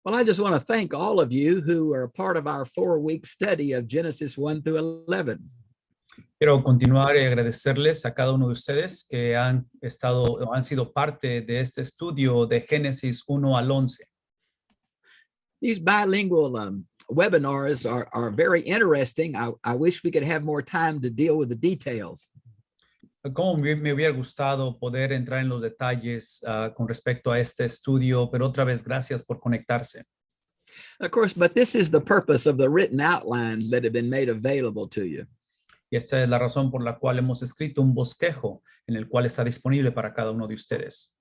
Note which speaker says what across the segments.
Speaker 1: Well, I just want to thank all of you who are a part of our 4-week study of Genesis 1 through 11.
Speaker 2: Quiero continuar y agradecerles a cada uno de ustedes que han sido parte de este estudio de Génesis 1 al 11.
Speaker 1: These bilingual webinars are very interesting. I wish we could have more time to deal with the details.
Speaker 2: Como me hubiera gustado poder entrar en los detalles con respecto a este estudio, pero otra vez gracias por conectarse.
Speaker 1: Of course, but this is the purpose of the written outlines that have been made available to you.
Speaker 2: Y esta es la razón por la cual hemos escrito un bosquejo en el cual está disponible para cada uno de ustedes.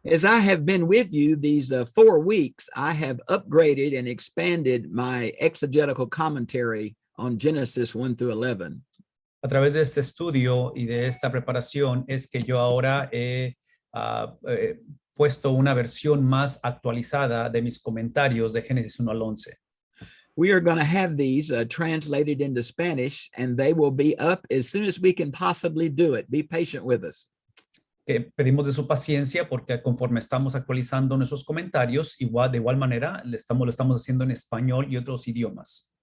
Speaker 1: As I have been with you these 4 weeks, I have upgraded and expanded my exegetical commentary on Genesis 1 through 11.
Speaker 2: A través de este estudio y de esta preparación es que yo ahora he puesto una versión más actualizada de mis comentarios de Génesis 1 al 11.
Speaker 1: We are going to have these translated into Spanish, and they will be up as soon as we can possibly do it. Be patient with us.
Speaker 2: Que pedimos de su paciencia porque conforme estamos actualizando nuestros comentarios, de igual manera lo estamos haciendo en español y otros idiomas.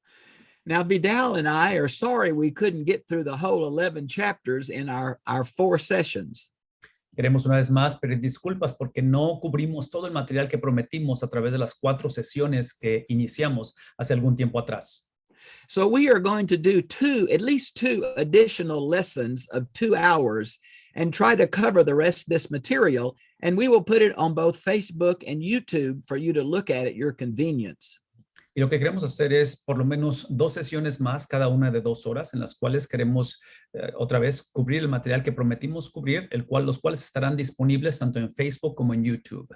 Speaker 1: Now, Vidal and I are sorry we couldn't get through the whole 11 chapters in our 4 sessions.
Speaker 2: Queremos una vez más pedir disculpas porque no cubrimos todo el material que prometimos a través de las 4 sesiones que iniciamos hace algún tiempo atrás.
Speaker 1: So we are going to do at least two additional lessons of 2 hours and try to cover the rest of this material, and we will put it on both Facebook and YouTube for you to look at your convenience.
Speaker 2: Y lo que queremos hacer es por lo menos 2 sesiones más, cada una de 2 horas, en las cuales queremos otra vez cubrir el material que prometimos cubrir, los cuales estarán disponibles tanto en Facebook como en YouTube.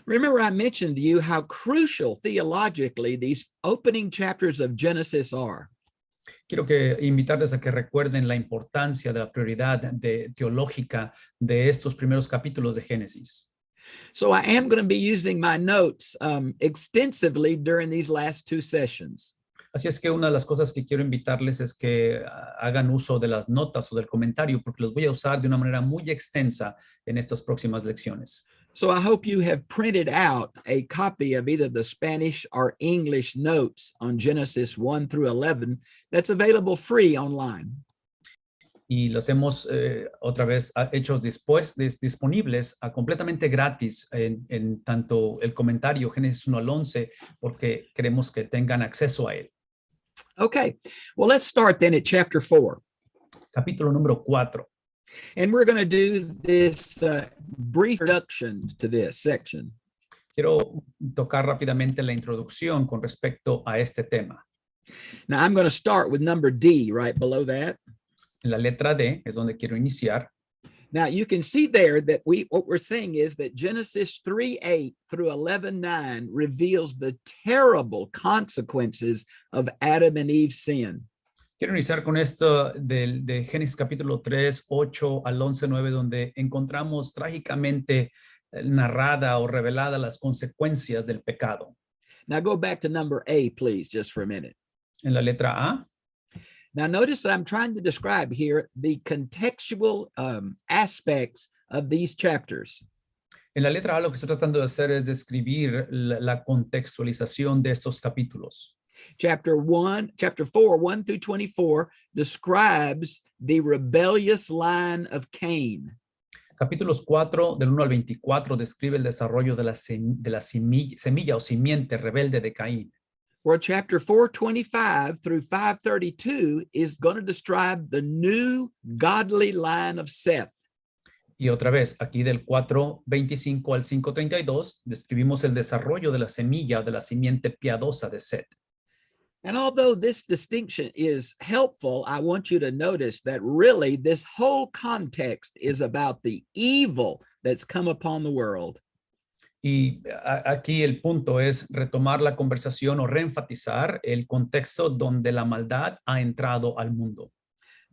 Speaker 1: Remember, I mentioned to you how crucial theologically these opening chapters of Genesis are.
Speaker 2: Quiero invitarles a que recuerden la importancia de la prioridad teológica de estos primeros capítulos de Génesis.
Speaker 1: So I am going to be using my notes extensively during these last 2 sessions.
Speaker 2: Así es que una de las cosas que quiero invitarles es que hagan uso de las notas o del comentario porque los voy a usar de una manera muy extensa en estas próximas lecciones.
Speaker 1: So I hope you have printed out a copy of either the Spanish or English notes on Genesis 1 through 11 that's available free online.
Speaker 2: Y los hemos otra vez hechos disponibles completamente gratis en tanto el comentario Génesis 1 al 11 porque queremos que tengan acceso a él.
Speaker 1: Okay, well, let's start then at chapter 4.
Speaker 2: Capítulo número 4.
Speaker 1: And we're going to do this brief introduction to this section.
Speaker 2: Quiero tocar rápidamente la introducción con respecto a este tema.
Speaker 1: Now, I'm going to start with number D right below that.
Speaker 2: En la letra D es donde quiero iniciar.
Speaker 1: Now, you can see there that what we're saying is that Genesis 3:8 through 11:9 reveals the terrible consequences of Adam and Eve's sin.
Speaker 2: Quiero iniciar con esto de Génesis capítulo 3, 8 al 11, 9, donde encontramos trágicamente narrada o revelada las consecuencias del pecado.
Speaker 1: Now, go back to number A, please, just for a minute.
Speaker 2: En la letra A.
Speaker 1: Now, notice that I'm trying to describe here the contextual aspects of these chapters.
Speaker 2: En la letra A lo que estoy tratando de hacer es describir la contextualización de estos capítulos.
Speaker 1: Chapter 4, 1 through 24 describes the rebellious line of Cain.
Speaker 2: Capítulos 4 del 1 al 24 describe el desarrollo de la semilla o simiente rebelde de Caín.
Speaker 1: Where chapter 4:25 through 5:32 is going to describe the new godly line of Seth.
Speaker 2: Y otra vez, aquí del 4:25 al 5:32 describimos el desarrollo de la semilla o de la simiente piadosa de Seth.
Speaker 1: And although this distinction is helpful, I want you to notice that really this whole context is about the evil that's come upon the world.
Speaker 2: Y aquí el punto es retomar la conversación o reenfatizar el contexto donde la maldad ha entrado al mundo.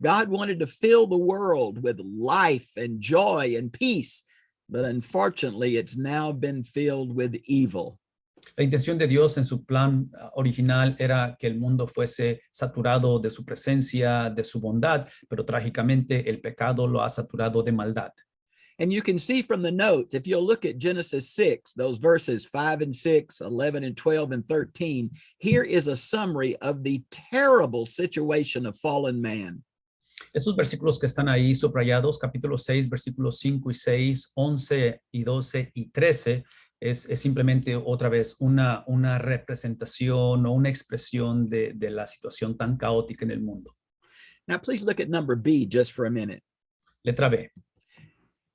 Speaker 1: God wanted to fill the world with life and joy and peace, but unfortunately it's now been filled with evil.
Speaker 2: La intención de Dios en su plan original era que el mundo fuese saturado de su presencia, de su bondad, pero trágicamente el pecado lo ha saturado de maldad.
Speaker 1: And you can see from the notes, if you'll look at Genesis 6, those verses 5 and 6, 11 and 12 and 13, here is a summary of the terrible situation of fallen man.
Speaker 2: Esos versículos que están ahí subrayados, capítulo 6, versículos 5 y 6, 11 y 12 y 13, es simplemente otra vez una representación o una expresión de la situación tan caótica en el mundo.
Speaker 1: Now, please look at number B just for a minute.
Speaker 2: Letra B.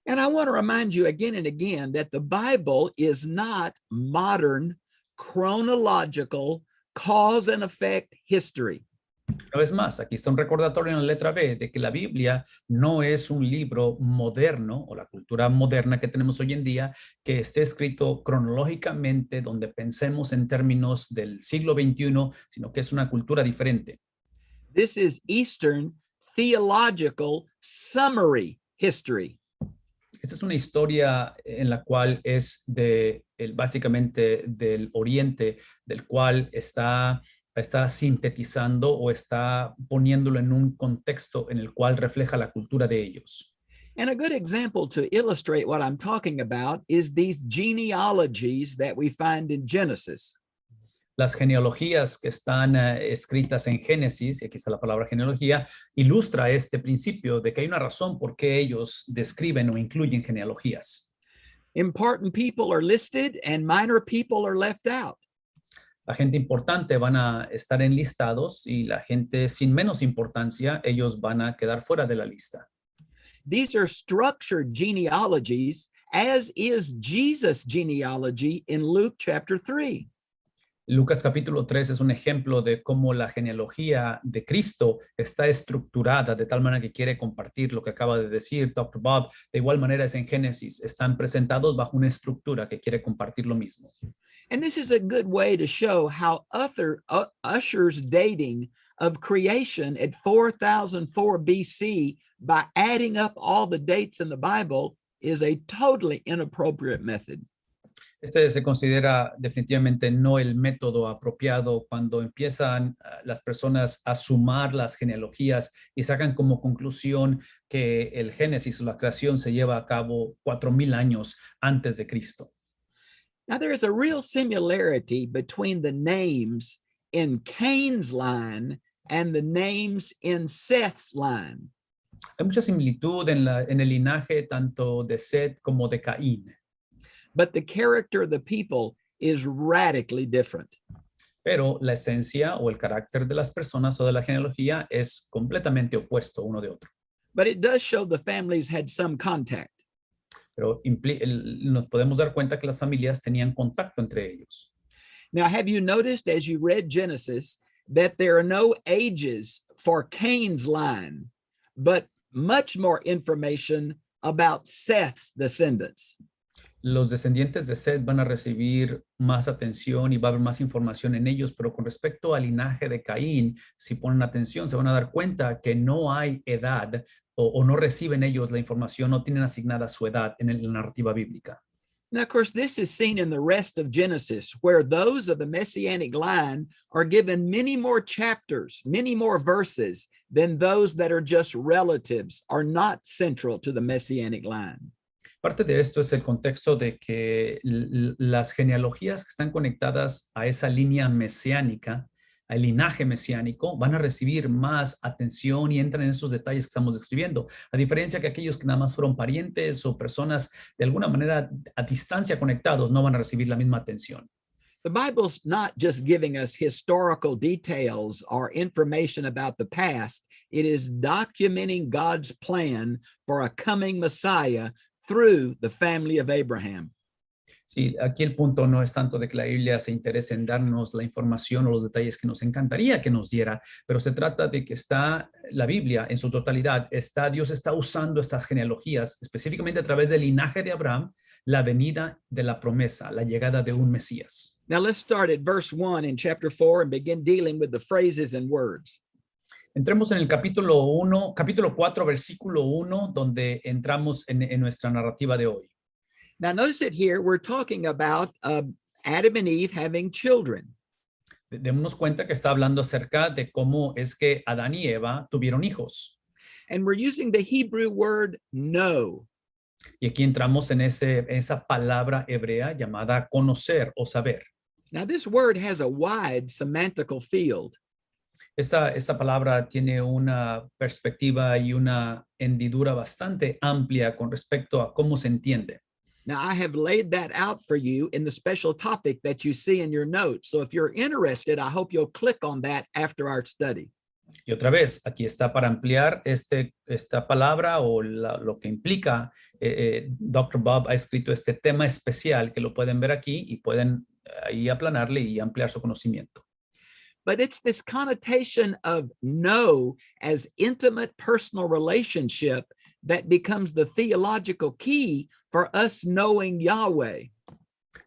Speaker 1: And I want to remind you again and again that the Bible is not modern, chronological, cause and effect history.
Speaker 2: Una vez más, aquí está un recordatorio en la letra B de que la Biblia no es un libro moderno o la cultura moderna que tenemos hoy en día que esté escrito cronológicamente donde pensemos en términos del siglo XXI, sino que es una cultura diferente.
Speaker 1: This is Eastern theological summary history.
Speaker 2: Esta es una historia en la cual es básicamente del Oriente, del cual está sintetizando o está poniéndolo en un contexto en el cual refleja la cultura de ellos.
Speaker 1: And a good example to illustrate what I'm talking about is these genealogies that we find in Genesis.
Speaker 2: Las genealogías que están escritas en Génesis, y aquí está la palabra genealogía, ilustra este principio de que hay una razón por qué ellos describen o incluyen genealogías.
Speaker 1: Important people are listed and minor people are left out.
Speaker 2: La gente importante van a estar enlistados y la gente sin menos importancia, ellos van a quedar fuera de la lista.
Speaker 1: These are structured genealogies, as is Jesus' genealogy in Luke chapter 3.
Speaker 2: Lucas capítulo 3 es un ejemplo de cómo la genealogía de Cristo está estructurada de tal manera que quiere compartir lo que acaba de decir Dr. Bob. De igual manera es en Génesis. Están presentados bajo una estructura que quiere compartir lo mismo.
Speaker 1: And this is a good way to show how Ussher's dating of creation at 4004 BC by adding up all the dates in the Bible is a totally inappropriate method.
Speaker 2: Este se considera definitivamente no el método apropiado cuando empiezan las personas a sumar las genealogías y sacan como conclusión que el Génesis o la creación se lleva a cabo 4000 años antes de Cristo.
Speaker 1: Now, there is a real similarity between the names in Cain's line and the names in Seth's line.
Speaker 2: Hay mucha similitud en el linaje tanto de Seth como de Caín.
Speaker 1: But the character of the people is radically different.
Speaker 2: Pero la esencia o el carácter de las personas o de la genealogía es completamente opuesto uno de otro.
Speaker 1: But it does show the families had some contact.
Speaker 2: Pero nos podemos dar cuenta que las familias tenían contacto entre ellos.
Speaker 1: Now, have you noticed as you read Genesis that there are no ages for Cain's line, but much more information about Seth's descendants?
Speaker 2: Los descendientes de Seth van a recibir más atención y va a haber más información en ellos, pero con respecto al linaje de Caín, si ponen atención, se van a dar cuenta que no hay edad o no reciben ellos la información, no tienen asignada su edad en la narrativa bíblica.
Speaker 1: Now, of course, this is seen in the rest of Genesis, where those of the Messianic line are given many more chapters, many more verses than those that are just relatives, are not central to the Messianic line.
Speaker 2: Parte de esto es el contexto de que las genealogías que están conectadas a esa línea mesiánica, al linaje mesiánico, van a recibir más atención y entran en esos detalles que estamos describiendo, a diferencia que aquellos que nada más fueron parientes o personas de alguna manera a distancia conectados no van a recibir la misma atención.
Speaker 1: The Bible's not just giving us historical details or information about the past. It is documenting God's plan for a coming Messiah through the family of Abraham.
Speaker 2: Sí, aquí el punto no es tanto de que la Biblia se interese en darnos la información o los detalles que nos encantaría que nos diera, pero se trata de que está la Biblia en su totalidad, Dios está usando estas genealogías, específicamente a través del linaje de Abraham, la venida de la promesa, la llegada de un Mesías.
Speaker 1: Now let's start at verse 1 in chapter 4 and begin dealing with the phrases and words.
Speaker 2: Entremos en el capítulo 4, versículo 1, donde entramos en nuestra narrativa de hoy.
Speaker 1: Now notice it here, we're talking about Adam and Eve having children.
Speaker 2: Démonos cuenta que está hablando acerca de cómo es que Adán y Eva tuvieron hijos.
Speaker 1: And we're using the Hebrew word know.
Speaker 2: Y aquí entramos en esa palabra hebrea llamada conocer o saber.
Speaker 1: Now, this word has a wide semantical field.
Speaker 2: Esta palabra tiene una perspectiva y una hendidura bastante amplia con respecto a cómo se entiende.
Speaker 1: Now, I have laid that out for you in the special topic that you see in your notes. So if you're interested, I hope you'll click on that after our study.
Speaker 2: Y otra vez, aquí está para ampliar esta palabra o lo que implica. Dr. Bob ha escrito este tema especial que lo pueden ver aquí y pueden ahí aplanarle y ampliar su conocimiento.
Speaker 1: But it's this connotation of know as intimate personal relationship that becomes the theological key for us knowing Yahweh.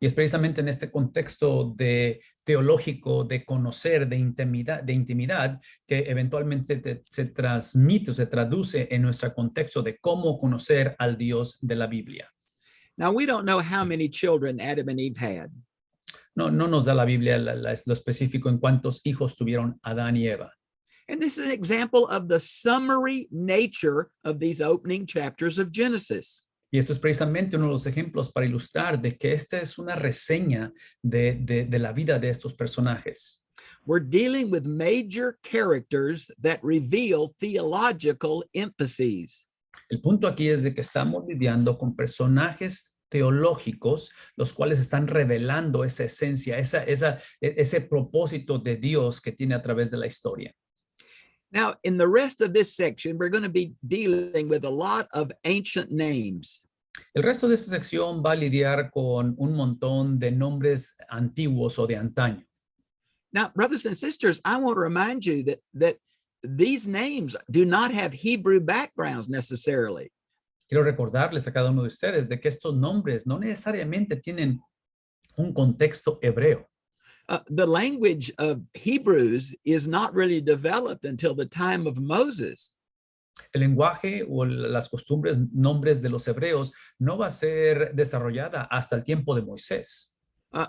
Speaker 2: Y es precisamente en este contexto teológico, de conocer, de intimidad, que eventualmente se transmite o se traduce en nuestro contexto de cómo conocer al Dios de la Biblia.
Speaker 1: Now, we don't know how many children Adam and Eve had.
Speaker 2: No nos da la Biblia lo específico en cuántos hijos tuvieron Adán y Eva.
Speaker 1: And this is an example of the summary nature of these opening chapters of Genesis.
Speaker 2: Y esto es precisamente uno de los ejemplos para ilustrar de que esta es una reseña de la vida de estos personajes.
Speaker 1: We're dealing with major characters that reveal theological emphases.
Speaker 2: El punto aquí es de que estamos lidiando con personajes teológicos, los cuales están revelando esa esencia, ese propósito de Dios que tiene a través de la historia.
Speaker 1: Now, in the rest of this section, we're going to be dealing with a lot of ancient names.
Speaker 2: El resto de esta sección va a lidiar con un montón de nombres antiguos o de antaño.
Speaker 1: Now, brothers and sisters, I want to remind you that these names do not have Hebrew backgrounds necessarily.
Speaker 2: Quiero recordarles a cada uno de ustedes de que estos nombres no necesariamente tienen un contexto hebreo.
Speaker 1: The language of Hebrews is not really developed until the time of Moses.
Speaker 2: El lenguaje o las costumbres, nombres de los hebreos no va a ser desarrollada hasta el tiempo de Moisés.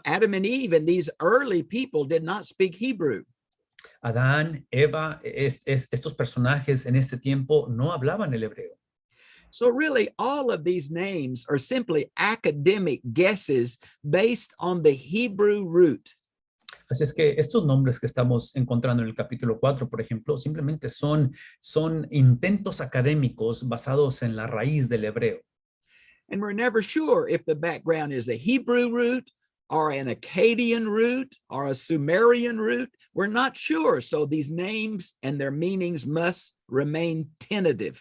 Speaker 1: Adam and Eve and these early people did not speak Hebrew.
Speaker 2: Adán, Eva, estos personajes en este tiempo no hablaban el hebreo.
Speaker 1: So really, all of these names are simply academic guesses based on the Hebrew root.
Speaker 2: Así es que estos nombres que estamos encontrando en el capítulo 4, por ejemplo, simplemente son intentos académicos basados en la raíz del hebreo.
Speaker 1: And we're never sure if the background is a Hebrew root or an Akkadian root or a Sumerian root. We're not sure. So these names and their meanings must remain tentative.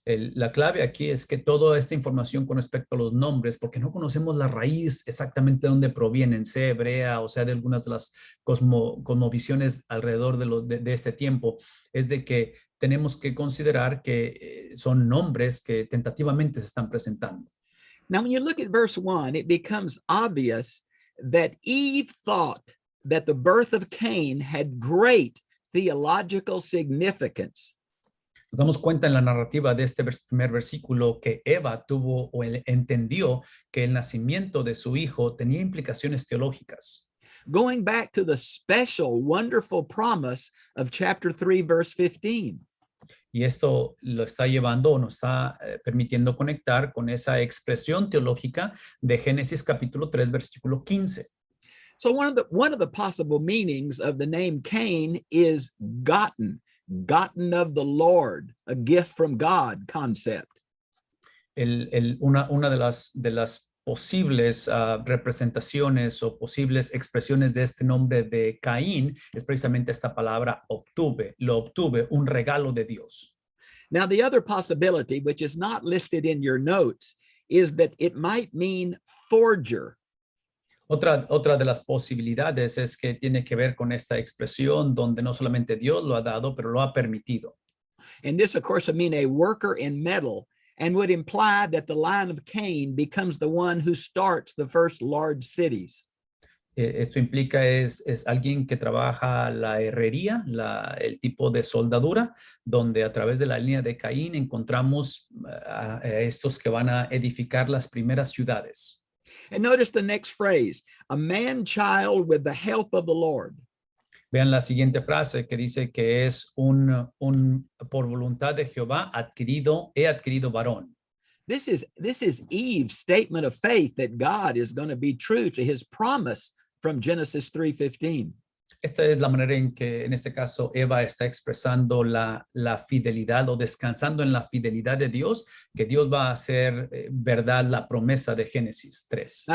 Speaker 2: La clave aquí es que toda esta información con respecto a los nombres, porque no conocemos la raíz exactamente de dónde provienen, sea hebrea o sea de algunas de las cosmovisiones alrededor de este tiempo, es de que tenemos que considerar que son nombres que tentativamente se están presentando.
Speaker 1: Now, when you look at verse 1, it becomes obvious that Eve thought that the birth of Cain had great theological significance.
Speaker 2: Nos damos cuenta en la narrativa de este primer versículo que Eva tuvo o entendió que el nacimiento de su hijo tenía implicaciones teológicas.
Speaker 1: Going back to the special, wonderful promise of chapter 3, verse 15.
Speaker 2: Y esto lo está llevando o nos está permitiendo conectar con esa expresión teológica de Génesis capítulo 3, versículo 15.
Speaker 1: So one of the possible meanings of the name Cain is gotten of the Lord, a gift from God concept.
Speaker 2: Una de las posibles representaciones o posibles expresiones de este nombre de Caín es precisamente esta palabra lo obtuve, un regalo de Dios.
Speaker 1: Now, the other possibility, which is not listed in your notes, is that it might mean forger.
Speaker 2: Otra de las posibilidades es que tiene que ver con esta expresión donde no solamente Dios lo ha dado, pero lo ha permitido.
Speaker 1: And this, of course, would mean a worker in metal and would imply that the line of Cain becomes the one who starts the first large cities.
Speaker 2: Esto implica es alguien que trabaja la herrería, el tipo de soldadura, donde a través de la línea de Caín encontramos a estos que van a edificar las primeras ciudades.
Speaker 1: And notice the next phrase, a man-child with the help of the Lord.
Speaker 2: Vean la siguiente frase que dice que es por voluntad de Jehová he adquirido varón.
Speaker 1: This is Eve's statement of faith that God is going to be true to his promise from Genesis 3:15.
Speaker 2: Esta es la manera en que, en este caso, Eva está expresando la fidelidad o descansando en la fidelidad de Dios, que Dios va a hacer verdad la promesa de Génesis 3.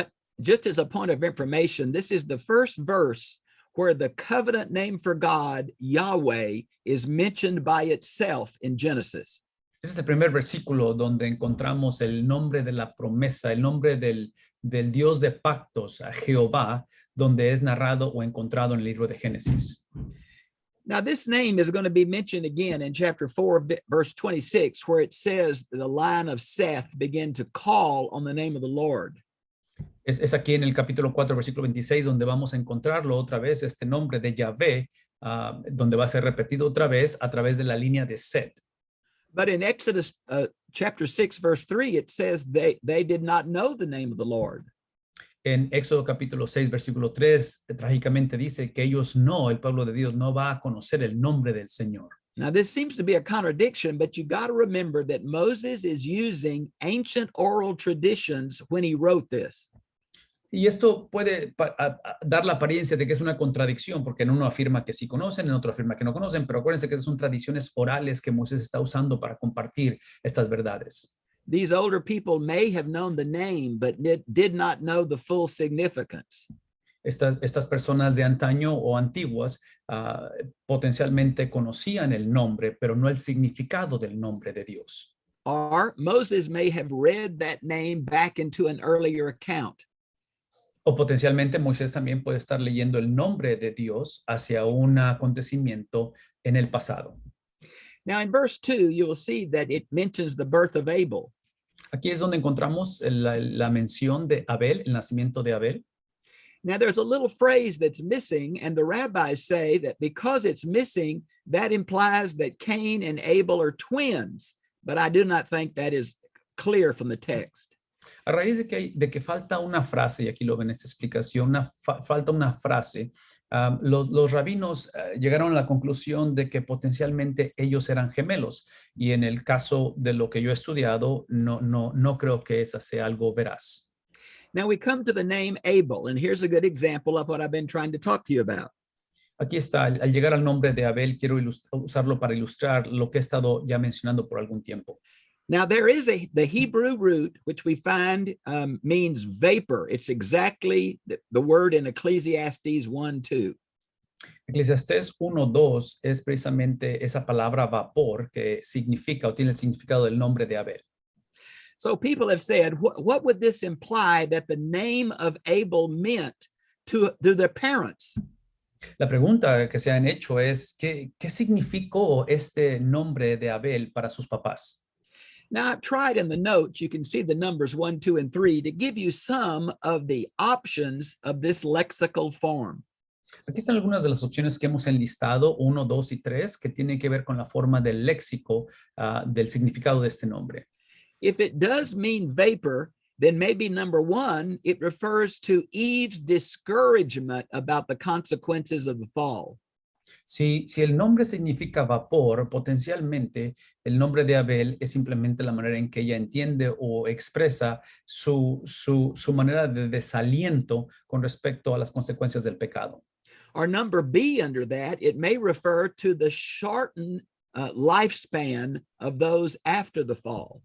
Speaker 1: Just as a point of information, this is the first verse where the covenant name for God, Yahweh, is mentioned by itself in Genesis.
Speaker 2: Ese es el primer versículo donde encontramos el nombre de la promesa, el nombre del Dios de pactos, a Jehová, donde es narrado o encontrado en el libro de Génesis.
Speaker 1: Now, this name is going to be mentioned again in chapter 4, verse 26, where it says the line of Seth began to call on the name of the Lord.
Speaker 2: Es aquí en el capítulo 4, versículo 26, donde vamos a encontrarlo otra vez, este nombre de Yahvé, donde va a ser repetido otra vez a través de la línea de Set.
Speaker 1: But in Exodus chapter 6, verse 3, it says they did not know the name of the Lord.
Speaker 2: En Éxodo capítulo 6, versículo 3, trágicamente dice que el pueblo de Dios no va a conocer el nombre del Señor.
Speaker 1: Now, this seems to be a contradiction, but you got to remember that Moses is using ancient oral traditions when he wrote this.
Speaker 2: Y esto puede dar la apariencia de que es una contradicción, porque en uno afirma que sí conocen, en otro afirma que no conocen, pero acuérdense que esas son tradiciones orales que Moisés está usando para compartir estas verdades.
Speaker 1: These older people may have known the name, but did not know the full significance.
Speaker 2: Estas personas de antaño o antiguas potencialmente conocían el nombre, pero no el significado del nombre de Dios.
Speaker 1: Or Moses may have read that name back into an earlier account.
Speaker 2: O potencialmente Moisés también puede estar leyendo el nombre de Dios hacia un acontecimiento en el pasado.
Speaker 1: Now, in verse 2, you will see that it mentions the birth of Abel.
Speaker 2: Aquí es donde encontramos la mención de Abel, el nacimiento de Abel.
Speaker 1: Now, there's a little phrase that's missing, and the rabbis say that because it's missing, that implies that Cain and Abel are twins, but I do not think that is clear from the text.
Speaker 2: A raíz de que falta una frase, y aquí lo ven en esta explicación, falta una frase, los rabinos llegaron a la conclusión de que potencialmente ellos eran gemelos, y en el caso de lo que yo he estudiado, no creo que esa sea algo veraz.
Speaker 1: Now we come to the name Abel, and here's a good example of what I've been trying to talk to you about.
Speaker 2: Aquí está, al llegar al nombre de Abel, quiero usarlo para ilustrar lo que he estado ya mencionando por algún tiempo.
Speaker 1: Now, there is the Hebrew root, which we find means vapor. It's exactly the word in Ecclesiastes 1:2.
Speaker 2: Eclesiastés 1:2 es precisamente esa palabra vapor que significa o tiene el significado del nombre de Abel.
Speaker 1: So people have said, what would this imply that the name of Abel meant to their parents?
Speaker 2: La pregunta que se han hecho es, ¿qué significó este nombre de Abel para sus papás?
Speaker 1: Now, I've tried in the notes, you can see the numbers 1, 2, and 3 to give you some of the options of this lexical form.
Speaker 2: Aquí están algunas de las opciones que hemos enlistado, 1, 2 y 3, que tienen que ver con la forma del léxico del significado de este nombre.
Speaker 1: If it does mean vapor, then maybe number 1, it refers to Eve's discouragement about the consequences of the fall.
Speaker 2: Si el nombre significa vapor, potencialmente el nombre de Abel es simplemente la manera en que ella entiende o expresa su manera de desaliento con respecto a las consecuencias del pecado.
Speaker 1: Or number B under that, it may refer to the shortened lifespan of those after the fall.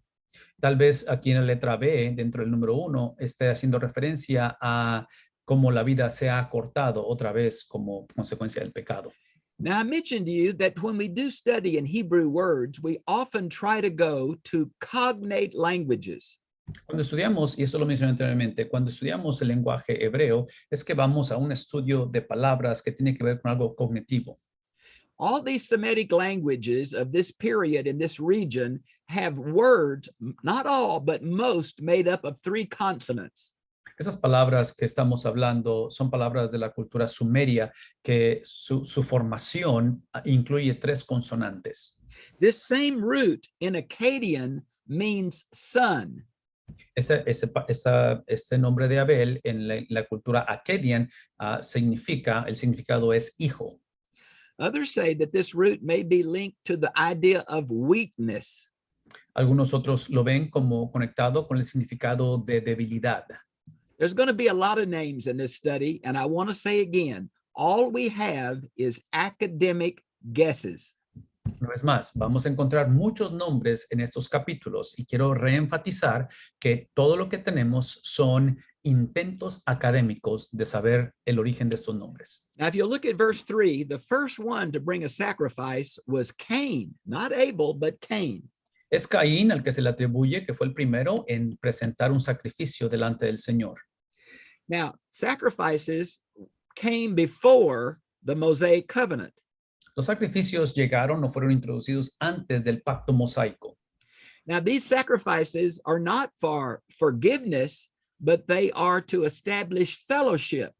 Speaker 2: Tal vez aquí en la letra B, dentro del número 1, esté haciendo referencia a cómo la vida se ha acortado otra vez como consecuencia del pecado.
Speaker 1: Now, I mentioned to you that when we do study in Hebrew words, we often try to go to cognate languages.
Speaker 2: Cuando estudiamos, y esto lo mencioné anteriormente, cuando estudiamos el lenguaje hebreo, es que vamos a un estudio de palabras que tiene que ver con algo cognitivo.
Speaker 1: All these Semitic languages of this period in this region have words, not all, but most, made up of 3 consonants.
Speaker 2: Esas palabras que estamos hablando son palabras de la cultura sumeria que su formación incluye 3 consonantes.
Speaker 1: This same root in Akkadian means son.
Speaker 2: Este nombre de Abel en la cultura Akkadian significa, el significado es hijo.
Speaker 1: Others say that this root may be linked to the idea of weakness.
Speaker 2: Algunos otros lo ven como conectado con el significado de debilidad.
Speaker 1: There's going to be a lot of names in this study, and I want to say again, all we have is academic guesses.
Speaker 2: Una vez más, vamos a encontrar muchos nombres en estos capítulos y quiero reenfatizar que todo lo que tenemos son intentos académicos de saber el origen de estos nombres.
Speaker 1: Now, if you look at verse 3, the first one to bring a sacrifice was Cain, not Abel, but Cain.
Speaker 2: Es Caín al que se le atribuye que fue el primero en presentar un sacrificio delante del Señor.
Speaker 1: Now, sacrifices came before the Mosaic covenant.
Speaker 2: Los sacrificios llegaron o fueron introducidos antes del pacto mosaico.
Speaker 1: Now, these sacrifices are not for forgiveness, but they are to establish fellowship.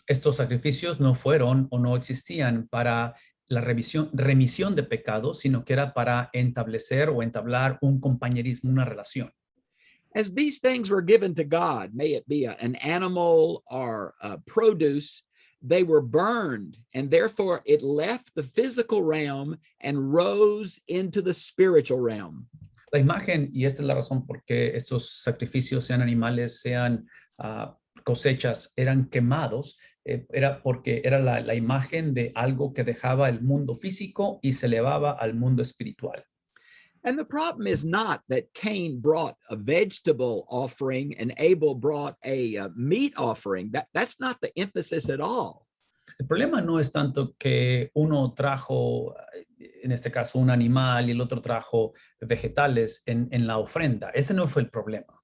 Speaker 2: Estos sacrificios no fueron o no existían para la remisión de pecados, sino que era para establecer o entablar un compañerismo, una relación.
Speaker 1: As these things were given to God, may it be an animal or produce, they were burned, and therefore it left the physical realm and rose into the spiritual realm.
Speaker 2: La imagen, y esta es la razón por qué estos sacrificios, sean animales, sean cosechas, eran quemados, era porque era la imagen de algo que dejaba el mundo físico y se elevaba al mundo espiritual.
Speaker 1: And the problem is not that Cain brought a vegetable offering and Abel brought a meat offering. That's not the emphasis at all.
Speaker 2: El problema no es tanto que uno trajo, en este caso, un animal y el otro trajo vegetales en la ofrenda. Ese no fue el problema.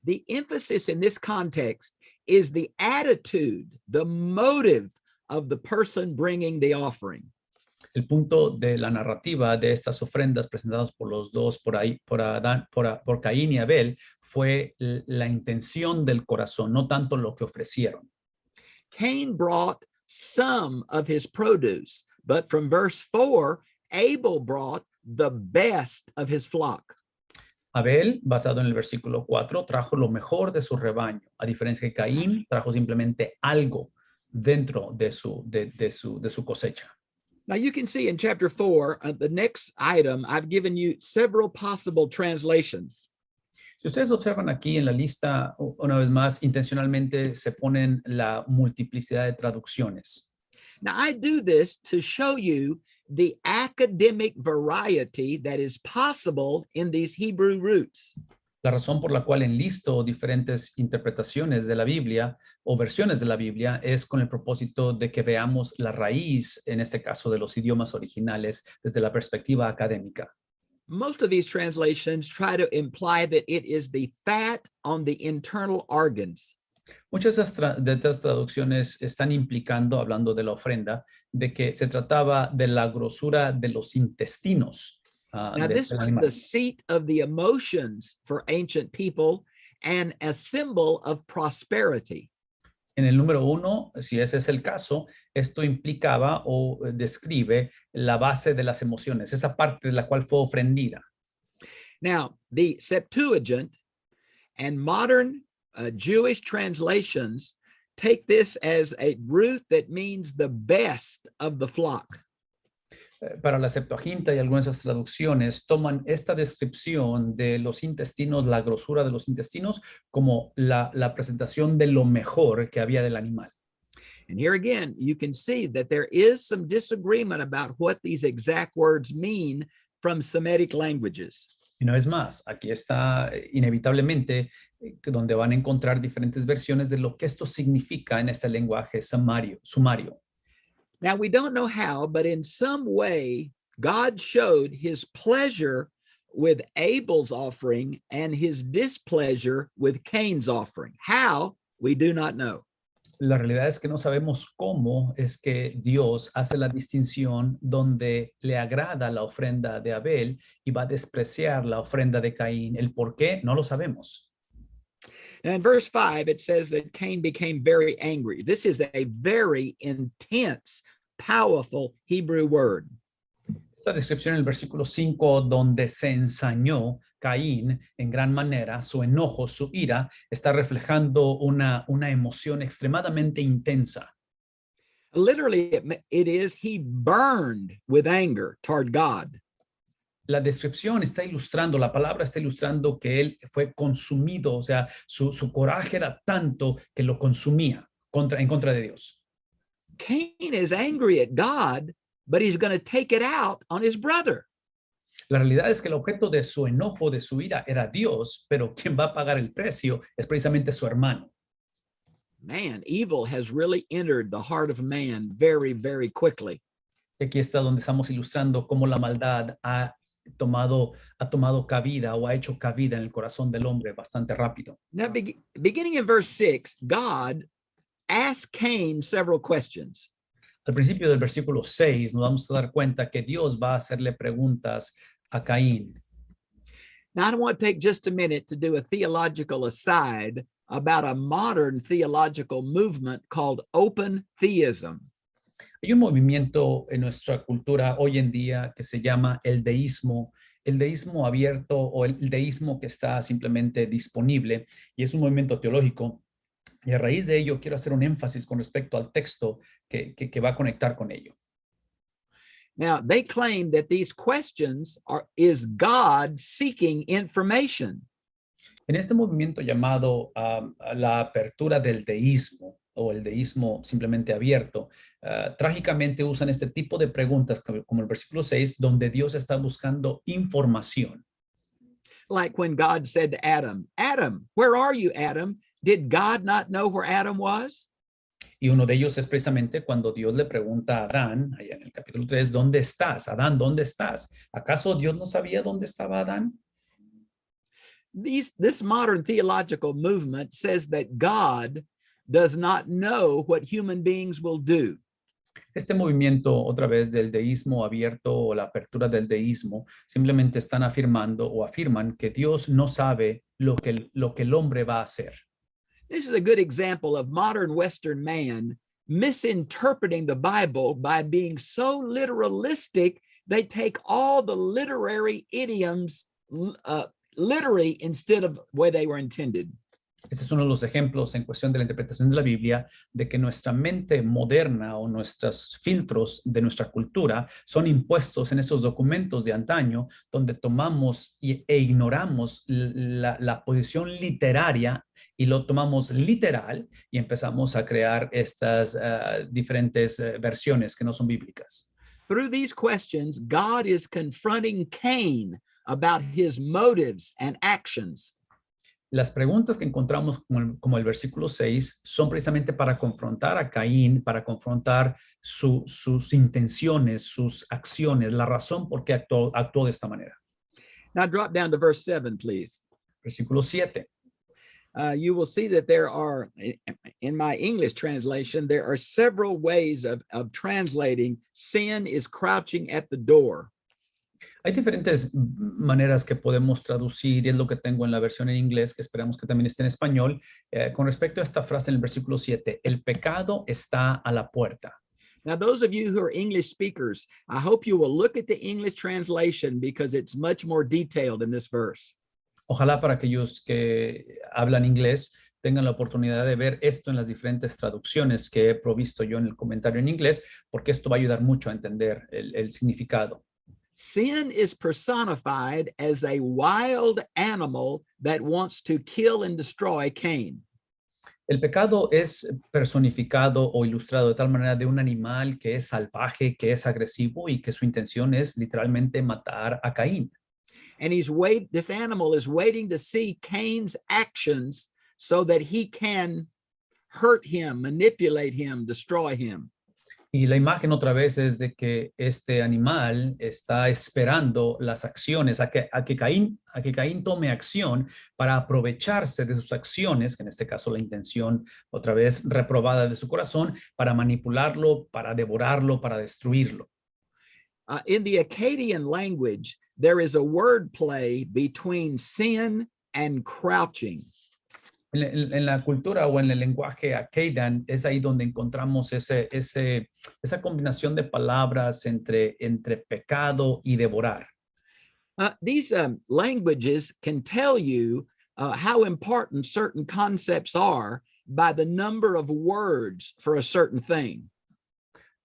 Speaker 1: The emphasis in this context is the attitude, the motive of the person bringing the offering.
Speaker 2: El punto de la narrativa de estas ofrendas presentadas por los dos, por Caín y Abel, fue la intención del corazón, no tanto lo que ofrecieron.
Speaker 1: Cain brought some of his produce, but from verse 4, Abel brought the best of his flock.
Speaker 2: Abel, basado en el versículo 4, trajo lo mejor de su rebaño, a diferencia que Caín trajo simplemente algo dentro de su cosecha.
Speaker 1: Now you can see in chapter 4, the next item, I've given you several possible translations.
Speaker 2: Si ustedes observan aquí en la lista, una vez más, intencionalmente se ponen la multiplicidad de traducciones.
Speaker 1: Now I do this to show you the academic variety that is possible in these Hebrew roots.
Speaker 2: La razón por la cual enlisto diferentes interpretaciones de la Biblia o versiones de la Biblia es con el propósito de que veamos la raíz, en este caso, de los idiomas originales desde la perspectiva académica.
Speaker 1: Most of these translations try to imply that it is the fat on the internal organs.
Speaker 2: Muchas de estas traducciones están implicando, hablando de la ofrenda, de que se trataba de la grosura de los intestinos.
Speaker 1: Now, this was the seat of the emotions for ancient people and a symbol of prosperity.
Speaker 2: En el número 1, si ese es el caso, esto implicaba o describe la base de las emociones, esa parte de la cual fue ofrendida.
Speaker 1: Now, the Septuagint and modern Jewish translations take this as a root that means the best of the flock.
Speaker 2: Para la Septuaginta y algunas de esas traducciones toman esta descripción de los intestinos, la grosura de los intestinos, como la presentación de lo mejor que había del animal.
Speaker 1: And here again, you can see that there is some disagreement about what these exact words mean from Semitic languages.
Speaker 2: Y una vez más, aquí está inevitablemente donde van a encontrar diferentes versiones de lo que esto significa en este lenguaje sumario.
Speaker 1: Now, we don't know how, but in some way, God showed his pleasure with Abel's offering and his displeasure with Cain's offering. How, we do not know.
Speaker 2: La realidad es que no sabemos cómo es que Dios hace la distinción donde le agrada la ofrenda de Abel y va a despreciar la ofrenda de Caín. El por qué no lo sabemos.
Speaker 1: Now in verse 5, it says that Cain became very angry. This is a very intense, powerful Hebrew word.
Speaker 2: Esta descripción en el versículo 5, donde se ensañó Caín en gran manera, su enojo, su ira, está reflejando una emoción extremadamente intensa.
Speaker 1: Literally, it is he burned with anger toward God.
Speaker 2: la descripción está ilustrando, la palabra está ilustrando que él fue consumido, o sea, su coraje era tanto que lo consumía en contra de Dios.
Speaker 1: Cain is angry at God, but he's going to take it out on his brother.
Speaker 2: La realidad es que el objeto de su enojo, de su ira, era Dios, pero quien va a pagar el precio es precisamente su hermano.
Speaker 1: Man, evil has really entered the heart of man very, very quickly.
Speaker 2: Aquí está donde estamos ilustrando cómo la maldad ha tomado cabida o ha hecho cabida en el corazón del hombre bastante rápido.
Speaker 1: Now, beginning in verse 6, God asked Cain several questions.
Speaker 2: Al principio del versículo 6 nos vamos a dar cuenta que Dios va a hacerle preguntas a Caín.
Speaker 1: Now, I want to take just a minute to do a theological aside about a modern theological movement called open theism.
Speaker 2: Hay un movimiento en nuestra cultura hoy en día que se llama el deísmo abierto o el deísmo que está simplemente disponible, y es un movimiento teológico. Y a raíz de ello quiero hacer un énfasis con respecto al texto que va a conectar con ello.
Speaker 1: Now, they claim that these questions is God seeking information.
Speaker 2: En este movimiento llamado la apertura del deísmo o el deísmo simplemente abierto, trágicamente usan este tipo de preguntas como el versículo 6, donde Dios está buscando información.
Speaker 1: Like when God said to Adam, Adam, where are you, Adam? Did God not know where Adam was?
Speaker 2: Y uno de ellos es precisamente cuando Dios le pregunta a Adán, allá en el capítulo 3, ¿dónde estás? Adán, ¿dónde estás? ¿Acaso Dios no sabía dónde estaba Adán?
Speaker 1: This modern theological movement says that God does not know what human beings will do.
Speaker 2: Este movimiento, otra vez, del deísmo abierto o la apertura del deísmo, simplemente están afirmando o afirman que Dios no sabe lo que el hombre va a hacer.
Speaker 1: This is a good example of modern Western man misinterpreting the Bible by being so literalistic, they take all the literary idioms literally instead of where they were intended.
Speaker 2: Este es uno de los ejemplos en cuestión de la interpretación de la Biblia, de que nuestra mente moderna o nuestros filtros de nuestra cultura son impuestos en esos documentos de antaño, donde tomamos e ignoramos la posición literaria y lo tomamos literal y empezamos a crear estas diferentes versiones que no son bíblicas.
Speaker 1: Through these questions, God is confronting Cain about his motives and actions.
Speaker 2: Las preguntas que encontramos como el versículo 6 son precisamente para confrontar a Caín, para confrontar sus intenciones, sus acciones, la razón por qué actuó de esta manera.
Speaker 1: Now drop down to verse 7, please.
Speaker 2: Versículo 7.
Speaker 1: You will see that there are, in my English translation, there are several ways of translating sin is crouching at the door.
Speaker 2: Hay diferentes maneras que podemos traducir, y es lo que tengo en la versión en inglés, que esperamos que también esté en español, con respecto a esta frase en el versículo 7, el pecado está a la puerta.
Speaker 1: Now, those of you who are English speakers, I hope you will look at the English translation because it's much more detailed in this verse.
Speaker 2: Ojalá para aquellos que hablan inglés tengan la oportunidad de ver esto en las diferentes traducciones que he provisto yo en el comentario en inglés, porque esto va a ayudar mucho a entender el significado.
Speaker 1: Sin is personified as a wild animal that wants to kill and destroy Cain.
Speaker 2: El pecado es personificado o ilustrado de tal manera de un animal que es salvaje, que es agresivo y que su intención es literalmente matar a Caín.
Speaker 1: And this animal is waiting to see Cain's actions so that he can hurt him, manipulate him, destroy him.
Speaker 2: Y la imagen otra vez es de que este animal está esperando las acciones, a que Caín tome acción para aprovecharse de sus acciones, que en este caso la intención otra vez reprobada de su corazón, para manipularlo, para devorarlo, para destruirlo.
Speaker 1: In the Akkadian language, there is a word play between sin and crouching.
Speaker 2: En la cultura o en el lenguaje Akkadian es ahí donde encontramos esa combinación de palabras entre pecado y devorar.
Speaker 1: These languages can tell you how important certain concepts are by the number of words for a certain thing.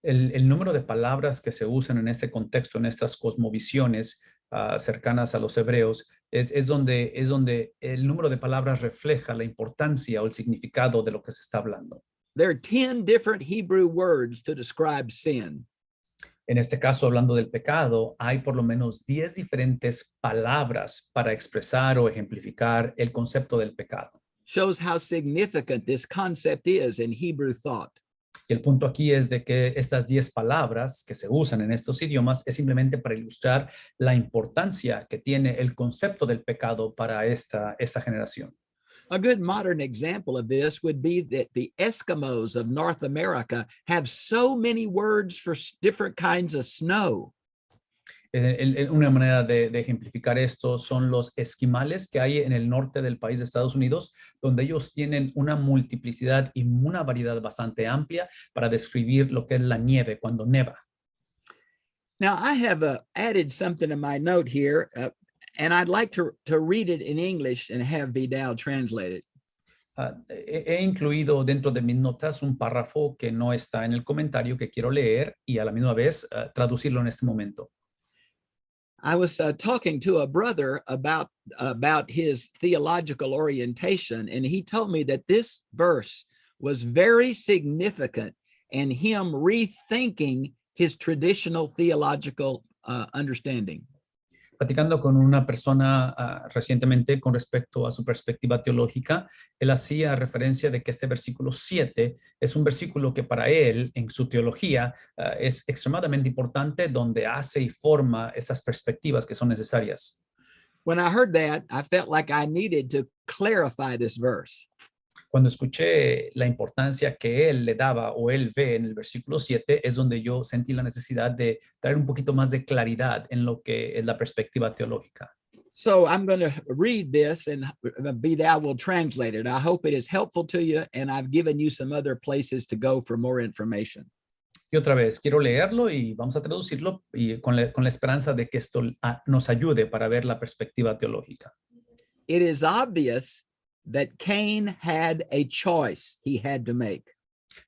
Speaker 2: El número de palabras que se usan en este contexto, en estas cosmovisiones, cercanas a los hebreos, es donde el número de palabras refleja la importancia o el significado de lo que se está hablando.
Speaker 1: There are 10 different Hebrew words to describe sin.
Speaker 2: En este caso, hablando del pecado, hay por lo menos 10 diferentes palabras para expresar o ejemplificar el concepto del pecado.
Speaker 1: Shows how significant this concept is in Hebrew thought.
Speaker 2: Y el punto aquí es de que estas 10 palabras que se usan en estos idiomas es simplemente para ilustrar la importancia que tiene el concepto del pecado para esta generación.
Speaker 1: A good modern example of this would be that the Eskimos of North America have so many words for different kinds of snow.
Speaker 2: Una manera de ejemplificar esto son los esquimales que hay en el norte del país de Estados Unidos, donde ellos tienen una multiplicidad y una variedad bastante amplia para describir lo que es la nieve cuando neva.
Speaker 1: Now, I have added something in my note here, and I'd like to read it in English and have Vidal translate it.
Speaker 2: He incluido dentro de mis notas un párrafo que no está en el comentario que quiero leer y a la misma vez traducirlo en este momento.
Speaker 1: I was talking to a brother about his theological orientation, and he told me that this verse was very significant in him rethinking his traditional theological understanding.
Speaker 2: Platicando con una persona recientemente con respecto a su perspectiva teológica, él hacía referencia de que este versículo 7 es un versículo que para él, en su teología, es extremadamente importante, donde hace y forma estas perspectivas que son necesarias.
Speaker 1: When I heard that, I felt like I needed to clarify this verse.
Speaker 2: Cuando escuché la importancia que él le daba o él ve en el versículo 7, es donde yo sentí la necesidad de traer un poquito más de claridad en lo que es la perspectiva teológica.
Speaker 1: So I'm going to read this and Vidal will translate it. I hope it is helpful to you, and I've given you some other places to go for more information.
Speaker 2: Y otra vez, quiero leerlo y vamos a traducirlo y con la esperanza de que esto nos ayude para ver la perspectiva teológica.
Speaker 1: It is obvious that Cain had a choice he had to make.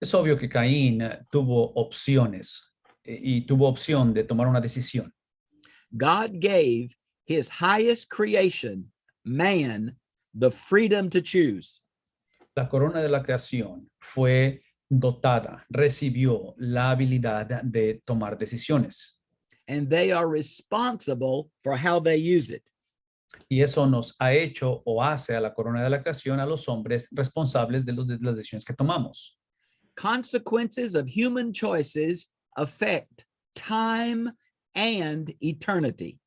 Speaker 2: Es obvio que Caín tuvo opciones y tuvo opción de tomar una decisión.
Speaker 1: God gave his highest creation, man, the freedom to choose.
Speaker 2: La corona de la creación fue dotada, recibió la habilidad de tomar decisiones.
Speaker 1: And they are responsible for how they use it.
Speaker 2: Y eso nos ha hecho o hace a la corona de la creación a los hombres responsables de las decisiones que tomamos.
Speaker 1: Consequences of human choices affect time and eternity.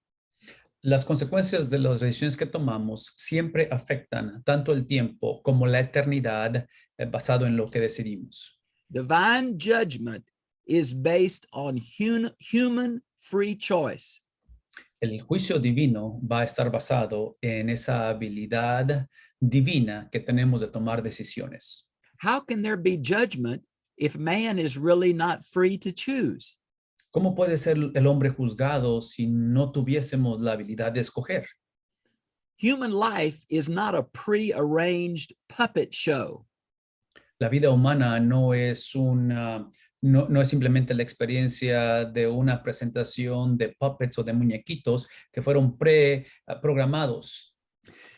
Speaker 2: Las consecuencias de las decisiones que tomamos siempre afectan tanto el tiempo como la eternidad basado en lo que decidimos.
Speaker 1: Divine judgment is based on human free choice.
Speaker 2: El juicio divino va a estar basado en esa habilidad divina que tenemos de tomar decisiones.
Speaker 1: How can there be judgment if man is really not free to choose?
Speaker 2: ¿Cómo puede ser el hombre juzgado si no tuviésemos la habilidad de escoger?
Speaker 1: Human life is not a pre-arranged puppet show.
Speaker 2: La vida humana no es no es simplemente la experiencia de una presentación de puppets o de muñequitos que fueron programados.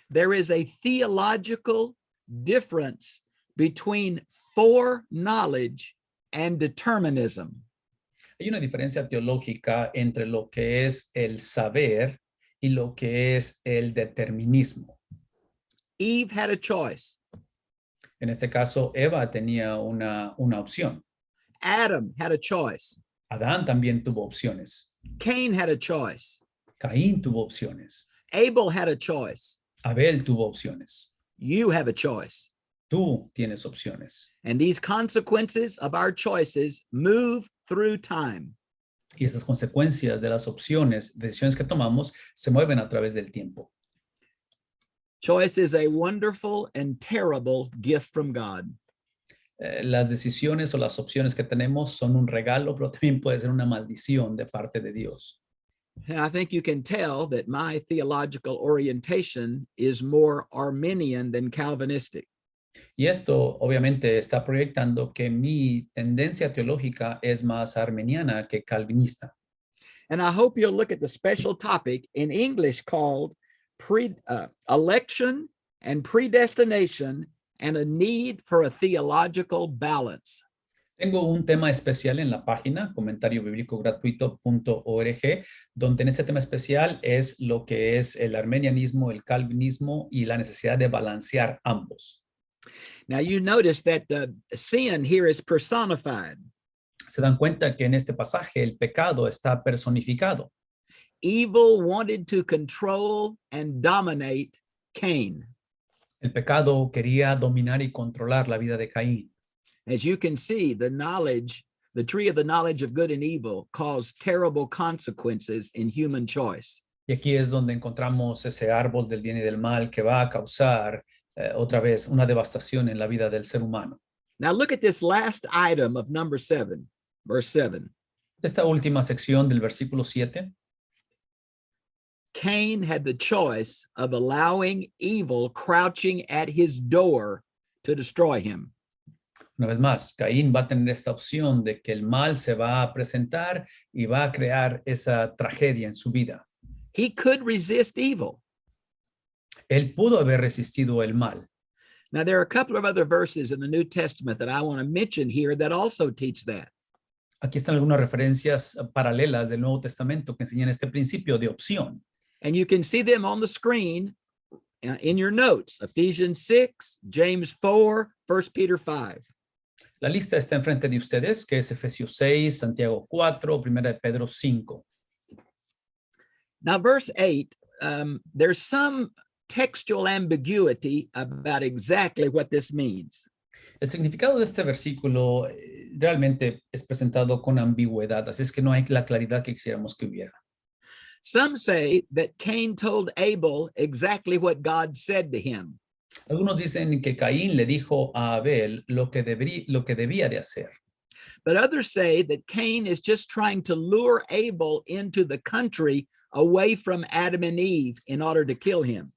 Speaker 1: There is a theological difference between foreknowledge and determinism.
Speaker 2: Hay una diferencia teológica entre lo que es el saber y lo que es el determinismo.
Speaker 1: Eve had a choice.
Speaker 2: En este caso, Eva tenía una opción.
Speaker 1: Adam had a choice.
Speaker 2: Adán también tuvo opciones.
Speaker 1: Cain had a choice.
Speaker 2: Caín tuvo opciones.
Speaker 1: Abel had a choice.
Speaker 2: Abel tuvo opciones.
Speaker 1: You have a choice.
Speaker 2: Tú tienes opciones.
Speaker 1: And these consequences of our choices move through time.
Speaker 2: Y estas consecuencias de las opciones, decisiones que tomamos, se mueven a través del tiempo.
Speaker 1: Choice is a wonderful and terrible gift from God.
Speaker 2: Las decisiones o las opciones que tenemos son un regalo, pero también puede ser una maldición de parte de Dios.
Speaker 1: And I think you can tell that my theological orientation is more Arminian than Calvinistic.
Speaker 2: Y esto obviamente está proyectando que mi tendencia teológica es más arminiana que calvinista.
Speaker 1: And I hope you'll look at the special topic in English called election and predestination and a need for a theological balance.
Speaker 2: Tengo un tema especial en la página, comentariobiblicogratuito.org, donde en ese tema especial es lo que es el armenianismo, el calvinismo y la necesidad de balancear ambos.
Speaker 1: Now you notice that the sin here is personified.
Speaker 2: Se dan cuenta que en este pasaje el pecado está personificado.
Speaker 1: Evil wanted to control and dominate Cain.
Speaker 2: El pecado quería dominar y controlar la vida de Caín.
Speaker 1: As you can see, the tree of the knowledge of good and evil caused terrible consequences in human choice.
Speaker 2: Y aquí es donde encontramos ese árbol del bien y del mal que va a causar otra vez una devastación en la vida del ser humano.
Speaker 1: Now look at this last item of number 7, verse 7.
Speaker 2: Esta última sección del versículo 7.
Speaker 1: Cain had the choice of allowing evil crouching at his door to destroy him.
Speaker 2: Una vez más, Caín va a tener esta opción de que el mal se va a presentar y va a crear esa tragedia en su vida.
Speaker 1: He could resist evil.
Speaker 2: Él pudo haber resistido el mal.
Speaker 1: Now, there are a couple of other verses in the New Testament that I want to mention here that also teach that.
Speaker 2: Aquí están algunas referencias paralelas del Nuevo Testamento que enseñan este principio de opción.
Speaker 1: And you can see them on the screen in your notes. Ephesians 6, James 4, 1 Peter 5.
Speaker 2: La lista está enfrente de ustedes, que es Efesios 6, Santiago 4, 1 de Pedro 5.
Speaker 1: Now, verse 8, there's some textual ambiguity about exactly what this means.
Speaker 2: El significado de este versículo realmente es presentado con ambigüedad, así es que no hay la claridad que quisiéramos que hubiera.
Speaker 1: Some say that Cain told Abel exactly what God said to him.
Speaker 2: Algunos dicen que Caín le dijo a Abel lo que debía de hacer.
Speaker 1: But others say that Cain is just trying to lure Abel into the country away from Adam and Eve in order to kill him.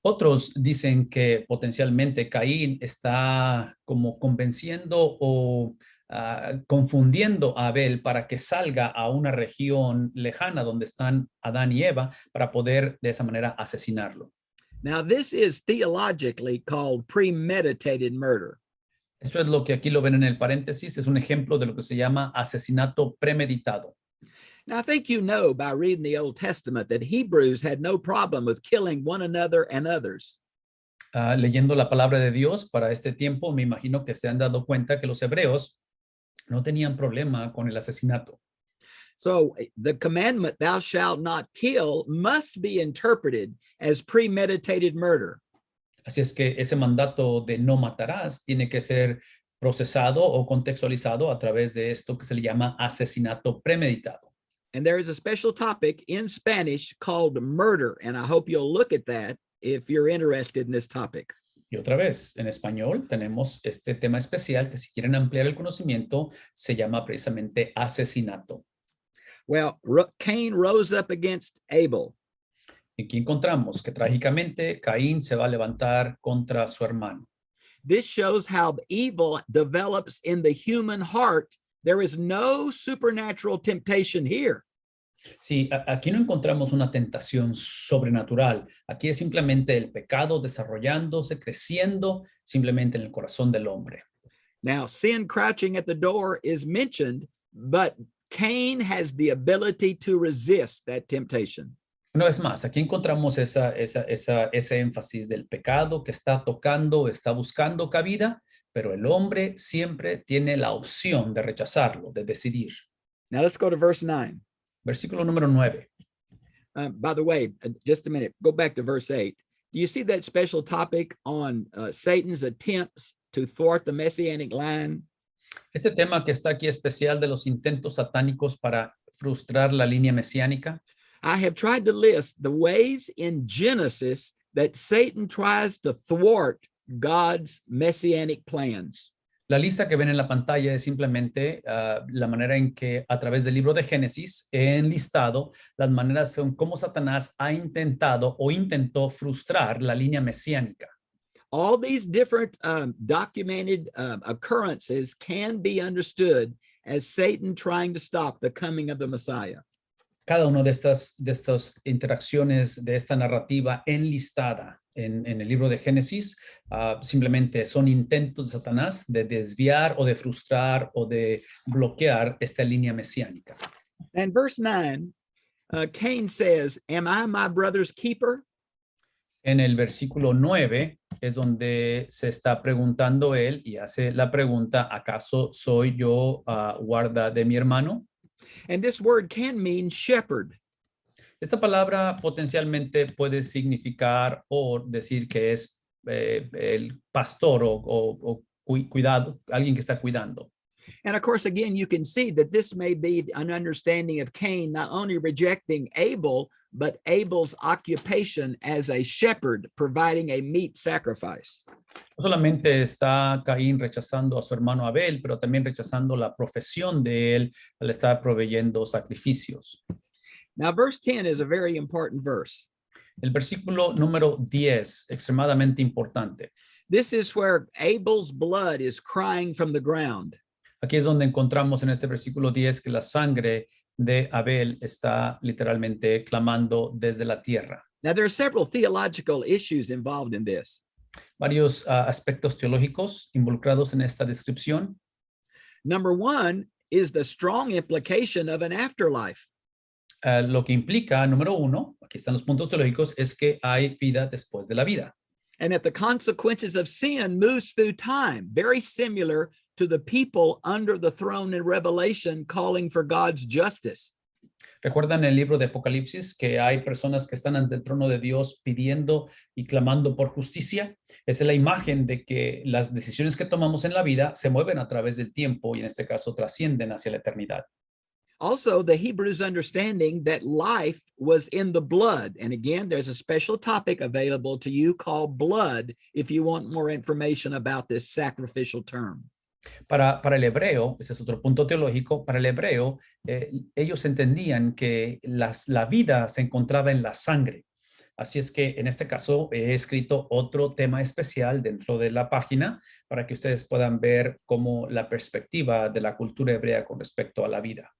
Speaker 2: Otros dicen que potencialmente Caín está como convenciendo o confundiendo a Abel para que salga a una región lejana donde están Adán y Eva para poder de esa manera asesinarlo.
Speaker 1: Now, this is theologically called premeditated murder.
Speaker 2: Esto es lo que aquí lo ven en el paréntesis, es un ejemplo de lo que se llama asesinato premeditado.
Speaker 1: Now, I think you know by reading the Old Testament that Hebrews had no problem with killing one another and others.
Speaker 2: Leyendo la palabra de Dios para este tiempo, me imagino que se han dado cuenta que los hebreos no tenían problema con el asesinato.
Speaker 1: So the commandment, thou shalt not kill, must be interpreted as premeditated murder.
Speaker 2: Así es que ese mandato de no matarás tiene que ser procesado o contextualizado a través de esto que se le llama asesinato premeditado.
Speaker 1: And there is a special topic in Spanish called murder, and I hope you'll look at that if you're interested in this topic.
Speaker 2: Y otra vez, en español tenemos este tema especial que si quieren ampliar el conocimiento se llama precisamente asesinato.
Speaker 1: Well, Cain rose up against Abel.
Speaker 2: Y aquí encontramos que trágicamente Caín se va a levantar contra su hermano.
Speaker 1: This shows how evil develops in the human heart. There is no supernatural temptation here.
Speaker 2: Sí, aquí no encontramos una tentación sobrenatural. Aquí es simplemente el pecado desarrollándose, creciendo simplemente en el corazón del hombre.
Speaker 1: Now, sin crouching at the door is mentioned, but Cain has the ability to resist that temptation.
Speaker 2: Una vez más, aquí encontramos ese énfasis del pecado que está tocando, está buscando cabida, pero el hombre siempre tiene la opción de rechazarlo, de decidir.
Speaker 1: Now let's go to verse 9.
Speaker 2: Versículo número 9.
Speaker 1: By the way, just a minute, go back to verse 8. Do you see that special topic on Satan's attempts to thwart the messianic line?
Speaker 2: Este tema que está aquí especial de los intentos satánicos para frustrar la línea mesiánica.
Speaker 1: I have tried to list the ways in Genesis that Satan tries to thwart God's messianic plans.
Speaker 2: La lista que ven en la pantalla es simplemente la manera en que a través del libro de Génesis he enlistado las maneras en cómo Satanás ha intentado o intentó frustrar la línea mesiánica.
Speaker 1: All these different documented occurrences can be understood as Satan trying to stop the coming of the Messiah.
Speaker 2: Cada una de estas interacciones, de esta narrativa enlistada en el libro de Génesis, simplemente son intentos de Satanás de desviar o de frustrar o de bloquear esta línea mesiánica.
Speaker 1: And verse 9, Cain says, "Am I my brother's keeper?"
Speaker 2: En el versículo 9 es donde se está preguntando él y hace la pregunta, ¿acaso soy yo guarda de mi hermano?
Speaker 1: And this word can mean shepherd.
Speaker 2: Esta palabra potencialmente puede significar o decir que es el pastor o cuidado, alguien que está cuidando.
Speaker 1: And of course, again, you can see that this may be an understanding of Cain not only rejecting Abel, but Abel's occupation as a shepherd, providing a meat sacrifice.
Speaker 2: No solamente está Caín rechazando a su hermano Abel, pero también rechazando la profesión de él al estar proveyendo sacrificios.
Speaker 1: Now, verse 10 is a very important verse.
Speaker 2: El versículo número 10, extremadamente importante.
Speaker 1: This is where Abel's blood is crying from the ground.
Speaker 2: Aquí es donde encontramos en este versículo 10 que la sangre de Abel está literalmente clamando desde la tierra.
Speaker 1: Now, there are several theological issues involved in this.
Speaker 2: Varios aspectos teológicos involucrados en esta descripción.
Speaker 1: Number one is the strong implication of an afterlife.
Speaker 2: Lo que implica, número uno, aquí están los puntos teológicos, es que hay vida después de la vida.
Speaker 1: And that the consequences of sin moves through time, very similar to the people under the throne in Revelation calling for God's justice.
Speaker 2: Recuerdan el libro de Apocalipsis que hay personas que están ante el trono de Dios pidiendo y clamando por justicia. Esa es la imagen de que las decisiones que tomamos en la vida se mueven a través del tiempo y en este caso trascienden hacia la eternidad.
Speaker 1: Also, the Hebrews understanding that life was in the blood. And again, there's a special topic available to you called blood if you want more information about this sacrificial term.
Speaker 2: Para el hebreo, ese es otro punto teológico, para el hebreo, ellos entendían que la vida se encontraba en la sangre. Así es que en este caso he escrito otro tema especial dentro de la página para que ustedes puedan ver cómo la perspectiva de la cultura hebrea con respecto a la vida.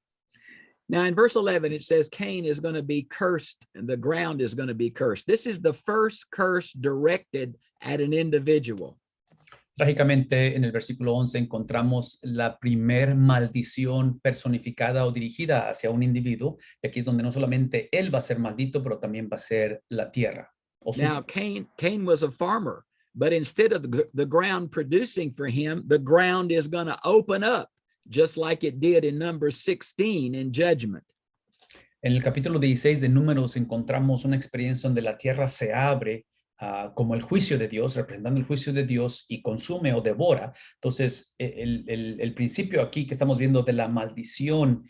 Speaker 1: Now, in verse 11, it says Cain is going to be cursed and the ground is going to be cursed. This is the first curse directed at an individual.
Speaker 2: Trágicamente, en el versículo 11 encontramos la primer maldición personificada o dirigida hacia un individuo. Y aquí es donde no solamente él va a ser maldito, pero también va a ser la tierra.
Speaker 1: Now, Cain was a farmer, but instead of the ground producing for him, the ground is going to open up, just like it did in Numbers 16 in judgment.
Speaker 2: En el capítulo 16 de Números encontramos una experiencia donde la tierra se abre como el juicio de Dios, representando el juicio de Dios y consume o devora. Entonces, el principio aquí que estamos viendo de la maldición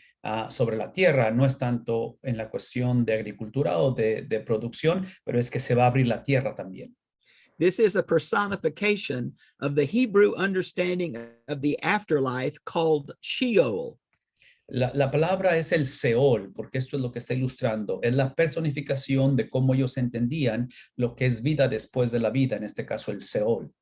Speaker 2: sobre la tierra no es tanto en la cuestión de agricultura o de producción, pero es que se va a abrir la tierra también.
Speaker 1: This is a personification of the Hebrew understanding of the afterlife called Sheol.
Speaker 2: La palabra es el Seol, porque esto es lo que está ilustrando. Es la personificación de cómo ellos entendían lo que es vida después de la vida, en este caso el Seol.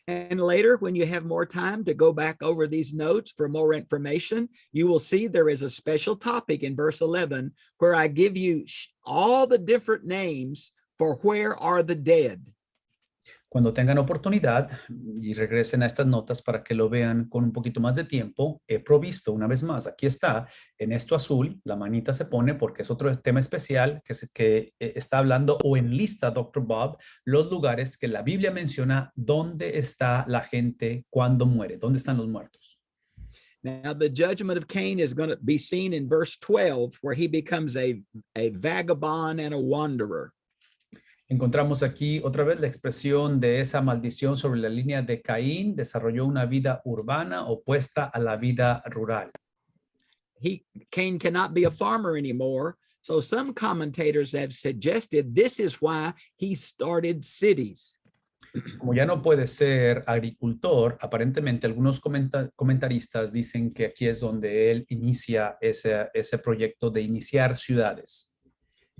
Speaker 1: And later, when you have more time to go back over these notes for more information, you will see there is a special topic in verse 11 where I give you all the different names for where are the dead.
Speaker 2: Cuando tengan oportunidad y regresen a estas notas para que lo vean con un poquito más de tiempo, he provisto una vez más, aquí está, en esto azul, la manita se pone porque es otro tema especial que está hablando o enlista Dr. Bob los lugares que la Biblia menciona dónde está la gente cuando muere, dónde están los muertos.
Speaker 1: Now, the judgment of Cain is going to be seen in verse 12, where he becomes a vagabond and a wanderer.
Speaker 2: Encontramos aquí otra vez la expresión de esa maldición sobre la línea de Caín. Desarrolló una vida urbana opuesta a la vida rural.
Speaker 1: Cain cannot be a farmer anymore. So some commentators have suggested this is why he started cities.
Speaker 2: Como ya no puede ser agricultor, aparentemente algunos comentaristas dicen que aquí es donde él inicia ese proyecto de iniciar ciudades.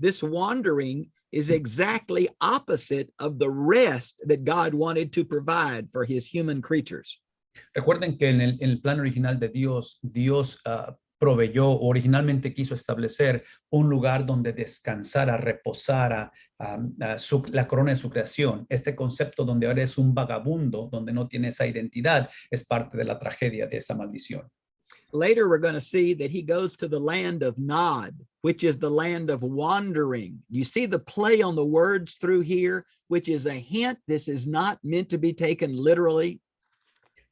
Speaker 1: This wandering is exactly opposite of the rest that God wanted to provide for his human creatures.
Speaker 2: Recuerden que en el plan original de Dios proveyó, originalmente quiso establecer un lugar donde descansara, reposara la corona de su creación. Este concepto donde ahora es un vagabundo, donde no tiene esa identidad, es parte de la tragedia de esa maldición.
Speaker 1: Later, we're going to see that he goes to the land of Nod, which is the land of wandering. You see the play on the words through here, which is a hint. This is not meant to be taken literally.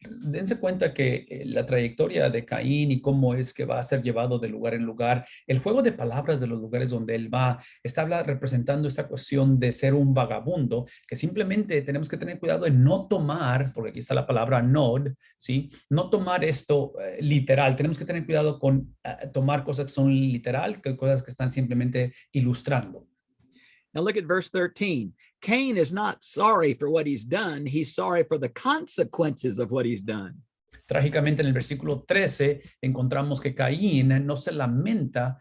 Speaker 2: Dense cuenta que la trayectoria de Caín y cómo es que va a ser llevado de lugar en lugar, el juego de palabras de los lugares donde él va, está representando esta cuestión de ser un vagabundo, que simplemente tenemos que tener cuidado en no tomar, porque aquí está la palabra nod, ¿sí? No tomar esto literal. Tenemos que tener cuidado con tomar cosas que son literal, que cosas que están simplemente ilustrando.
Speaker 1: Now look at verse 13. Cain is not sorry for what he's done. He's sorry for the consequences of what he's done.
Speaker 2: Trágicamente en el versículo 13 encontramos que Caín no se lamenta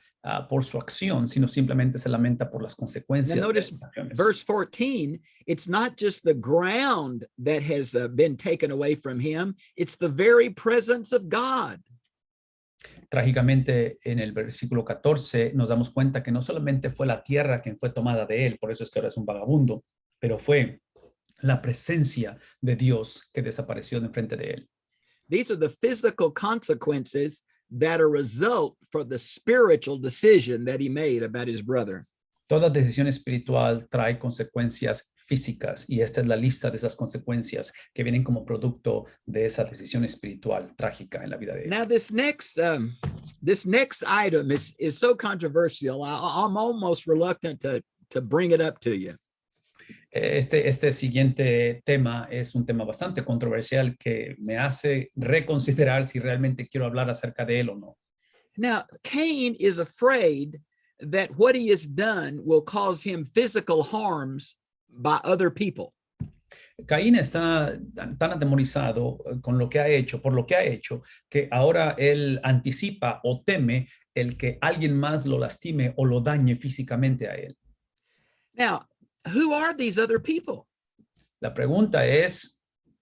Speaker 2: por su acción, sino simplemente se lamenta por las consecuencias.
Speaker 1: Now notice verse 14, it's not just the ground that has been taken away from him, it's the very presence of God.
Speaker 2: Trágicamente, en el versículo 14 nos damos cuenta que no solamente fue la tierra quien fue tomada de él, por eso es que ahora es un vagabundo, pero fue la presencia de Dios que desapareció de enfrente de él.
Speaker 1: These are the physical consequences that are result for the spiritual decision that he made about his brother.
Speaker 2: Toda decisión espiritual trae consecuencias físicas y esta es la lista de esas consecuencias que vienen como producto de esa decisión espiritual trágica en la vida de él.
Speaker 1: Now this next item is so controversial. I'm almost reluctant to bring it up to you.
Speaker 2: Este siguiente tema es un tema bastante controversial que me hace reconsiderar si realmente quiero hablar acerca de él o no.
Speaker 1: Now, Cain is afraid that what he has done will cause him physical harms by other people.
Speaker 2: Caín está tan atemorizado con lo que ha hecho, por lo que ha hecho, que ahora él anticipa o teme el que alguien más lo lastime o lo dañe físicamente a él.
Speaker 1: Now, who are these other people?
Speaker 2: La pregunta es,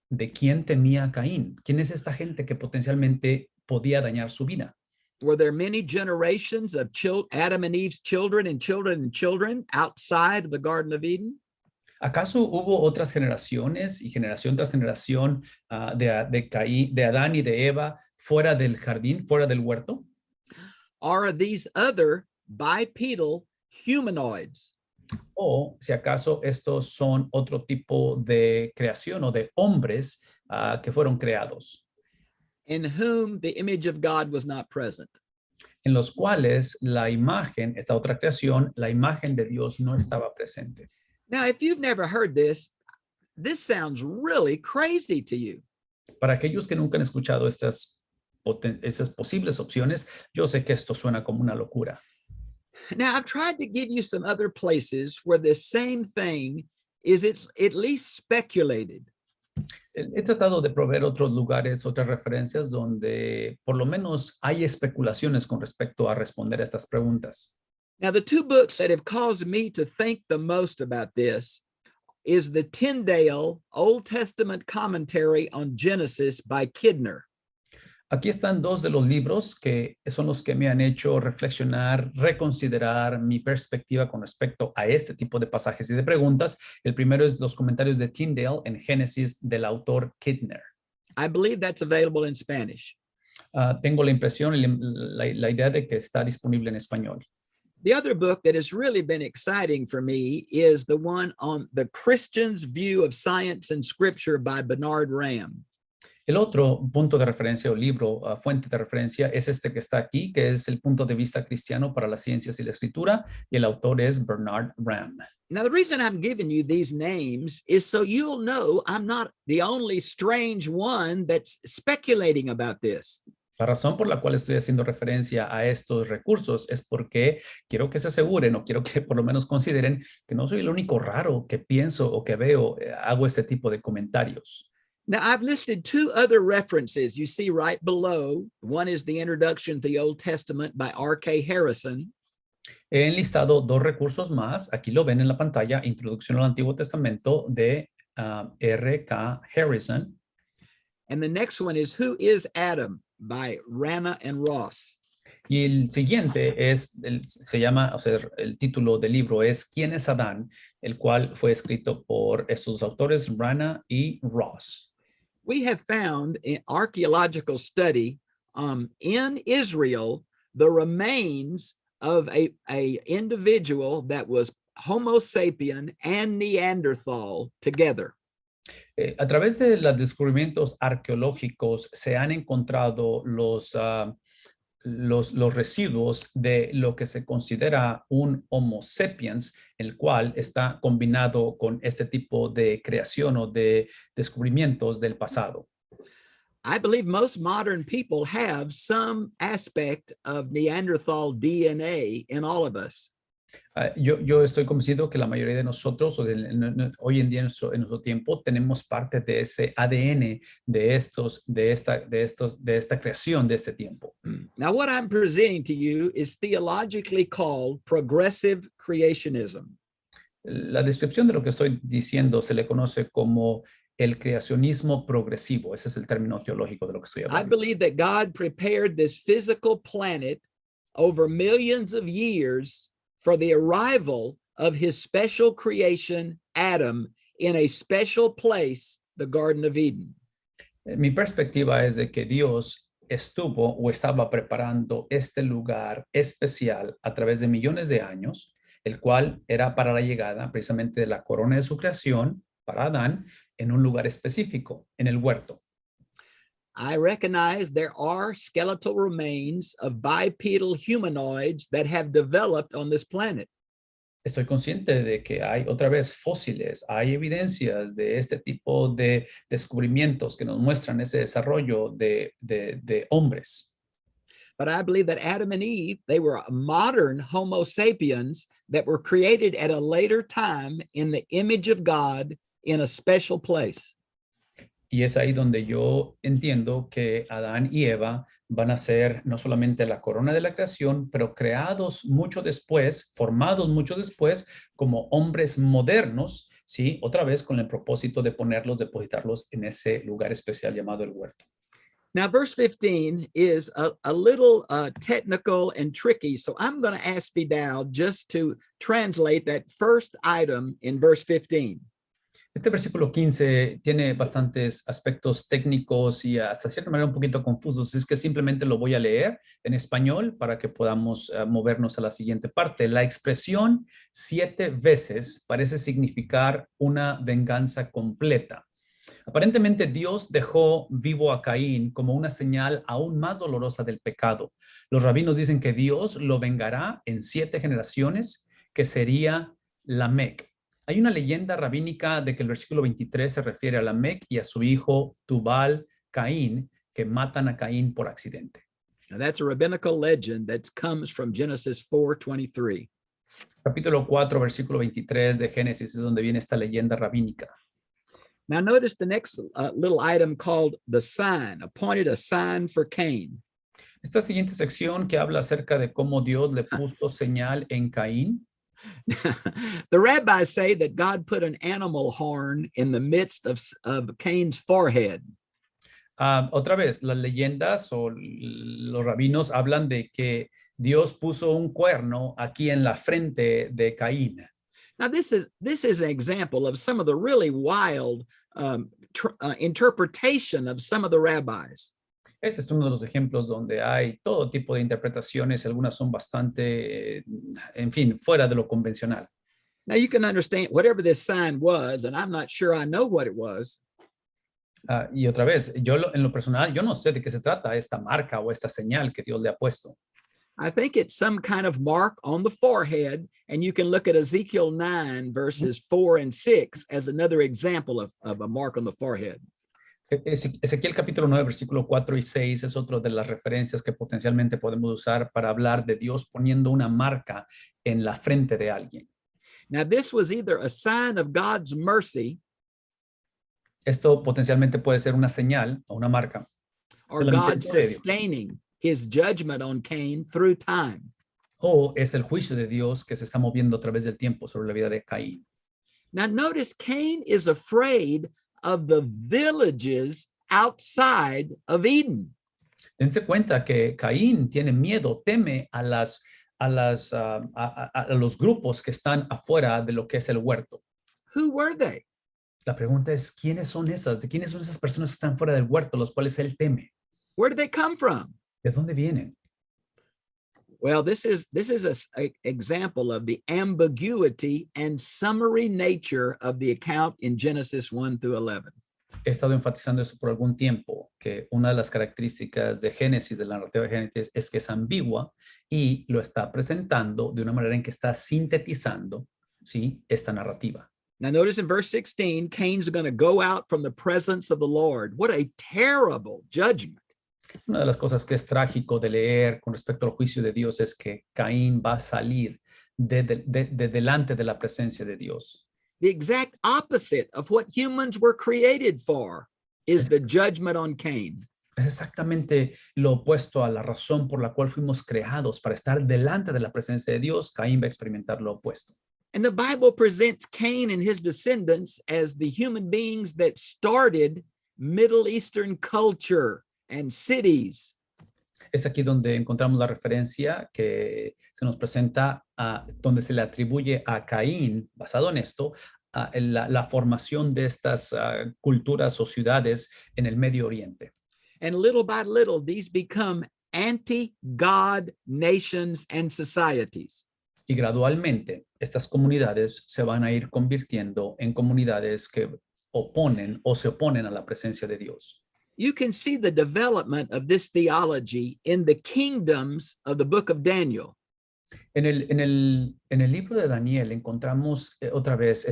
Speaker 2: ¿de quién temía Caín? ¿Quién es esta gente que potencialmente podía dañar su vida?
Speaker 1: Were there many generations of Adam and Eve's children and children and children outside of the Garden of Eden?
Speaker 2: ¿Acaso hubo otras generaciones y generación tras generación de Adán y de Eva fuera del jardín, fuera del huerto?
Speaker 1: Are these other bipedal humanoids?
Speaker 2: O si acaso estos son otro tipo de creación o de hombres que fueron creados.
Speaker 1: In whom the image of God was not present.
Speaker 2: En los cuales la imagen, esta otra creación, la imagen de Dios no estaba presente.
Speaker 1: Now, if you've never heard this sounds really crazy to you.
Speaker 2: Para aquellos que nunca han escuchado esas posibles opciones, yo sé que esto suena como una locura.
Speaker 1: Now, I've tried to give you some other places where the same thing is at least speculated.
Speaker 2: He tratado de proveer otros lugares, otras referencias donde por lo menos hay especulaciones con respecto a responder a estas preguntas.
Speaker 1: Now, the two books that have caused me to think the most about this is the Tyndale Old Testament Commentary on Genesis by Kidner.
Speaker 2: Aquí están dos de los libros que son los que me han hecho reflexionar, reconsiderar mi perspectiva con respecto a este tipo de pasajes y de preguntas. El primero es los comentarios de Tyndale en Génesis del autor Kidner.
Speaker 1: I believe that's available in Spanish.
Speaker 2: Tengo la impresión y la idea de que está disponible en español.
Speaker 1: The other book that has really been exciting for me is the one on the Christian's View of Science and Scripture by Bernard Ramm.
Speaker 2: El otro punto de referencia o libro, fuente de referencia, es este que está aquí, que es el punto de vista cristiano para las ciencias y la escritura, y el autor es Bernard Ramm.
Speaker 1: Now, the reason I'm giving you these names is so you'll know I'm not the only strange one that's speculating about this.
Speaker 2: La razón por la cual estoy haciendo referencia a estos recursos es porque quiero que se aseguren o quiero que por lo menos consideren que no soy el único raro que pienso o que veo, hago este tipo de comentarios.
Speaker 1: Now, I've listed two other references you see right below. One is the Introduction to the Old Testament by R.K. Harrison.
Speaker 2: He enlistado dos recursos más. Aquí lo ven en la pantalla. Introducción al Antiguo Testamento de R.K. Harrison.
Speaker 1: And the next one is Who is Adam by Rana and Ross.
Speaker 2: Y el siguiente se llama, o sea, el título del libro es ¿Quién es Adán? El cual fue escrito por estos autores, Rana y Ross.
Speaker 1: We have found in archaeological study in Israel the remains of a individual that was Homo sapien and Neanderthal together.
Speaker 2: A través de los descubrimientos arqueológicos se han encontrado los residuos de lo que se considera un Homo sapiens, el cual está combinado con este tipo de creación o de descubrimientos del pasado.
Speaker 1: I believe most modern people have some aspect of Neanderthal DNA in all of us.
Speaker 2: Yo estoy convencido que la mayoría de nosotros, hoy en día en nuestro tiempo, tenemos parte de ese ADN de esta creación de este tiempo.
Speaker 1: Now, what I'm presenting to you is theologically called progressive creationism.
Speaker 2: La descripción de lo que estoy diciendo se le conoce como el creacionismo progresivo. Ese es el término teológico de lo que estoy
Speaker 1: I
Speaker 2: hablando.
Speaker 1: believe that God prepared this physical planet over millions of years for the arrival of his special creation, Adam, in a special place, the Garden of Eden.
Speaker 2: Mi perspectiva es de que Dios estuvo o estaba preparando este lugar especial a través de millones de años, el cual era para la llegada precisamente de la corona de su creación, para Adán, en un lugar específico, en el huerto.
Speaker 1: I recognize there are skeletal remains of bipedal humanoids that have developed on this planet.
Speaker 2: Estoy consciente de que hay otra vez fósiles, hay evidencias de este tipo de descubrimientos que nos muestran ese desarrollo de hombres.
Speaker 1: But I believe that Adam and Eve, they were modern Homo sapiens that were created at a later time in the image of God in a special place.
Speaker 2: Y es ahí donde yo entiendo que Adán y Eva van a ser no solamente la corona de la creación, pero creados mucho después, formados mucho después como hombres modernos, ¿sí? Otra vez con el propósito de depositarlos en ese lugar especial llamado el huerto.
Speaker 1: Now, verse 15 is a little technical and tricky, so I'm going to ask Vidal just to translate that first item in verse 15.
Speaker 2: Este versículo 15 tiene bastantes aspectos técnicos y hasta cierta manera un poquito confusos. Es que simplemente lo voy a leer en español para que podamos movernos a la siguiente parte. La expresión 7 veces parece significar una venganza completa. Aparentemente Dios dejó vivo a Caín como una señal aún más dolorosa del pecado. Los rabinos dicen que Dios lo vengará en 7 generaciones, que sería Lamec. Hay una leyenda rabínica de que el versículo 23 se refiere a Lamec y a su hijo Tubal, Caín, que matan a Caín por accidente.
Speaker 1: Now, that's a rabbinical legend that comes from Genesis 4:23.
Speaker 2: Capítulo 4, versículo 23 de Génesis es donde viene esta leyenda rabínica.
Speaker 1: Now, notice the next little item called the sign, appointed a sign for Cain.
Speaker 2: Esta siguiente sección que habla acerca de cómo Dios le puso señal en Caín.
Speaker 1: The rabbis say that God put an animal horn in the midst of Cain's forehead.
Speaker 2: Otra vez, las leyendas o los rabinos hablan de que Dios puso un cuerno aquí en la frente de Caín.
Speaker 1: Now, this is an example of some of the really wild interpretation of some of the rabbis.
Speaker 2: Este es uno de los ejemplos donde hay todo tipo de interpretaciones, algunas son bastante, en fin, fuera de lo convencional.
Speaker 1: Now, you can understand whatever this sign was, and I'm not sure I know what it was.
Speaker 2: Y otra vez, yo en lo personal, yo no sé de qué se trata esta marca o esta señal que Dios le ha puesto.
Speaker 1: I think it's some kind of mark on the forehead, and you can look at Ezekiel 9, verses 4 and 6 as another example of a mark on the forehead.
Speaker 2: Ezequiel capítulo 9, versículo 4 y 6 es otro de las referencias que potencialmente podemos usar para hablar de Dios poniendo una marca en la frente de alguien.
Speaker 1: Now, this was either a sign of God's mercy,
Speaker 2: esto potencialmente puede ser una señal o una marca
Speaker 1: or
Speaker 2: de la
Speaker 1: God
Speaker 2: misericordia de Dios.
Speaker 1: sustaining his judgment on Cain through time.
Speaker 2: O es el juicio de Dios que se está moviendo a través del tiempo sobre la vida de Caín.
Speaker 1: Now, notice Cain is afraid of the villages outside of Eden.
Speaker 2: Dense cuenta que Caín tiene miedo, teme a los grupos que están afuera de lo que es el huerto.
Speaker 1: Who were they?
Speaker 2: La pregunta es, ¿quiénes son esas? ¿De quiénes son esas personas que están fuera del huerto, los cuales él teme?
Speaker 1: Where did they come from?
Speaker 2: ¿De dónde vienen?
Speaker 1: Well, this is a example of the ambiguity and summary nature of the account in Genesis 1 through 11.
Speaker 2: He estado enfatizando eso por algún tiempo, que una de las características de Génesis, de la narrativa de Génesis, es que es ambigua y lo está presentando de una manera en que está sintetizando, ¿sí?, esta narrativa.
Speaker 1: Now, notice in verse 16, Cain's going to go out from the presence of the Lord. What a terrible judgment.
Speaker 2: Una de las cosas que es trágico de leer con respecto al juicio de Dios es que Caín va a salir de delante de la presencia de Dios.
Speaker 1: The exact opposite of what humans were created for is the judgment on Cain.
Speaker 2: Es exactamente lo opuesto a la razón por la cual fuimos creados, para estar delante de la presencia de Dios. Caín va a experimentar lo opuesto.
Speaker 1: And the Bible presents Cain and his descendants as the human beings that started Middle Eastern culture and cities.
Speaker 2: Es aquí donde encontramos la referencia que se nos presenta, donde se le atribuye a Caín, basado en esto, la formación de estas culturas o ciudades en el Medio Oriente.
Speaker 1: And little by little, these become anti-God nations and societies.
Speaker 2: Y gradualmente estas comunidades se van a ir convirtiendo en comunidades que oponen o se oponen a la presencia de Dios.
Speaker 1: You can see the development of this theology in the kingdoms of the book of Daniel.
Speaker 2: En el libro de Daniel encontramos otra vez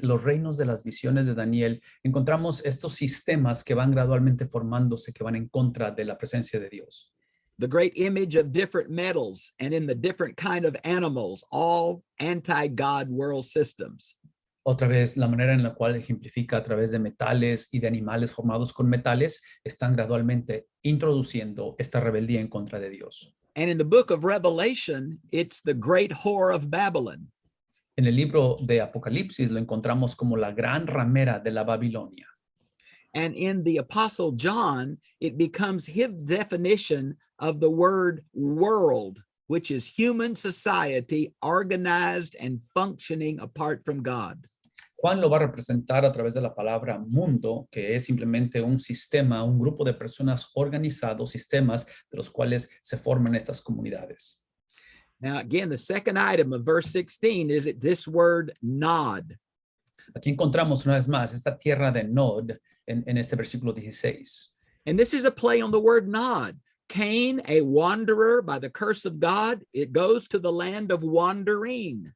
Speaker 2: los reinos de las visiones de Daniel. Encontramos estos sistemas que van gradualmente formándose, que van en contra de la presencia de Dios.
Speaker 1: The great image of different metals and in the different kind of animals, all anti-God world systems.
Speaker 2: Otra vez, la manera en la cual ejemplifica a través de metales y de animales formados con metales, están gradualmente introduciendo esta rebeldía en contra de Dios.
Speaker 1: And in the book of Revelation, it's the great whore of Babylon.
Speaker 2: En el libro de Apocalipsis lo encontramos como la gran ramera de la Babilonia.
Speaker 1: And in the Apostle John, it becomes his definition of the word world, which is human society organized and functioning apart from God.
Speaker 2: Juan lo va a representar a través de la palabra mundo, que es simplemente un sistema, un grupo de personas organizados, sistemas de los cuales se forman estas comunidades.
Speaker 1: Now, again, the second item of verse 16 is this word nod.
Speaker 2: Aquí encontramos una vez más esta tierra de Nod en este versículo 16.
Speaker 1: And this is a play on the word nod. Cain, a wanderer by the curse of God, it goes to the land of wandering.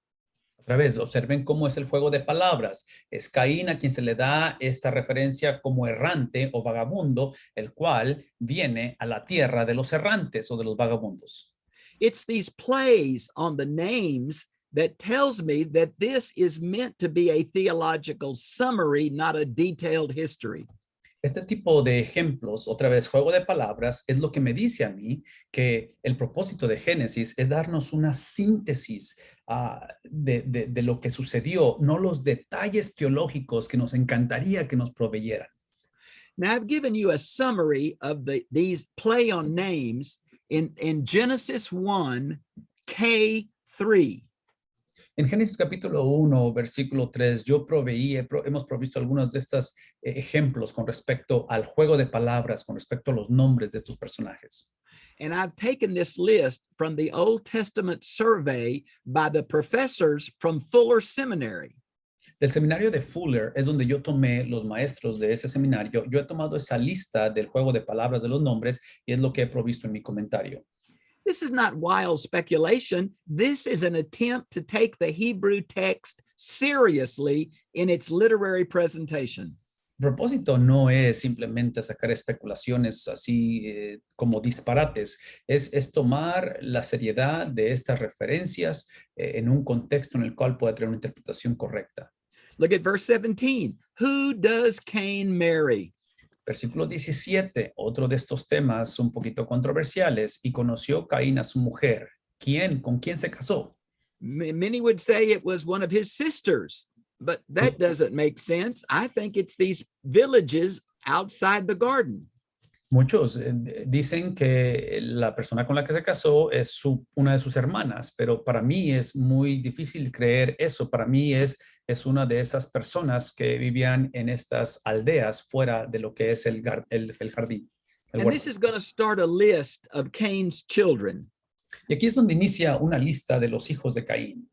Speaker 2: Otra vez, observen cómo es el juego de palabras. Es Caín a quien se le da esta referencia como errante o vagabundo, el cual viene a la tierra de los errantes o de los vagabundos.
Speaker 1: It's these plays on the names that tells me that this is meant to be a theological summary, not a detailed history.
Speaker 2: Este tipo de ejemplos, otra vez, juego de palabras, es lo que me dice a mí que el propósito de Génesis es darnos una síntesis de lo que sucedió, no los detalles teológicos que nos encantaría que nos proveyeran.
Speaker 1: Now, I've given you a summary of these play on names in Genesis 1, K3.
Speaker 2: En Génesis capítulo 1, versículo 3, hemos provisto algunos de estos ejemplos con respecto al juego de palabras, con respecto a los nombres de estos personajes.
Speaker 1: And I've taken this list from the Old Testament survey by the professors from Fuller Seminary.
Speaker 2: Del seminario de Fuller es donde yo tomé los maestros de ese seminario. Yo he tomado esa lista del juego de palabras de los nombres y es lo que he provisto en mi comentario.
Speaker 1: This is not wild speculation. This is an attempt to take the Hebrew text seriously in its literary presentation.
Speaker 2: El propósito no es simplemente sacar especulaciones así como disparates, es tomar la seriedad de estas referencias en un contexto en el cual pueda tener una interpretación correcta.
Speaker 1: Look at verse 17. Who does Cain marry?
Speaker 2: Versículo 17, otro de estos temas un poquito controversiales. Y conoció Caín a su mujer. ¿Quién? ¿Con quién se casó?
Speaker 1: Many would say it was one of his sisters, but that doesn't make sense. I think it's these villages outside the garden.
Speaker 2: Muchos dicen que la persona con la que se casó es una de sus hermanas, pero para mí es muy difícil creer eso. Para mí es una de esas personas que vivían en estas aldeas fuera de lo que es el jardín.
Speaker 1: And this is going to start a list of Cain's children.
Speaker 2: Y aquí es donde inicia una lista de los hijos de Caín.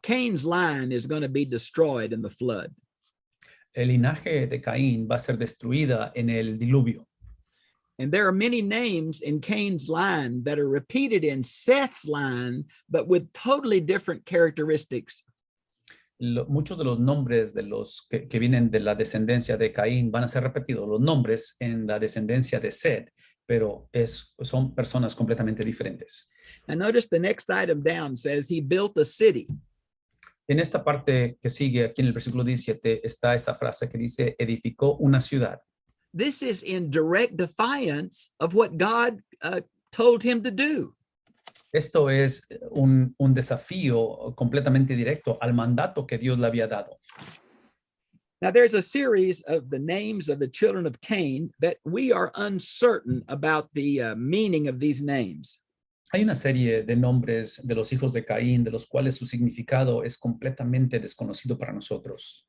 Speaker 1: Cain's line is going to be destroyed in the flood.
Speaker 2: El linaje de Caín va a ser destruida en el diluvio.
Speaker 1: And there are many names in Cain's line that are repeated in Seth's line, but with totally different characteristics.
Speaker 2: Muchos de los nombres de los que vienen de la descendencia de Caín van a ser repetidos, los nombres en la descendencia de Seth, pero son personas completamente diferentes.
Speaker 1: And notice the next item down says he built a city.
Speaker 2: En esta parte que sigue, aquí en el versículo 17, está esta frase que dice, edificó una ciudad.
Speaker 1: This is in direct defiance of what God told him to do.
Speaker 2: Esto es un desafío completamente directo al mandato que Dios le había dado.
Speaker 1: Now, there's a series of the names of the children of Cain that we are uncertain about the meaning of these names.
Speaker 2: Hay una serie de nombres de los hijos de Caín, de los cuales su significado es completamente desconocido para nosotros.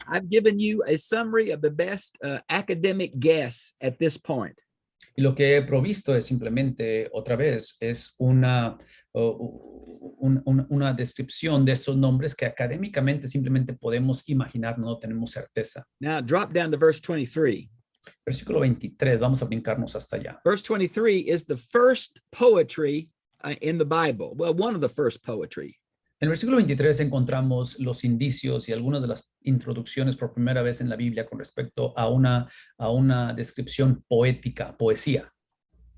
Speaker 1: I've given you a summary of the best academic guess at this point.
Speaker 2: Y lo que he provisto es simplemente, otra vez, es una descripción de estos nombres que académicamente simplemente podemos imaginar, no tenemos certeza.
Speaker 1: Now, drop down to verse 23.
Speaker 2: Versículo 23, vamos a brincarnos hasta allá.
Speaker 1: Verse 23 is the first poetry in the Bible. Well, one of the first poetry.
Speaker 2: En el versículo 23 encontramos los indicios y algunas de las introducciones por primera vez en la Biblia con respecto a una descripción poética, poesía.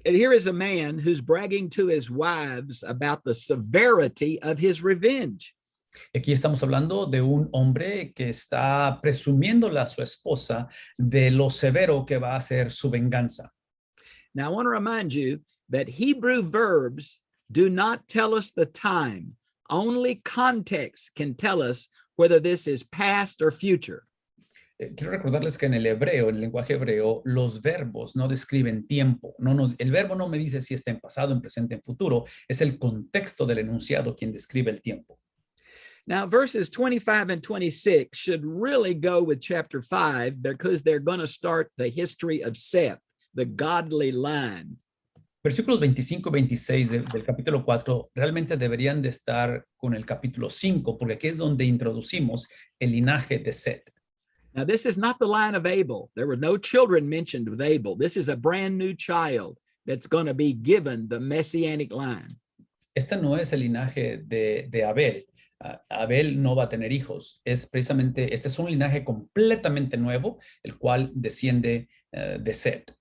Speaker 1: And here is a man who's bragging to his wives about the severity of his revenge.
Speaker 2: Aquí estamos hablando de un hombre que está presumiéndole a su esposa de lo severo que va a ser su venganza.
Speaker 1: Now, I want to remind you that Hebrew verbs do not tell us the time. Only context can tell us whether this is past or future.
Speaker 2: Quiero recordarles que en el hebreo, en el lenguaje hebreo, los verbos no describen tiempo. El verbo no me dice si está en pasado, en presente, en futuro. Es el contexto del enunciado quien describe el tiempo.
Speaker 1: Now, verses 25 and 26 should really go with chapter 5 because they're going to start the history of Seth, the godly line.
Speaker 2: Versículos 25 y 26 del capítulo 4 realmente deberían de estar con el capítulo 5, porque aquí es donde introducimos el linaje de Seth.
Speaker 1: Now, this is not the line of Abel. There were no children mentioned with Abel. This is a brand new child that's going to be given the messianic line.
Speaker 2: Este no es el linaje de Abel. Abel no va a tener hijos. Este es un linaje completamente nuevo, el cual desciende de Seth.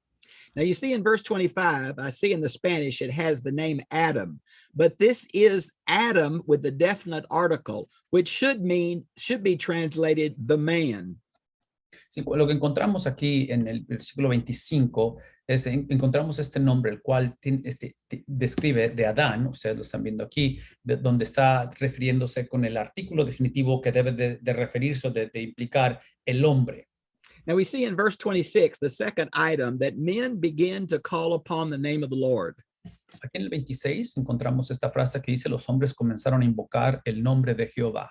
Speaker 1: Now, you see in verse 25, I see in the Spanish, it has the name Adam, but this is Adam with the definite article, which should be translated the man.
Speaker 2: Sí, lo que encontramos aquí en el versículo 25 encontramos este nombre, el cual describe de Adán, ustedes lo están viendo aquí, donde está refiriéndose con el artículo definitivo que debe de referirse o de implicar el hombre.
Speaker 1: Now we see in verse 26, the second item, that men begin to call upon the name of the Lord.
Speaker 2: Aquí en el 26 encontramos esta frase que dice, los hombres comenzaron a invocar el nombre de Jehová.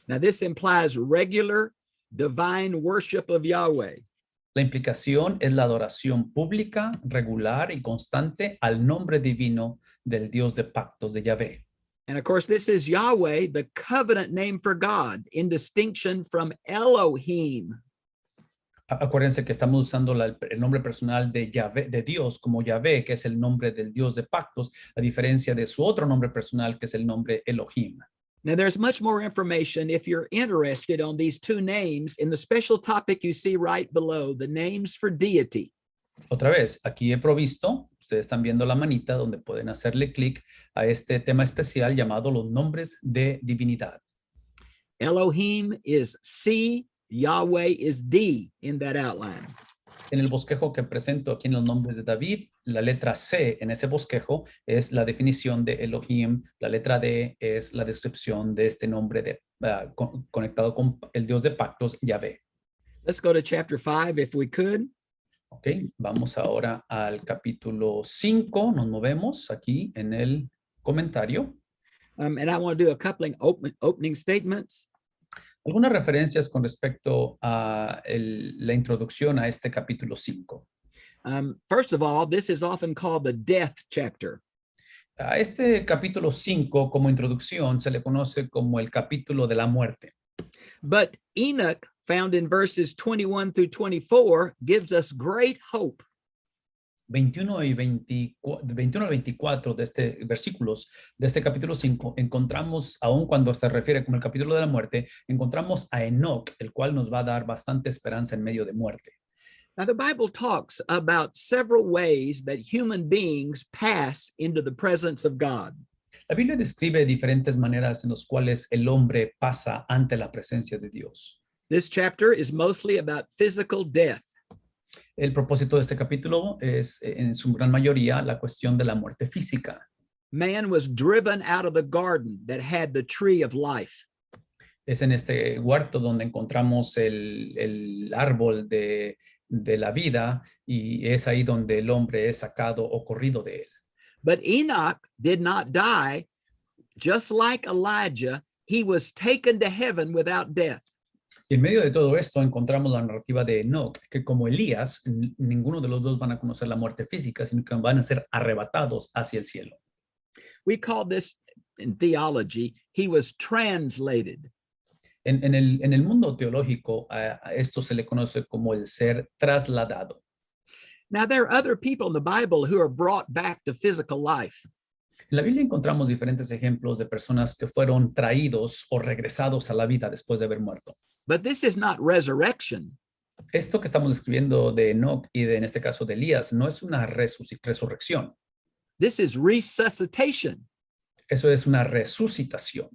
Speaker 1: Now this implies regular divine worship of Yahweh.
Speaker 2: La implicación es la adoración pública, regular y constante al nombre divino del Dios de pactos de Yahvé.
Speaker 1: And of course, this is Yahweh, the covenant name for God, in distinction from Elohim.
Speaker 2: Acuérdense que estamos usando el nombre personal de Yahvé, de Dios como Yahvé, que es el nombre del Dios de pactos, a diferencia de su otro nombre personal, que es el nombre Elohim.
Speaker 1: Now, there's much more information if you're interested on these two names in the special topic you see right below, the names for deity.
Speaker 2: Otra vez, aquí he provisto, ustedes están viendo la manita donde pueden hacerle clic a este tema especial llamado los nombres de divinidad.
Speaker 1: Elohim is C, Yahweh is D in that outline.
Speaker 2: En el bosquejo que presento aquí en los nombres de David, la letra C en ese bosquejo es la definición de Elohim, la letra D es la descripción de este nombre conectado con el Dios de pactos, Yahvé.
Speaker 1: Let's go to chapter 5 if we could.
Speaker 2: Ok, vamos ahora al capítulo 5. Nos movemos aquí en el comentario.
Speaker 1: And I want to do a couple opening statements.
Speaker 2: Algunas referencias con respecto a la introducción a este capítulo 5.
Speaker 1: First of all, this is often called the death chapter.
Speaker 2: A este capítulo 5, como introducción, se le conoce como el capítulo de la muerte.
Speaker 1: But Enoc, found in verses 21 through 24, gives us great hope.
Speaker 2: 21 al 24 de este versículos de este capítulo 5, encontramos, aun cuando se refiere como el capítulo de la muerte, encontramos a Enoc, el cual nos va a dar bastante esperanza en medio de muerte.
Speaker 1: Now, the Bible talks about several ways that human beings pass into the presence of God.
Speaker 2: La Biblia describe diferentes maneras en las cuales el hombre pasa ante la presencia de Dios.
Speaker 1: This chapter is mostly about physical death.
Speaker 2: El propósito de este capítulo es, en su gran mayoría, la cuestión de la muerte física.
Speaker 1: Man was driven out of the garden that had the tree of life.
Speaker 2: Es en este huerto donde encontramos el árbol de la vida, y es ahí donde el hombre es sacado o corrido de él.
Speaker 1: But Enoch did not die. Just like Elijah, he was taken to heaven without death.
Speaker 2: Y en medio de todo esto encontramos la narrativa de Enoc, que como Elías, ninguno de los dos van a conocer la muerte física, sino que van a ser arrebatados hacia el cielo.
Speaker 1: We call this in theology, he was translated.
Speaker 2: En el mundo teológico, a esto se le conoce como el ser trasladado.
Speaker 1: Now, there are other people in the Bible who are brought back to physical life.
Speaker 2: En la Biblia encontramos diferentes ejemplos de personas que fueron traídos o regresados a la vida después de haber muerto.
Speaker 1: But this is not resurrection.
Speaker 2: Esto que estamos escribiendo de Enoc y en este caso de Elías no es una resurrección.
Speaker 1: This is resuscitation.
Speaker 2: Eso es una resucitación.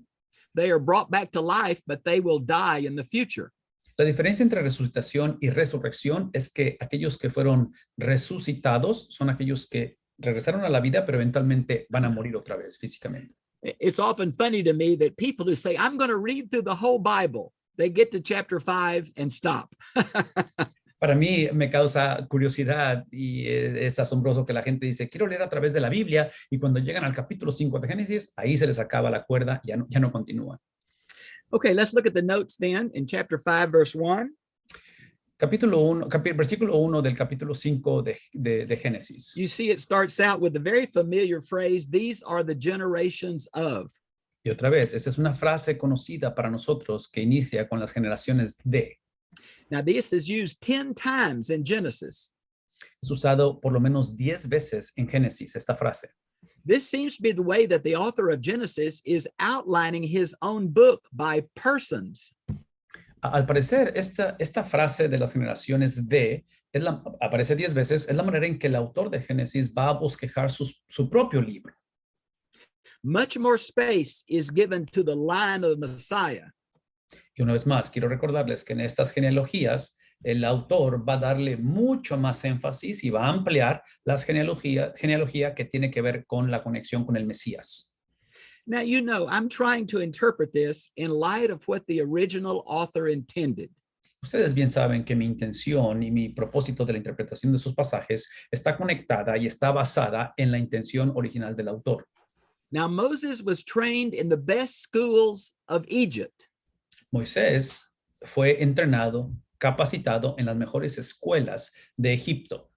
Speaker 1: They are brought back to life, but they will die in the future.
Speaker 2: La diferencia entre resucitación y resurrección es que aquellos que fueron resucitados son aquellos que regresaron a la vida, pero eventualmente van a morir otra vez físicamente.
Speaker 1: It's often funny to me that people who say, I'm going to read through the whole Bible, they get to chapter 5 and stop.
Speaker 2: Para mí me causa curiosidad y es asombroso que la gente dice, quiero leer a través de la Biblia, y cuando llegan al capítulo 5 de Génesis, ahí se les acaba la cuerda, ya no continúa.
Speaker 1: Okay, let's look at the notes then in chapter 5, verse 1.
Speaker 2: Versículo 1 del capítulo 5 de Génesis.
Speaker 1: You see, it starts out with the very familiar phrase, these are the generations of.
Speaker 2: Y otra vez, esa es una frase conocida para nosotros que inicia con las generaciones de.
Speaker 1: Now, this is used 10 times in Genesis.
Speaker 2: Es usado por lo menos 10 veces en Génesis, esta frase.
Speaker 1: This seems to be the way that the author of Genesis is outlining his own book by persons.
Speaker 2: Al parecer, esta frase de las generaciones de, aparece 10 veces, es la manera en que el autor de Génesis va a bosquejar su propio libro.
Speaker 1: Much more space is given to the line of the Messiah.
Speaker 2: Y una vez más, quiero recordarles que en estas genealogías, el autor va a darle mucho más énfasis y va a ampliar las genealogía que tiene que ver con la conexión con el Mesías.
Speaker 1: Now, you know, I'm trying to interpret this in light of what the original author intended.
Speaker 2: Ustedes bien saben que mi intención y mi propósito de la interpretación de esos pasajes está conectada y está basada en la intención original del autor.
Speaker 1: Now, Moses was trained in the best schools of Egypt.
Speaker 2: Moisés fue entrenado, capacitado en las mejores escuelas de Egipto.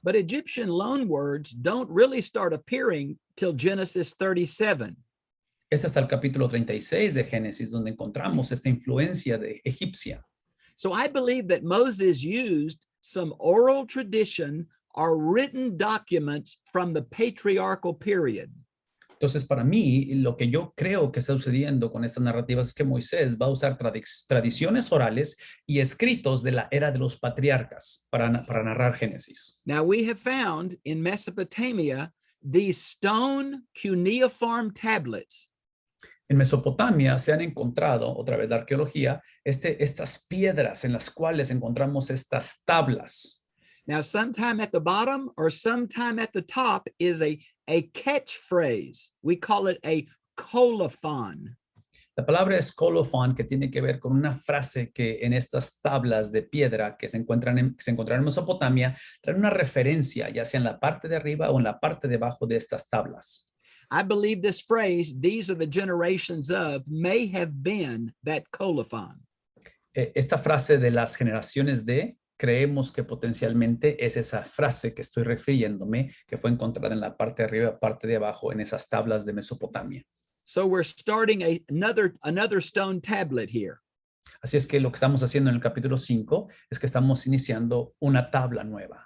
Speaker 1: But Egyptian loanwords don't really start appearing till Genesis 37.
Speaker 2: Es hasta el capítulo 36 de Génesis donde encontramos esta influencia de egipcia.
Speaker 1: So I believe that Moses used some oral tradition or written documents from the patriarchal period.
Speaker 2: Entonces, para mí, lo que yo creo que está sucediendo con estas narrativas es que Moisés va a usar tradiciones orales y escritos de la era de los patriarcas para narrar Génesis.
Speaker 1: Now, we have found in Mesopotamia these stone cuneiform tablets.
Speaker 2: En Mesopotamia se han encontrado, otra vez la arqueología, estas piedras en las cuales encontramos estas tablas.
Speaker 1: Now, sometime at the bottom or sometime at the top is a catchphrase. We call it a colophon.
Speaker 2: La palabra es colophon, que tiene que ver con una frase que en estas tablas de piedra que se encuentran en Mesopotamia, traen una referencia, ya sea en la parte de arriba o en la parte de abajo de estas tablas.
Speaker 1: I believe this phrase, these are the generations of, may have been that colophon.
Speaker 2: Esta frase de las generaciones de, creemos que potencialmente es esa frase que estoy refiriéndome, que fue encontrada en la parte de arriba, parte de abajo, en esas tablas de Mesopotamia.
Speaker 1: So we're starting another stone tablet here.
Speaker 2: Así es que lo que estamos haciendo en el capítulo 5 es que estamos iniciando una tabla nueva.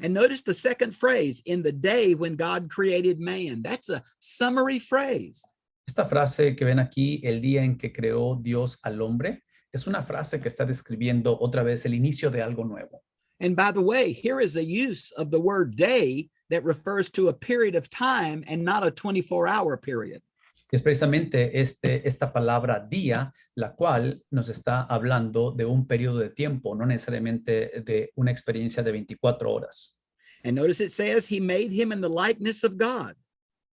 Speaker 1: And notice the second phrase, in the day when God created man. That's a summary phrase.
Speaker 2: Esta frase que ven aquí, el día en que creó Dios al hombre, es una frase que está describiendo otra vez el inicio de algo nuevo.
Speaker 1: And by the way, here is a use of the word day that refers to a period of time and not a 24-hour period.
Speaker 2: Es precisamente esta palabra día, la cual nos está hablando de un periodo de tiempo, no necesariamente de una experiencia de 24 horas.
Speaker 1: And notice it says he made him in the likeness of God.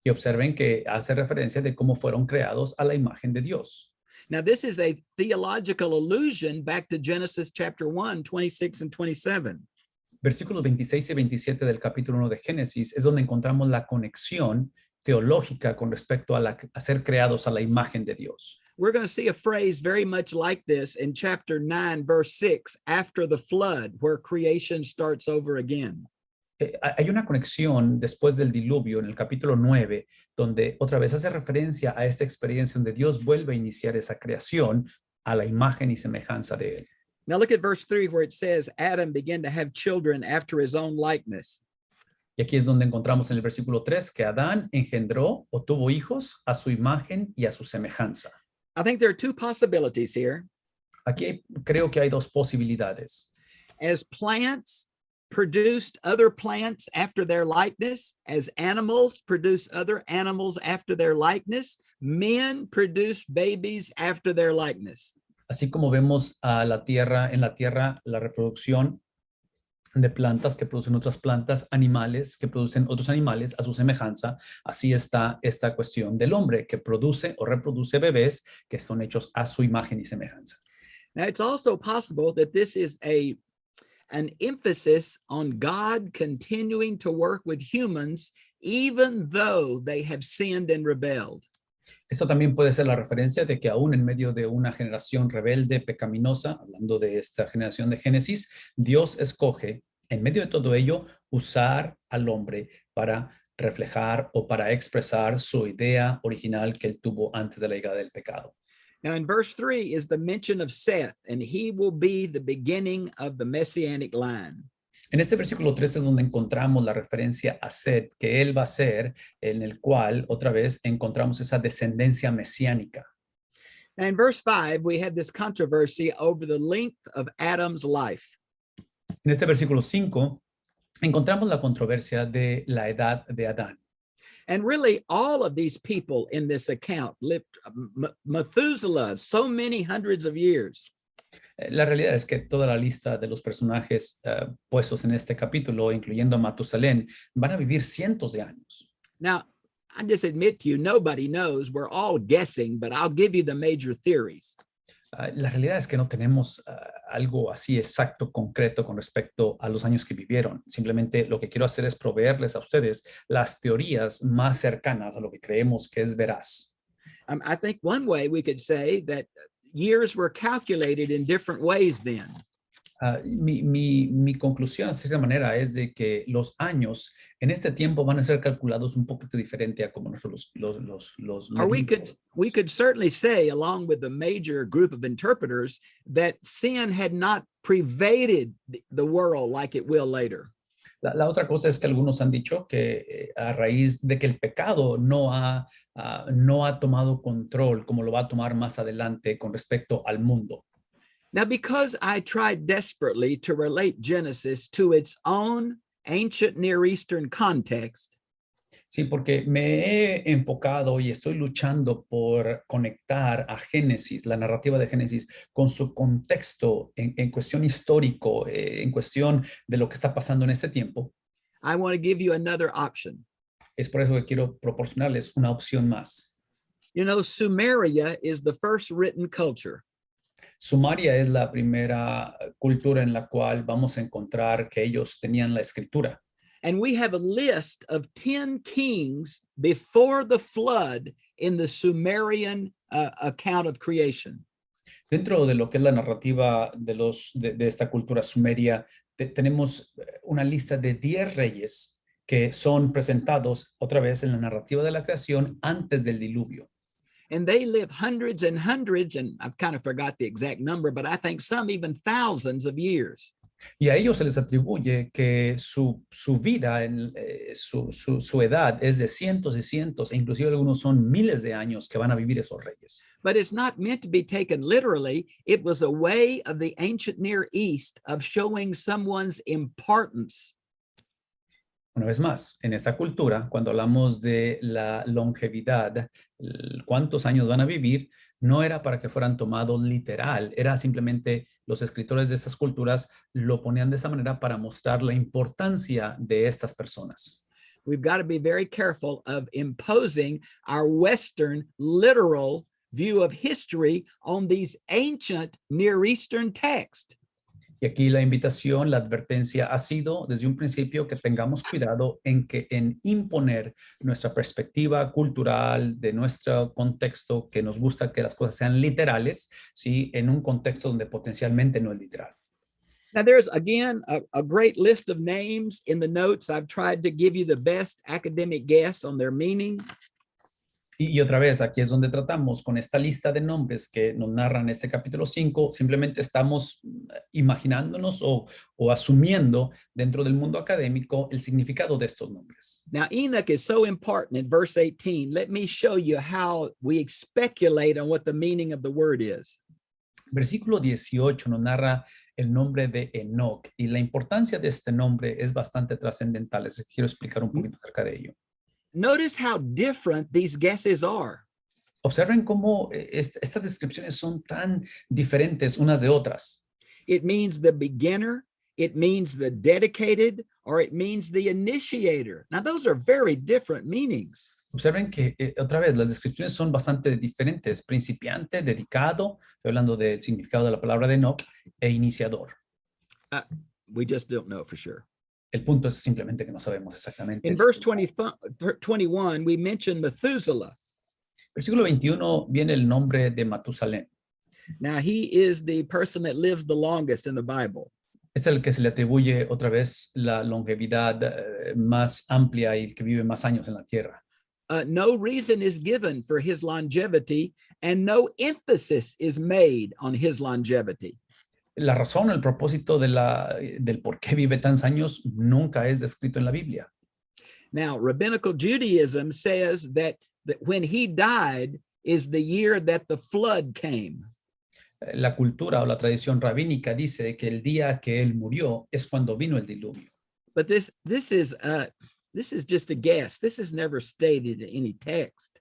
Speaker 2: Y observen que hace referencia de cómo fueron creados a la imagen de Dios.
Speaker 1: Now, this is a theological allusion back to Genesis chapter 1, 26 and 27.
Speaker 2: Versículos 26 y 27 del capítulo 1 de Génesis es donde encontramos la conexión teológica con respecto a ser creados a la imagen de Dios.
Speaker 1: We're going to see a phrase very much like this in chapter 9, verse 6, after the flood, where creation starts over again.
Speaker 2: Hay una conexión después del diluvio en el capítulo 9, donde otra vez hace referencia a esta experiencia donde Dios vuelve a iniciar esa creación a la imagen y semejanza de él.
Speaker 1: Now look at verse 3 where it says, Adam began to have children after his own likeness.
Speaker 2: Y aquí es donde encontramos en el versículo 3 que Adán engendró o tuvo hijos a su imagen y a su semejanza.
Speaker 1: I think there are two possibilities here.
Speaker 2: Aquí creo que hay dos posibilidades.
Speaker 1: As plants produced other plants after their likeness, as animals produce other animals after their likeness, men produce babies after their likeness.
Speaker 2: Así como vemos a la tierra, en la tierra, la reproducción de plantas que producen otras plantas, animales que producen otros animales a su semejanza, así está esta cuestión del hombre que produce o reproduce bebés que son hechos a su imagen y semejanza.
Speaker 1: Now, it's also possible that this is an emphasis on God continuing to work with humans even though they have sinned and rebelled.
Speaker 2: Esto también puede ser la referencia de que aún en medio de una generación rebelde, pecaminosa, hablando de esta generación de Génesis, Dios escoge, en medio de todo ello, usar al hombre para reflejar o para expresar su idea original que él tuvo antes de la llegada del pecado.
Speaker 1: Now, in verse 3 is the mention of Seth, and he will be the beginning of the messianic line.
Speaker 2: En este versículo 3 es donde encontramos la referencia a Seth, que él va a ser, en el cual otra vez encontramos esa descendencia mesiánica.
Speaker 1: Now, in verse 5, we had this controversy over the length of Adam's life.
Speaker 2: En este versículo 5 encontramos la controversia de la edad de Adán.
Speaker 1: And really, all of these people in this account lived Methuselah so many hundreds of years.
Speaker 2: La realidad es que toda la lista de los personajes puestos en este capítulo, incluyendo a Matusalén, van a vivir cientos de años.
Speaker 1: Now, I just admit to you, nobody knows. We're all guessing, but I'll give you the major theories.
Speaker 2: La realidad es que no tenemos algo así exacto, concreto con respecto a los años que vivieron. Simplemente lo que quiero hacer es proveerles a ustedes las teorías más cercanas a lo que creemos que es veraz.
Speaker 1: I think one way we could say that years were calculated in different ways then.
Speaker 2: Mi conclusión de cierta manera es de que los años en este tiempo van a ser calculados un poquito diferente a como nosotros los
Speaker 1: Or we could certainly say, along with the major group of interpreters, that sin had not pervaded the world like it will later.
Speaker 2: La otra cosa es que algunos han dicho que a raíz de que el pecado no ha tomado control como lo va a tomar más adelante con respecto al mundo.
Speaker 1: Now, because I tried desperately to relate Genesis to its own ancient Near Eastern context,
Speaker 2: Sí, porque me he enfocado y estoy luchando por conectar a Génesis, la narrativa de Génesis, con su contexto en cuestión histórico, en cuestión de lo que está pasando en este tiempo.
Speaker 1: I want to give you another option.
Speaker 2: Es por eso que quiero proporcionarles una opción más.
Speaker 1: You know, Sumeria is the first written culture.
Speaker 2: Sumaria es la primera cultura en la cual vamos a encontrar que ellos tenían la escritura.
Speaker 1: And we have a list of 10 kings before the flood in the Sumerian account of creation.
Speaker 2: Dentro de lo que es la narrativa de esta cultura sumeria, tenemos una lista de 10 reyes que son presentados otra vez en la narrativa de la creación antes del diluvio.
Speaker 1: And they live hundreds and hundreds, and I've kind of forgot the exact number, but I think some even thousands of years.
Speaker 2: Y a ellos se les atribuye que su vida, su edad es de cientos y cientos, e inclusive algunos son miles de años que van a vivir esos reyes.
Speaker 1: But it's not meant to be taken literally. It was a way of the ancient Near East of showing someone's importance.
Speaker 2: Una vez más, en esta cultura, cuando hablamos de la longevidad, cuántos años van a vivir, no era para que fueran tomados literal, era simplemente los escritores de estas culturas lo ponían de esa manera para mostrar la importancia de estas personas.
Speaker 1: We've got to be very careful of imposing our Western literal view of history on these ancient Near Eastern texts.
Speaker 2: Y aquí la invitación, la advertencia ha sido desde un principio que tengamos cuidado en imponer nuestra perspectiva cultural de nuestro contexto, que nos gusta que las cosas sean literales, ¿sí? En un contexto donde potencialmente no es literal.
Speaker 1: Now there's again a great list of names in the notes. I've tried to give you the best academic guess on their meaning.
Speaker 2: Y otra vez, aquí es donde tratamos con esta lista de nombres que nos narran este capítulo 5, simplemente estamos imaginándonos o asumiendo dentro del mundo académico el significado de estos nombres.
Speaker 1: Now, Enoch is so important in verse 18. Let me show you how we speculate on what the meaning of the word is.
Speaker 2: Versículo 18 nos narra el nombre de Enoc y la importancia de este nombre es bastante trascendental. Les quiero explicar un poquito acerca de ello.
Speaker 1: Notice how different these guesses are.
Speaker 2: Observen cómo estas descripciones son tan diferentes unas de otras.
Speaker 1: It means the beginner, it means the dedicated, or it means the initiator. Now, those are very different meanings.
Speaker 2: Observen que otra vez las descripciones son bastante diferentes. Principiante, dedicado, estoy hablando del significado de la palabra de Enoc, e iniciador.
Speaker 1: We just don't know for sure.
Speaker 2: El punto es simplemente que no sabemos exactamente.
Speaker 1: In verse 21, we mention Methuselah.
Speaker 2: Versículo 21 viene el nombre de Matusalén.
Speaker 1: Now, he is the person that lives the longest in the Bible.
Speaker 2: Es el que se le atribuye otra vez la longevidad más amplia y el que vive más años en la tierra.
Speaker 1: No reason is given for his longevity, and no emphasis is made on his longevity.
Speaker 2: La razón, el propósito del por qué vive tantos años nunca es descrito en la Biblia.
Speaker 1: Now, rabbinical Judaism says that when he died is the year that the flood came.
Speaker 2: La cultura o la tradición rabínica dice que el día que él murió es cuando vino el diluvio.
Speaker 1: But this is just a guess. This is never stated in any text.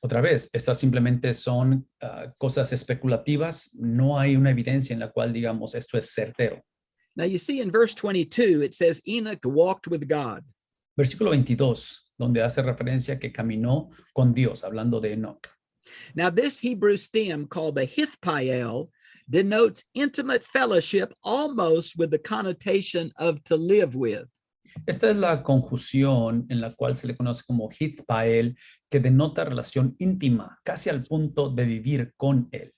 Speaker 2: Otra vez, estas simplemente son cosas especulativas. No hay una evidencia en la cual digamos esto es certero.
Speaker 1: Now you see in verse 22, it says Enoch walked with God.
Speaker 2: Versículo 22, donde hace referencia que caminó con Dios, hablando de Enoc.
Speaker 1: Now this Hebrew stem called the hithpael denotes intimate fellowship almost with the connotation of to live with.
Speaker 2: Esta es la conjunción en la cual se le conoce como hithpael, que denota relación íntima, casi al punto de vivir con él.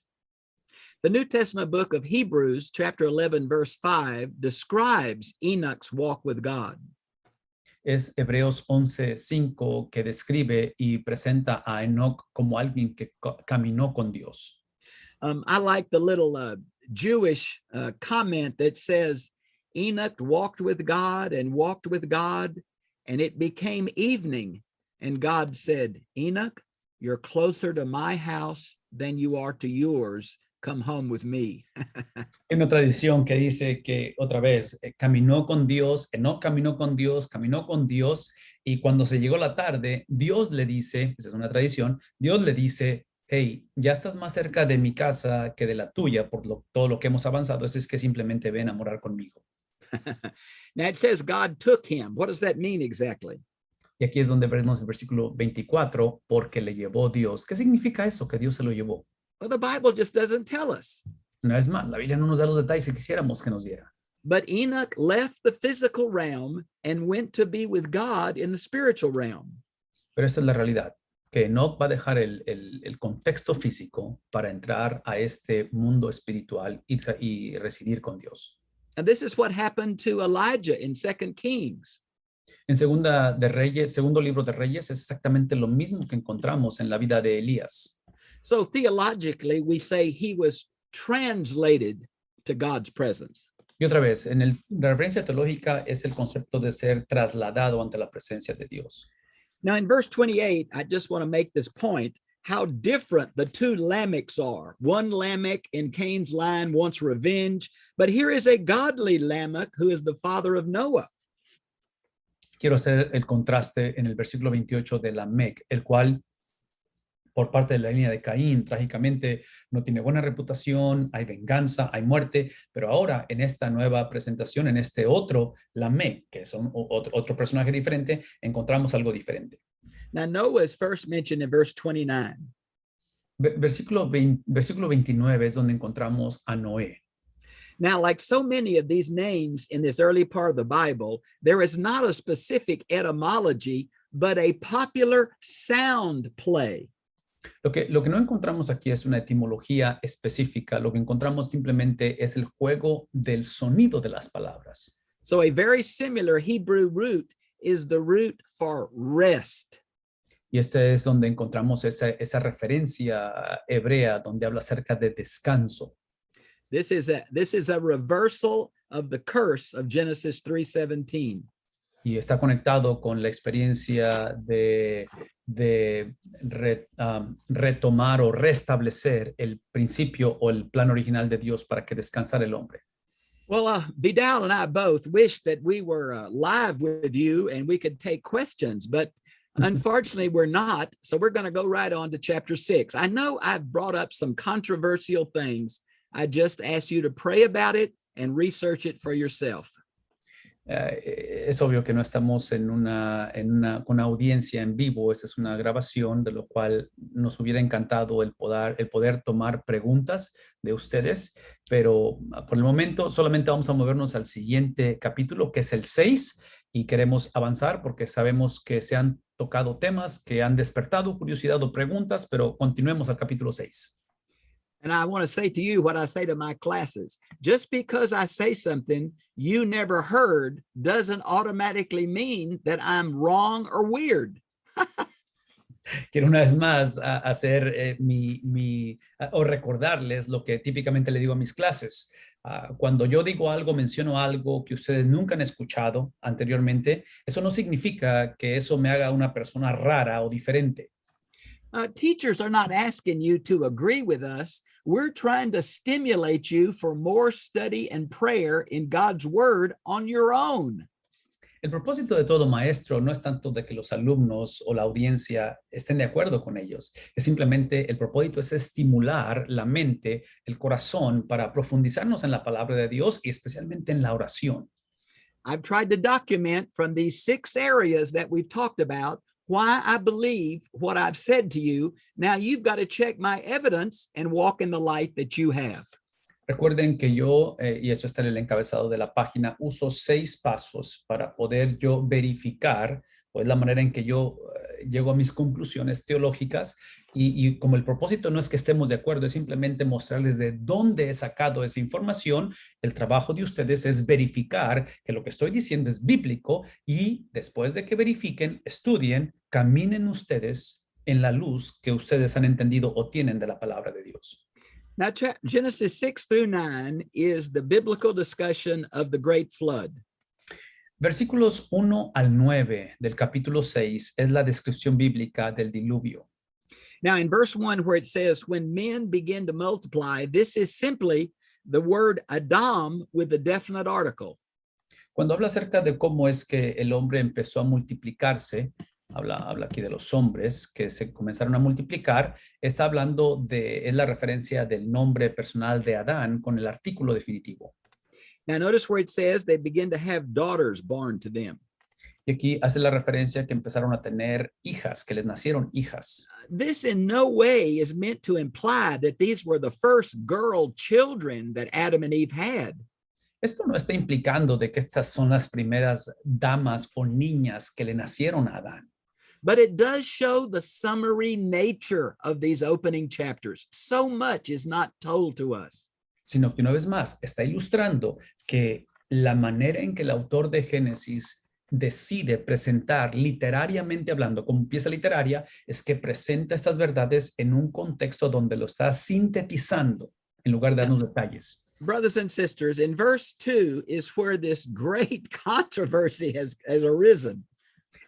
Speaker 1: The New Testament book of Hebrews, chapter 11, verse 5, describes Enoch's walk with God.
Speaker 2: Es Hebreos 11:5 que describe y presenta a Enoc como alguien que caminó con Dios.
Speaker 1: I like the little Jewish comment that says, Enoch walked with God, and it became evening. And God said, Enoch, you're closer to my house than you are to yours. Come home with me.
Speaker 2: Hay una tradición que dice que otra vez caminó con Dios, Enoc caminó con Dios, y cuando se llegó la tarde, Dios le dice, esa es una tradición, Dios le dice, hey, ya estás más cerca de mi casa que de la tuya por todo lo que hemos avanzado, es que simplemente ven a morar conmigo.
Speaker 1: Now it says God took him. What does that mean exactly?
Speaker 2: Y aquí es donde vemos el versículo 24, porque le llevó Dios. ¿Qué significa eso? Que Dios se lo llevó.
Speaker 1: Well, the Bible just doesn't tell us.
Speaker 2: No es más, la Biblia no nos da los detalles que quisiéramos que nos diera.
Speaker 1: But Enoch left the physical realm and went to be with God in the spiritual realm.
Speaker 2: Pero esta es la realidad, que Enoc va a dejar el contexto físico para entrar a este mundo espiritual y residir con Dios.
Speaker 1: And this is what happened to Elijah in 2 Kings.
Speaker 2: En segundo libro de Reyes es exactamente lo mismo que encontramos en la vida de Elías.
Speaker 1: So theologically, we say he was translated to God's presence.
Speaker 2: Y otra vez, la referencia teológica es el concepto de ser trasladado ante la presencia de Dios.
Speaker 1: Now, in verse 28, I just want to make this point, how different the two Lamechs are. One Lamech in Cain's line wants revenge, but here is a godly Lamech who is the father of Noah.
Speaker 2: Quiero hacer el contraste en el versículo 28 de Lamec, el cual, por parte de la línea de Caín, trágicamente no tiene buena reputación, hay venganza, hay muerte, pero ahora en esta nueva presentación, en este otro Lamec, que es otro personaje diferente, encontramos algo diferente.
Speaker 1: Now, Noah is first mentioned in verse 29.
Speaker 2: Versículo 29 es donde encontramos a Noé.
Speaker 1: Now, like so many of these names in this early part of the Bible, there is not a specific etymology, but a popular sound play.
Speaker 2: Lo que no encontramos aquí es una etimología específica. Lo que encontramos simplemente es el juego del sonido de las palabras.
Speaker 1: So a very similar Hebrew root is the root for rest.
Speaker 2: Y este es donde encontramos esa referencia hebrea donde habla acerca de descanso.
Speaker 1: This is a reversal of the curse of Genesis 3:17.
Speaker 2: Y está conectado con la experiencia de retomar o restablecer el principio o el plan original de Dios para que descansara el hombre.
Speaker 1: Well, Vidal and I both wish that we were live with you and we could take questions, but unfortunately we're not. So we're going to go right on to chapter 6. I know I've brought up some controversial things. I just ask you to pray about it and research it for yourself.
Speaker 2: Es obvio que no estamos con una audiencia en vivo. Esta es una grabación, de lo cual nos hubiera encantado el poder tomar preguntas de ustedes, pero por el momento solamente vamos a movernos al siguiente capítulo, que es el 6, y queremos avanzar porque sabemos que se han tocado temas que han despertado curiosidad o preguntas, pero continuemos al capítulo 6.
Speaker 1: And I want to say to you what I say to my classes. Just because I say something you never heard doesn't automatically mean that I'm wrong or weird.
Speaker 2: Quiero una vez más hacer o recordarles lo que típicamente le digo a mis clases. Cuando yo digo algo, menciono algo que ustedes nunca han escuchado anteriormente, eso no significa que eso me haga una persona rara o diferente.
Speaker 1: Teachers are not asking you to agree with us. We're trying to stimulate you for more study and prayer in God's word on your own.
Speaker 2: El propósito de todo maestro no es tanto de que los alumnos o la audiencia estén de acuerdo con ellos. Es simplemente el propósito es estimular la mente, el corazón para profundizarnos en la palabra de Dios y especialmente en la oración.
Speaker 1: I've tried to document from these 6 areas that we've talked about why I believe what I've said to you. Now you've got to check my evidence and walk in the light that you have.
Speaker 2: Recuerden que yo, y esto está en el encabezado de la página, uso 6 pasos para poder yo verificar, o es la manera en que yo llego a mis conclusiones teológicas, y como el propósito no es que estemos de acuerdo, es simplemente mostrarles de dónde he sacado esa información. El trabajo de ustedes es verificar que lo que estoy diciendo es bíblico, y después de que verifiquen, estudien, caminen ustedes en la luz que ustedes han entendido o tienen de la palabra de Dios.
Speaker 1: Now, Genesis 6 through 9 is the biblical discussion of the great flood.
Speaker 2: Versículos 1 al 9 del capítulo 6 es la descripción bíblica del diluvio.
Speaker 1: Now, in verse 1, where it says, when men begin to multiply, this is simply the word Adam with a definite article.
Speaker 2: Cuando habla acerca de cómo es que el hombre empezó a multiplicarse, habla aquí de los hombres que se comenzaron a multiplicar, está hablando es la referencia del nombre personal de Adán con el artículo definitivo.
Speaker 1: Now, notice where it says they begin to have daughters born to them.
Speaker 2: Y aquí hace la referencia que empezaron a tener hijas, que les nacieron hijas.
Speaker 1: This in no way is meant to imply that these were the first girl children that Adam and Eve had.
Speaker 2: Esto no está implicando de que estas son las primeras damas o niñas que le nacieron a Adán.
Speaker 1: But it does show the summary nature of these opening chapters. So much is not told to us.
Speaker 2: Sino que una vez más está ilustrando que la manera en que el autor de Génesis decide presentar literariamente hablando, como pieza literaria, es que presenta estas verdades en un contexto donde lo está sintetizando en lugar de darnos detalles.
Speaker 1: Brothers and sisters, in verse 2 is where this great controversy has arisen.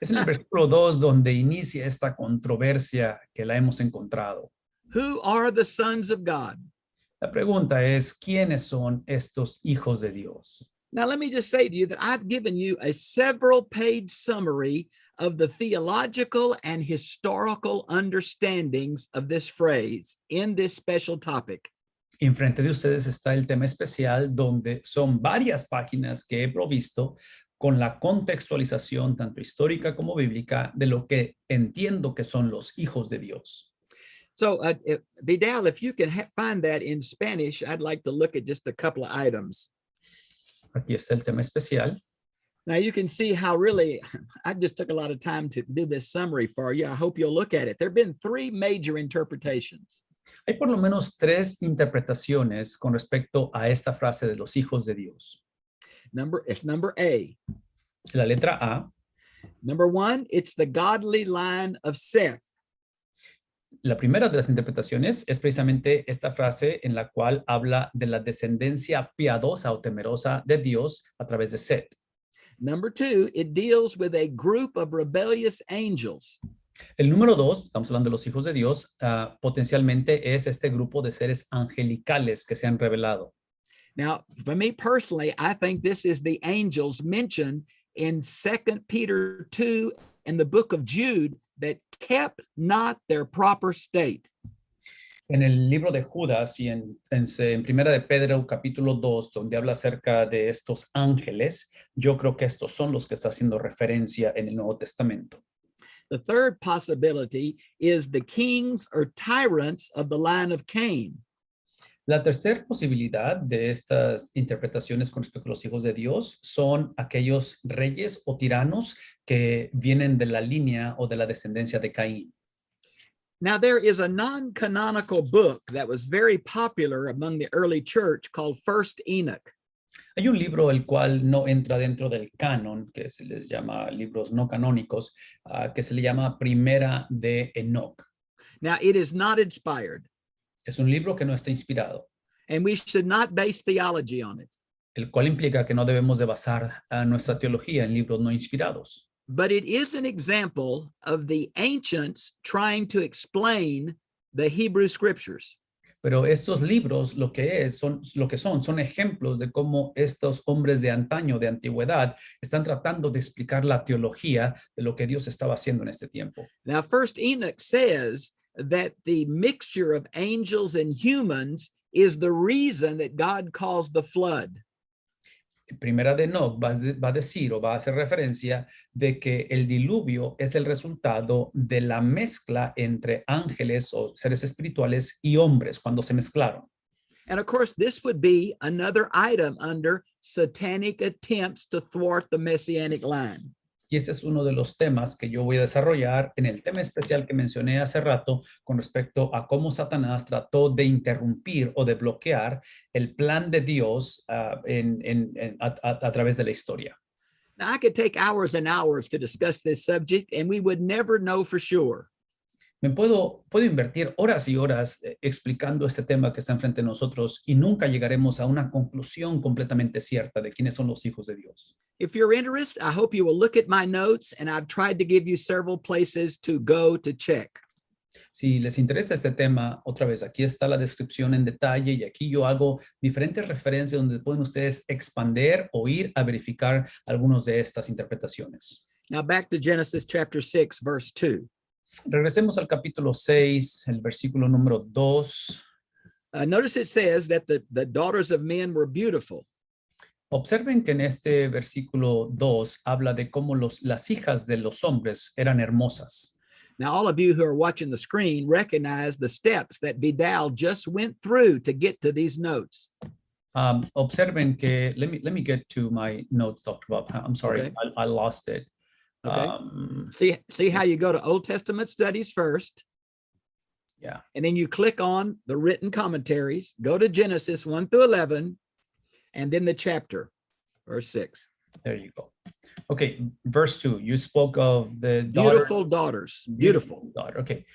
Speaker 2: Es en el versículo 2 donde inicia esta controversia que la hemos encontrado.
Speaker 1: Who are the sons of God?
Speaker 2: La pregunta es, ¿quiénes son estos hijos de Dios?
Speaker 1: Now, let me just say to you that I've given you a several-page summary of the theological and historical understandings of this phrase in this special topic.
Speaker 2: Enfrente de ustedes está el tema especial donde son varias páginas que he provisto con la contextualización tanto histórica como bíblica de lo que entiendo que son los hijos de Dios.
Speaker 1: So, Vidal, if you can find that in Spanish, I'd like to look at just a couple of items.
Speaker 2: Aquí está el tema especial.
Speaker 1: Now, you can see how really, I just took a lot of time to do this summary for you. I hope you'll look at it. There have been three major interpretations.
Speaker 2: Hay por lo menos tres interpretaciones con respecto a esta frase de los hijos de Dios.
Speaker 1: It's number A.
Speaker 2: La letra A.
Speaker 1: Number one, it's the godly line of Seth.
Speaker 2: La primera de las interpretaciones es precisamente esta frase en la cual habla de la descendencia piadosa o temerosa de Dios a través de Set.
Speaker 1: Number two, it deals with a group of rebellious angels.
Speaker 2: El número 2, estamos hablando de los hijos de Dios, potencialmente es este grupo de seres angelicales que se han revelado.
Speaker 1: Now, for me personally, I think this is the angels mentioned in 2 Peter 2 and the book of Jude that kept not their proper state.
Speaker 2: En el libro de Judas y en Primera de Pedro, capítulo 2, donde habla acerca de estos ángeles, yo creo que estos son los que está haciendo referencia en el Nuevo Testamento.
Speaker 1: The third possibility is the kings or tyrants of the line of Cain.
Speaker 2: La tercera posibilidad de estas interpretaciones con respecto a los hijos de Dios son aquellos reyes o tiranos que vienen de la línea o de la descendencia de Caín.
Speaker 1: Now, there is a non-canonical book that was very popular among the early church called First Enoch.
Speaker 2: Hay un libro el cual no entra dentro del canon, que se les llama libros no canónicos, que se le llama Primera de Enoc.
Speaker 1: Now, it is not inspired.
Speaker 2: Es un libro que no está inspirado,
Speaker 1: And we should not base theology on it.
Speaker 2: el cual implica que no debemos de basar nuestra teología en libros no inspirados.
Speaker 1: But it is an example of the ancients trying to explain the Hebrew scriptures.
Speaker 2: Pero estos libros lo que son ejemplos de cómo estos hombres de antaño, de antigüedad, están tratando de explicar la teología de lo que Dios estaba haciendo en este tiempo.
Speaker 1: Now, First Enoch says that the mixture of angels and humans is the reason that God caused the flood.
Speaker 2: Primera de Enoc va a decir o va a hacer referencia de que el diluvio es el resultado de la mezcla entre ángeles o seres espirituales y hombres cuando se mezclaron.
Speaker 1: And of course, this would be another item under satanic attempts to thwart the messianic line.
Speaker 2: Y este es uno de los temas que yo voy a desarrollar en el tema especial que mencioné hace rato con respecto a cómo Satanás trató de interrumpir o de bloquear el plan de Dios a través de la historia.
Speaker 1: Now, I could take hours and hours to discuss this subject, and we would never know for sure.
Speaker 2: Puedo invertir horas y horas explicando este tema que está enfrente de nosotros y nunca llegaremos a una conclusión completamente cierta de quiénes son los hijos de Dios.
Speaker 1: If you're interested, I hope you will look at my notes, and I've tried to give you several places to go to check.
Speaker 2: Si les interesa este tema, otra vez, aquí está la descripción en detalle y aquí yo hago diferentes referencias donde pueden ustedes expander o ir a verificar algunas de estas interpretaciones.
Speaker 1: Now back to Genesis chapter 6, verse 2.
Speaker 2: Regresemos al capítulo 6, el versículo número 2.
Speaker 1: Notice it says that the daughters of men were beautiful.
Speaker 2: Observen que en este versículo 2 habla de cómo las hijas de los hombres eran hermosas.
Speaker 1: Now, all of you who are watching the screen recognize the steps that Vidal just went through to get to these notes.
Speaker 2: Observen que, let me get to my notes, Dr. Bob. I'm sorry,
Speaker 1: Okay.
Speaker 2: I lost it.
Speaker 1: Okay. See how you go to Old Testament studies first.
Speaker 2: Yeah.
Speaker 1: And then you click on the written commentaries, go to Genesis 1 through 11, and then the chapter, verse 6.
Speaker 2: There you go. Okay, verse 2, you spoke of the
Speaker 1: Beautiful daughters. Beautiful.
Speaker 2: daughter. Okay.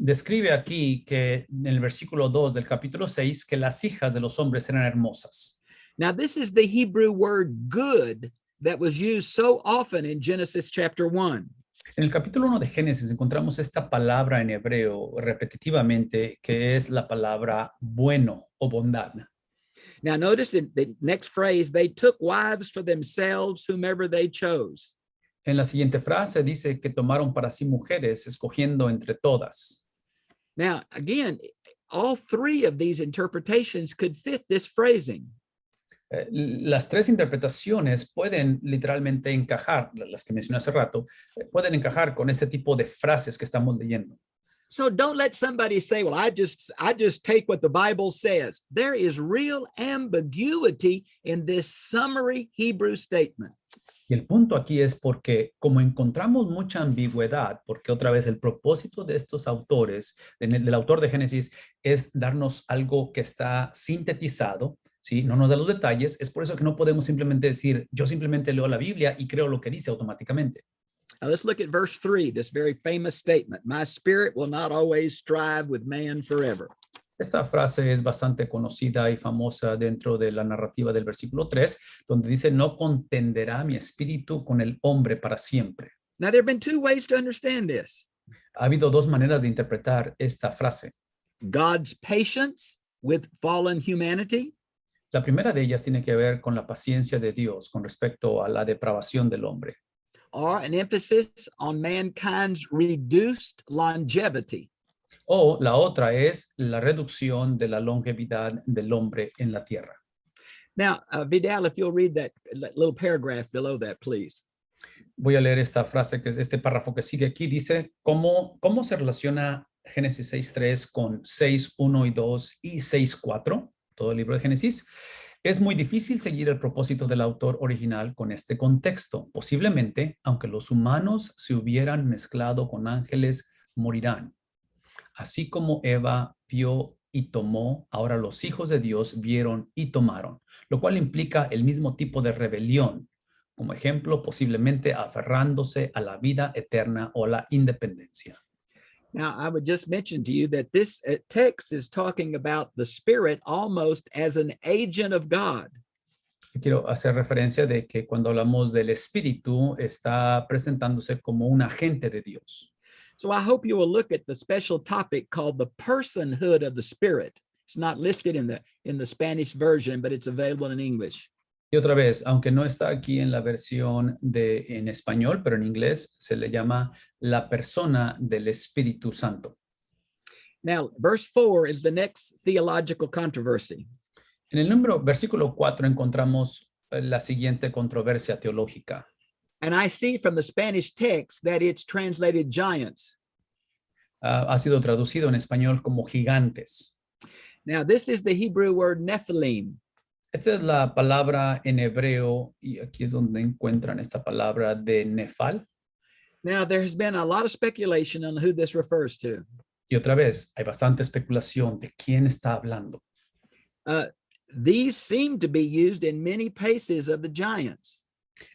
Speaker 2: Describe aquí que en el versículo 2 del capítulo 6 que las hijas de los hombres eran hermosas.
Speaker 1: Now, this is the Hebrew word good that was used so often in Genesis chapter 1.
Speaker 2: En el capítulo 1 de Génesis encontramos esta palabra en hebreo repetitivamente que es la palabra bueno o bondad.
Speaker 1: Now, notice in the next phrase, they took wives for themselves, whomever they chose.
Speaker 2: En la siguiente frase dice que tomaron para sí mujeres, escogiendo entre todas.
Speaker 1: Now, again, all three of these interpretations could fit this phrasing.
Speaker 2: Las tres interpretaciones pueden literalmente encajar, las que mencioné hace rato, pueden encajar con este tipo de frases que estamos leyendo.
Speaker 1: So don't let somebody say, well, I just take what the Bible says. There is real ambiguity in this summary Hebrew statement.
Speaker 2: Y el punto aquí es porque como encontramos mucha ambigüedad, porque otra vez el propósito de estos autores, del autor de Génesis, es darnos algo que está sintetizado, ¿sí? No nos da los detalles, es por eso que no podemos simplemente decir, yo simplemente leo la Biblia y creo lo que dice automáticamente.
Speaker 1: Now let's look at verse 3, this very famous statement. My spirit will not always strive with man forever.
Speaker 2: Esta frase es bastante conocida y famosa dentro de la narrativa del versículo 3, donde dice, no contenderá mi espíritu con el hombre para siempre.
Speaker 1: Now, there have been two ways to understand this.
Speaker 2: Ha habido dos maneras de interpretar esta frase.
Speaker 1: God's patience with fallen humanity.
Speaker 2: La primera de ellas tiene que ver con la paciencia de Dios con respecto a la depravación del hombre.
Speaker 1: Or an emphasis on mankind's reduced longevity.
Speaker 2: O la otra es la reducción de la longevidad del hombre en la tierra.
Speaker 1: Now, Vidal, if you'll read that little paragraph below that, please.
Speaker 2: Voy a leer esta frase, que es este párrafo que sigue aquí. Dice, ¿cómo se relaciona Génesis 6.3 con 6.1 y 2 y 6.4? Todo el libro de Génesis. Es muy difícil seguir el propósito del autor original con este contexto. Posiblemente, aunque los humanos se hubieran mezclado con ángeles, morirán. Así como Eva vio y tomó, ahora los hijos de Dios vieron y tomaron, lo cual implica el mismo tipo de rebelión. Como ejemplo, posiblemente aferrándose a la vida eterna o la independencia.
Speaker 1: Now, I would just mention to you that this text is talking about the Spirit almost as an agent of God.
Speaker 2: Quiero hacer referencia de que cuando hablamos del Espíritu, está presentándose como un agente de Dios.
Speaker 1: So I hope you will look at the special topic called the personhood of the Spirit. It's not listed in the Spanish version, but it's available in English.
Speaker 2: Y otra vez, aunque no está aquí en la versión en español, pero en inglés se le llama la persona del Espíritu Santo.
Speaker 1: Now, verse 4 is the next theological controversy.
Speaker 2: En el versículo 4 encontramos la siguiente controversia teológica.
Speaker 1: And I see from the Spanish text that it's translated giants.
Speaker 2: Ha sido traducido en español como gigantes.
Speaker 1: Now, this is the Hebrew word Nephilim.
Speaker 2: Esta es la palabra en hebreo, y aquí es donde encuentran esta palabra de Nefal.
Speaker 1: Now, there has been a lot of speculation on who this refers to.
Speaker 2: Y otra vez, hay bastante especulación de quién está hablando.
Speaker 1: These seem to be used in many places of the giants.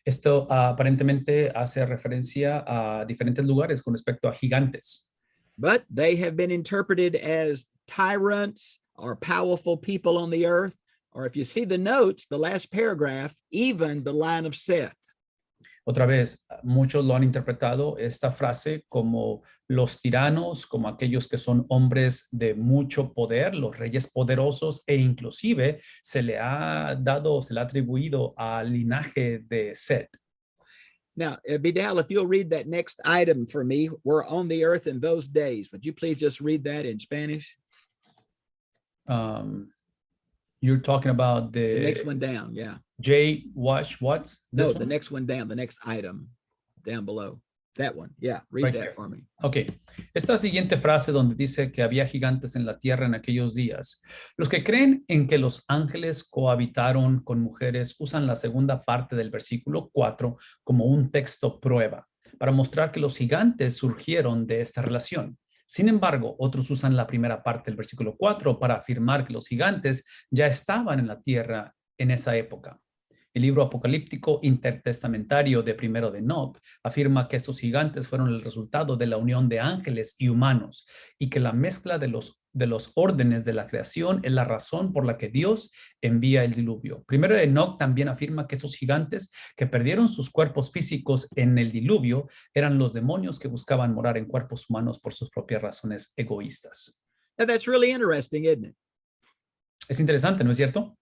Speaker 2: Esto aparentemente hace referencia a diferentes lugares con respecto a gigantes.
Speaker 1: But they have been interpreted as tyrants or powerful people on the earth. Or if you see the notes, the last paragraph, even the line of Seth.
Speaker 2: Otra vez, muchos lo han interpretado esta frase como los tiranos, como aquellos que son hombres de mucho poder, los reyes poderosos, e inclusive se le ha atribuido al linaje de Seth.
Speaker 1: Now, Vidal, if you'll read that next item for me, we're on the earth in those days. Would you please just read that in Spanish?
Speaker 2: You're talking about
Speaker 1: The next
Speaker 2: the
Speaker 1: one down, yeah.
Speaker 2: J wash what's
Speaker 1: No,
Speaker 2: this
Speaker 1: the
Speaker 2: one?
Speaker 1: next one down, the next item down below. That one, yeah. Read
Speaker 2: Right
Speaker 1: that
Speaker 2: there.
Speaker 1: for me.
Speaker 2: Ok, esta siguiente frase donde dice que había gigantes en la tierra en aquellos días. Los que creen en que los ángeles cohabitaron con mujeres usan la segunda parte del versículo 4 como un texto prueba para mostrar que los gigantes surgieron de esta relación. Sin embargo, otros usan la primera parte del versículo 4 para afirmar que los gigantes ya estaban en la tierra en esa época. El libro apocalíptico intertestamentario de primero de Enoc afirma que estos gigantes fueron el resultado de la unión de ángeles y humanos y que la mezcla de los órdenes de la creación es la razón por la que Dios envía el diluvio. Primero de Enoc también afirma que estos gigantes que perdieron sus cuerpos físicos en el diluvio eran los demonios que buscaban morar en cuerpos humanos por sus propias razones egoístas.
Speaker 1: Now, that's really interesting, isn't it?
Speaker 2: Es interesante, ¿no es cierto?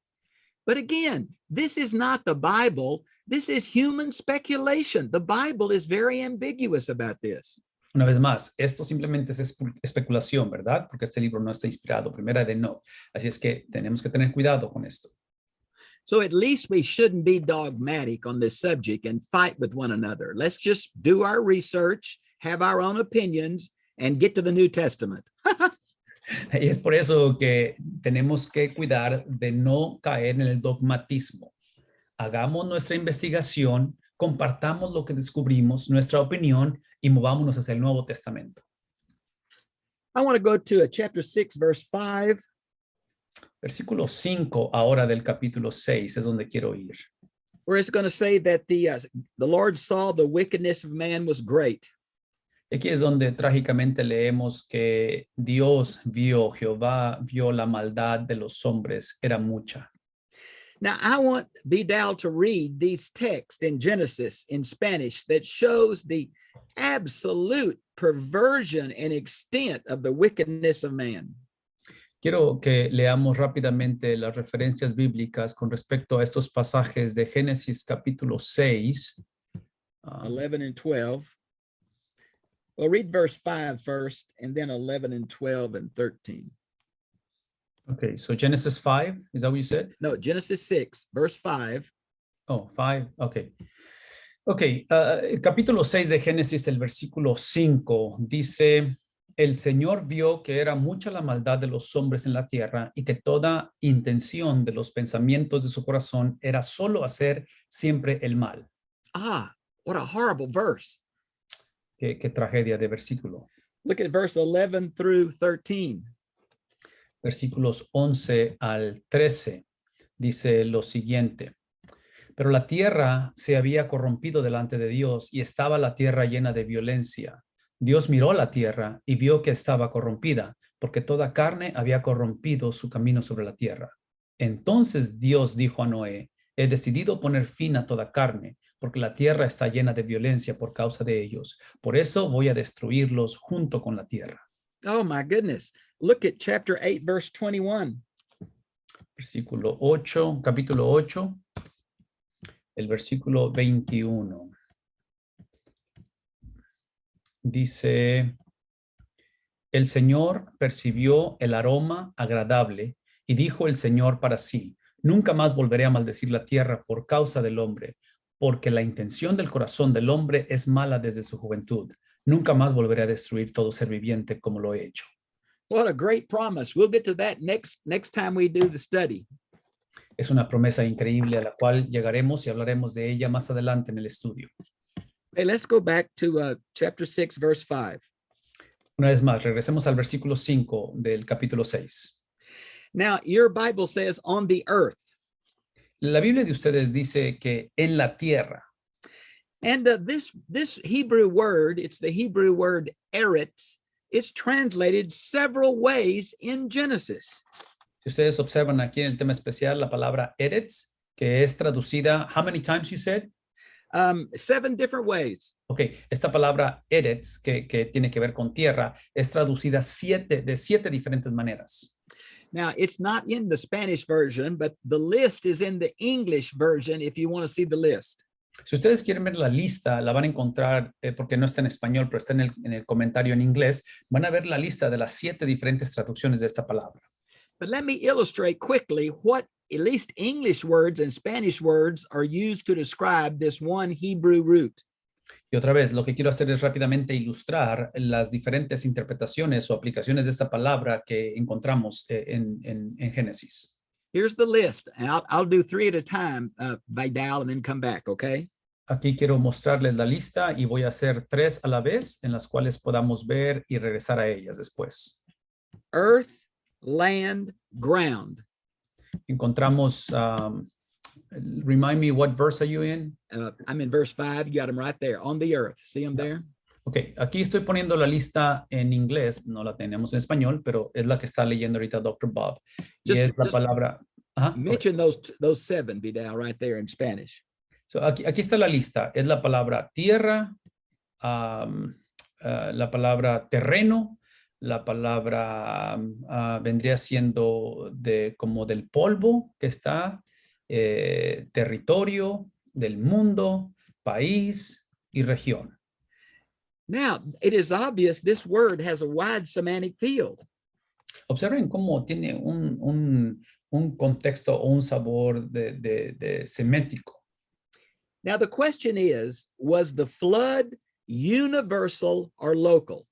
Speaker 1: But again, this is not the Bible. This is human speculation. The Bible is very ambiguous about this.
Speaker 2: Una vez más, esto simplemente es especulación, ¿verdad? Porque este libro no está inspirado, primera de no. Así es que tenemos que tener cuidado con esto.
Speaker 1: So at least we shouldn't be dogmatic on this subject and fight with one another. Let's just do our research, have our own opinions, and get to the New Testament.
Speaker 2: Y es por eso que tenemos que cuidar de no caer en el dogmatismo. Hagamos nuestra investigación, compartamos lo que descubrimos, nuestra opinión, y movámonos hacia el Nuevo Testamento.
Speaker 1: I want to go to chapter 6, verse 5.
Speaker 2: Versículo 5 ahora del capítulo 6 es donde quiero ir.
Speaker 1: Where it's going to say that the Lord saw the wickedness of man was great.
Speaker 2: Aquí es donde trágicamente leemos que Jehová vio la maldad de los hombres, era mucha.
Speaker 1: Now, I want Vidal to read these texts in Genesis in Spanish that shows the absolute perversion and extent of the wickedness of man.
Speaker 2: Quiero que leamos rápidamente las referencias bíblicas con respecto a estos pasajes de Génesis capítulo 6.
Speaker 1: 11 and 12. Well, read verse 5 first, and then 11 and 12 and 13.
Speaker 2: Okay, so Genesis 5, is that what you said?
Speaker 1: No, Genesis 6, verse 5.
Speaker 2: Oh, 5, okay. Okay, el capítulo 6 de Génesis, el versículo 5, dice, el Señor vio que era mucha la maldad de los hombres en la tierra y que toda intención de los pensamientos de su corazón era solo hacer siempre el mal.
Speaker 1: Ah, what a horrible verse.
Speaker 2: Qué tragedia de versículo.
Speaker 1: Look at verse 11 through 13.
Speaker 2: Versículos 11 al 13 dice lo siguiente. Pero la tierra se había corrompido delante de Dios y estaba la tierra llena de violencia. Dios miró la tierra y vio que estaba corrompida, porque toda carne había corrompido su camino sobre la tierra. Entonces Dios dijo a Noé, he decidido poner fin a toda carne, porque la tierra está llena de violencia por causa de ellos. Por eso voy a destruirlos junto con la tierra.
Speaker 1: Oh, my goodness. Look at chapter 8, verse 21.
Speaker 2: Versículo 8, capítulo 8, el versículo 21. Dice, el Señor percibió el aroma agradable y dijo el Señor para sí, nunca más volveré a maldecir la tierra por causa del hombre, porque la intención del corazón del hombre es mala desde su juventud. Nunca más volveré a destruir todo ser viviente como lo he hecho.
Speaker 1: What a great promise. We'll get to that next time we do the study.
Speaker 2: Es una promesa increíble a la cual llegaremos y hablaremos de ella más adelante en el estudio.
Speaker 1: Hey, let's go back to chapter 6, verse 5.
Speaker 2: Una vez más, regresemos al versículo 5 del capítulo 6.
Speaker 1: Now, your Bible says on the earth.
Speaker 2: La Biblia de ustedes dice que en la tierra.
Speaker 1: And this Hebrew word, it's the Hebrew word eretz. It's translated several ways in Genesis.
Speaker 2: Si ustedes observan aquí en el tema especial la palabra eretz, que es traducida, how many times you said?
Speaker 1: 7 different ways.
Speaker 2: Ok, esta palabra eretz, que tiene que ver con tierra, es traducida de siete diferentes maneras.
Speaker 1: Now, it's not in the Spanish version, but the list is in the English version if you want to see the list.
Speaker 2: Si ustedes quieren ver la lista, la van a encontrar, porque no está en español, pero está en el comentario en inglés, van a ver la lista de las 7 diferentes traducciones de esta palabra.
Speaker 1: But let me illustrate quickly what at least English words and Spanish words are used to describe this one Hebrew root.
Speaker 2: Y otra vez, lo que quiero hacer es rápidamente ilustrar las diferentes interpretaciones o aplicaciones de esta palabra que encontramos en Génesis.
Speaker 1: Here's the list, and I'll do 3 at a time, Vidal, and then come back, okay?
Speaker 2: Aquí quiero mostrarles la lista y voy a hacer 3 a la vez en las cuales podamos ver y regresar a ellas después.
Speaker 1: Earth, land, ground.
Speaker 2: Encontramos, remind me, what verse are you in?
Speaker 1: I'm in verse 5. You got them right there on the earth. See them there?
Speaker 2: Ok, aquí estoy poniendo la lista en inglés, no la tenemos en español, pero es la que está leyendo ahorita Dr. Bob. Y es la palabra...
Speaker 1: mention those 7, Vidal, right there in Spanish.
Speaker 2: So aquí está la lista. Es la palabra tierra, la palabra terreno, la palabra vendría siendo como del polvo que está, territorio, del mundo, país y región.
Speaker 1: Now, it is obvious this word has a wide semantic field.
Speaker 2: Observen cómo tiene un contexto o un sabor de semético.
Speaker 1: Now, the question is, was the flood universal or local?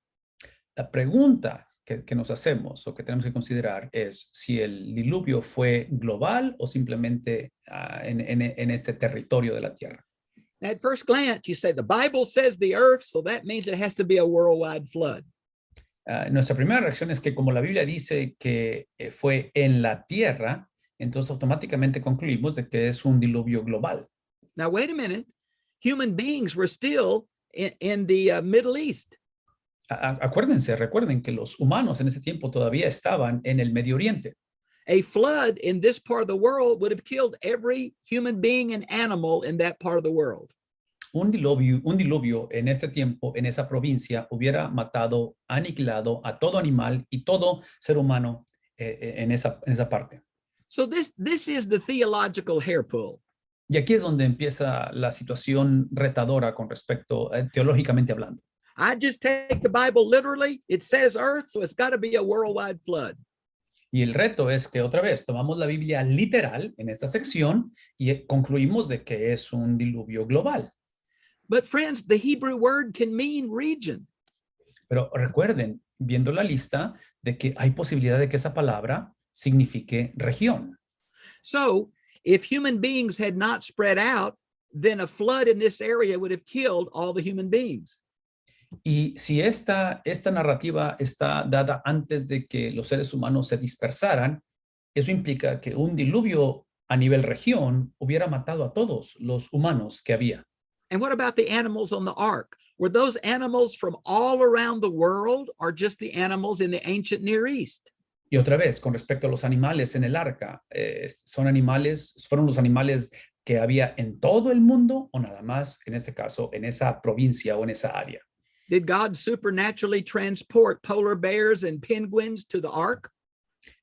Speaker 2: La pregunta que nos hacemos o que tenemos que considerar es si el diluvio fue global o simplemente en este territorio de la tierra.
Speaker 1: At first glance, you say the Bible says the earth, so that means it has to be a worldwide flood.
Speaker 2: Nuestra primera reacción es que como la Biblia dice que fue en la tierra, entonces automáticamente concluimos de que es un diluvio global.
Speaker 1: Now, wait a minute. Human beings were still in the Middle East.
Speaker 2: Recuerden que los humanos en ese tiempo todavía estaban en el Medio Oriente.
Speaker 1: A flood in this part of the world would have killed every human being and animal in that part of the world.
Speaker 2: Un diluvio en ese tiempo, en esa provincia, hubiera matado, aniquilado a todo animal y todo ser humano en esa parte.
Speaker 1: So this is the theological hair pull.
Speaker 2: Y aquí es donde empieza la situación retadora con respecto, teológicamente hablando.
Speaker 1: I just take the Bible literally. It says earth, so it's got to be a worldwide flood.
Speaker 2: Y el reto es que otra vez tomamos la Biblia literal en esta sección y concluimos de que es un diluvio global.
Speaker 1: But friends, the Hebrew word can mean region.
Speaker 2: Pero recuerden, viendo la lista, de que hay posibilidad de que esa palabra signifique región.
Speaker 1: So if human beings had not spread out, then a flood in this area would have killed all the human beings.
Speaker 2: Y si esta narrativa está dada antes de que los seres humanos se dispersaran, eso implica que un diluvio a nivel región hubiera matado a todos los humanos que había.
Speaker 1: And what about the animals on the ark? Were those animals from all around the world or just the animals in the ancient Near East?
Speaker 2: Y otra vez, con respecto a los animales en el arca, ¿fueron los animales que había en todo el mundo o nada más, en este caso, en esa provincia o en esa área?
Speaker 1: Did God supernaturally transport polar bears and penguins to the ark?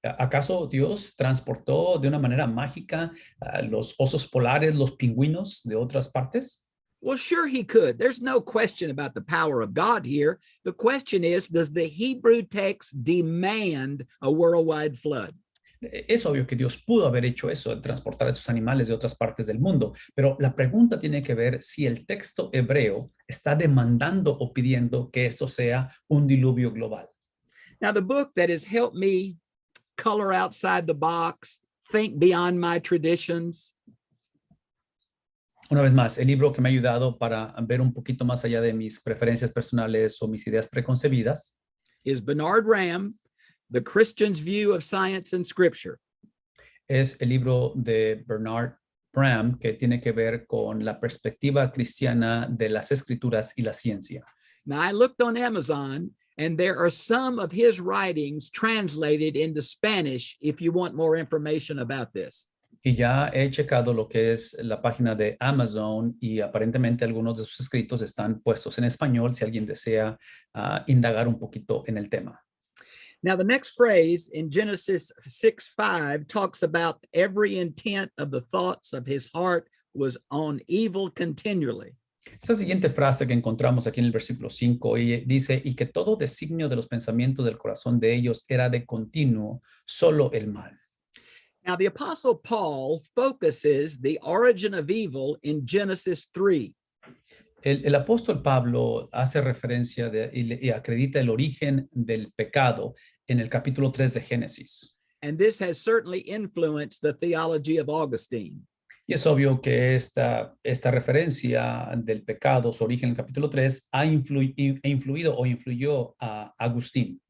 Speaker 2: ¿Acaso Dios transportó de una manera mágica los osos polares, los pingüinos de otras partes?
Speaker 1: Well, sure he could. There's no question about the power of God here. The question is, does the Hebrew text demand a worldwide flood?
Speaker 2: Es obvio que Dios pudo haber hecho eso, de transportar a esos animales de otras partes del mundo, pero la pregunta tiene que ver si el texto hebreo está demandando o pidiendo que esto sea un diluvio global.
Speaker 1: Now, the book that has helped me color outside the box, think beyond my traditions,
Speaker 2: una vez más, el libro que me ha ayudado para ver un poquito más allá de mis preferencias personales o mis ideas preconcebidas
Speaker 1: is Bernard Ram, The Christian's View of Science and Scripture.
Speaker 2: Es el libro de Bernard Ram que tiene que ver con la perspectiva cristiana de las Escrituras y la ciencia.
Speaker 1: Now, I looked on Amazon, and there are some of his writings translated into Spanish if you want more information about this.
Speaker 2: Y ya he checado lo que es la página de Amazon y aparentemente algunos de sus escritos están puestos en español si alguien desea indagar un poquito en el tema.
Speaker 1: Now, the next phrase in Genesis 6:5 talks about every intent of the thoughts of his heart was on evil continually.
Speaker 2: Esa siguiente frase que encontramos aquí en el versículo 5 y dice, y que todo designio de los pensamientos del corazón de ellos era de continuo, solo el mal.
Speaker 1: Now, the Apostle Paul focuses the origin of evil in Genesis 3.
Speaker 2: El apóstol Pablo hace referencia y acredita el origen del pecado en el capítulo 3 de Génesis.
Speaker 1: And this has certainly influenced the theology of Augustine.
Speaker 2: Y es obvio que esta referencia del pecado, su origen en el capítulo 3, ha influido o influyó a Agustín.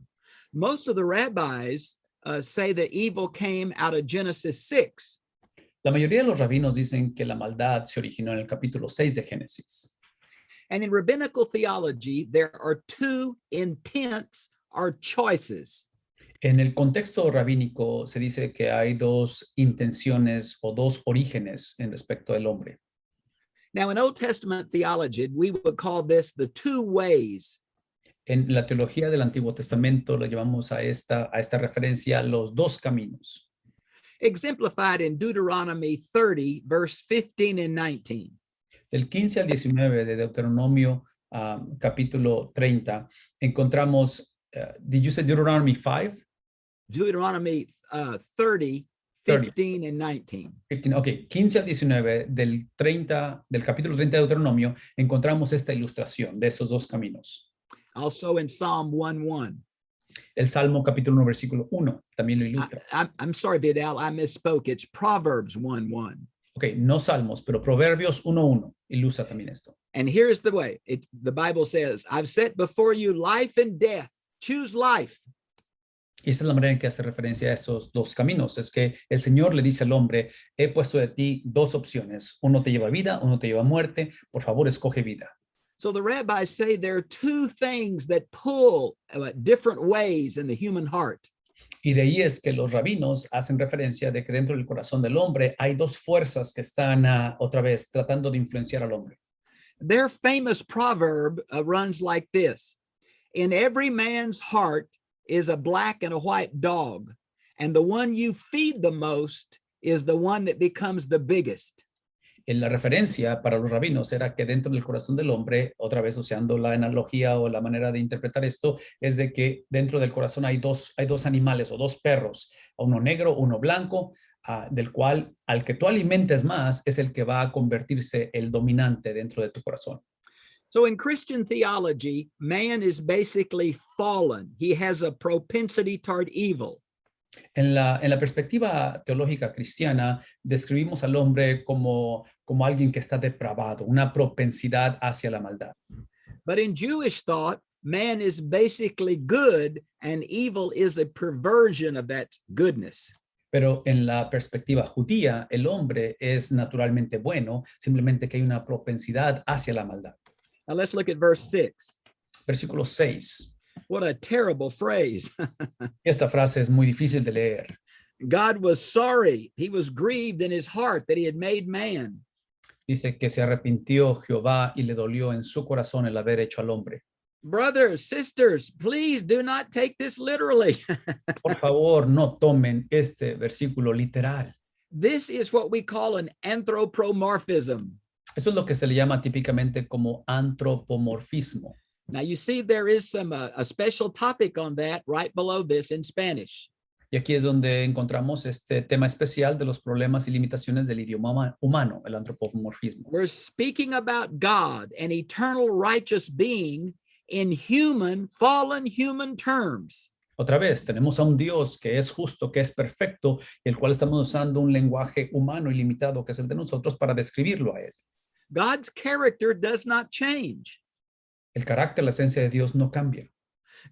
Speaker 1: Most of the rabbis say that evil came out of Genesis 6.
Speaker 2: La mayoría de los rabinos dicen que la maldad se originó en el capítulo 6 de Génesis.
Speaker 1: And in rabbinical theology, there are two intents or choices.
Speaker 2: En el contexto rabínico se dice que hay dos intenciones o dos orígenes en respecto del hombre.
Speaker 1: Now, in Old Testament theology, we would call this the two ways.
Speaker 2: En la teología del Antiguo Testamento le llamamos a esta referencia los dos caminos.
Speaker 1: Exemplified in Deuteronomy 30, verse 15 and 19.
Speaker 2: Del 15 al 19 de Deuteronomio capítulo 30 encontramos, did you say Deuteronomy 5?
Speaker 1: Deuteronomy 30, 15 and 19.
Speaker 2: 15, ok, 15 al 19 del capítulo 30 de Deuteronomio encontramos esta ilustración de estos dos caminos.
Speaker 1: Also in Psalm 1:1.
Speaker 2: El Salmo capítulo 1 versículo 1 también lo ilustra.
Speaker 1: I'm sorry, Vidal, I misspoke. It's Proverbs 1:1.
Speaker 2: Ok, no Salmos, pero Proverbios 1:1 ilustra también esto.
Speaker 1: And here's the way. The Bible says, I've set before you life and death. Choose life.
Speaker 2: Y esta es la manera en que hace referencia a esos dos caminos. Es que el Señor le dice al hombre, he puesto de ti dos opciones. Uno te lleva a vida, uno te lleva a muerte. Por favor, escoge vida.
Speaker 1: So the rabbis say there are two things that pull different ways in the human heart.
Speaker 2: Y de ahí es que los rabinos hacen referencia de que dentro del corazón del hombre hay dos fuerzas que están otra vez tratando de influenciar al hombre.
Speaker 1: Their famous proverb runs like this. In every man's heart is a black and a white dog, and the one you feed the most is the one that becomes the biggest.
Speaker 2: En la referencia para los rabinos era que dentro del corazón del hombre, otra vez usando la analogía o la manera de interpretar esto, es de que dentro del corazón hay dos animales o dos perros, uno negro, uno blanco, del cual al que tú alimentes más es el que va a convertirse el dominante dentro de tu corazón.
Speaker 1: So in Christian theology, man is basically fallen. He has a propensity toward evil.
Speaker 2: En la perspectiva teológica cristiana, describimos al hombre como alguien que está depravado, una propensidad hacia la maldad.
Speaker 1: But in Jewish thought, man is basically good and evil is a perversion of that goodness.
Speaker 2: Pero en la perspectiva judía, el hombre es naturalmente bueno, simplemente que hay una propensidad hacia la maldad.
Speaker 1: Now let's look at verse 6.
Speaker 2: Versículo 6.
Speaker 1: What a terrible phrase.
Speaker 2: Esta frase es muy difícil de leer.
Speaker 1: God was sorry. He was grieved in his heart that he had made man.
Speaker 2: Dice que se arrepintió Jehová y le dolió en su corazón el haber hecho al hombre.
Speaker 1: Brothers, sisters, please do not take this literally.
Speaker 2: Por favor, no tomen este versículo literal.
Speaker 1: This is what we call an anthropomorphism.
Speaker 2: Eso es lo que se le llama típicamente como antropomorfismo.
Speaker 1: Now you see there is a special topic on that right below this in Spanish.
Speaker 2: Y aquí es donde encontramos este tema especial de los problemas y limitaciones del idioma humano, el antropomorfismo.
Speaker 1: We're speaking about God, an eternal righteous being in fallen human terms.
Speaker 2: Otra vez, tenemos a un Dios que es justo, que es perfecto, y el cual estamos usando un lenguaje humano y limitado, que es el de nosotros, para describirlo a él.
Speaker 1: God's character does not change.
Speaker 2: El carácter, la esencia de Dios no cambia.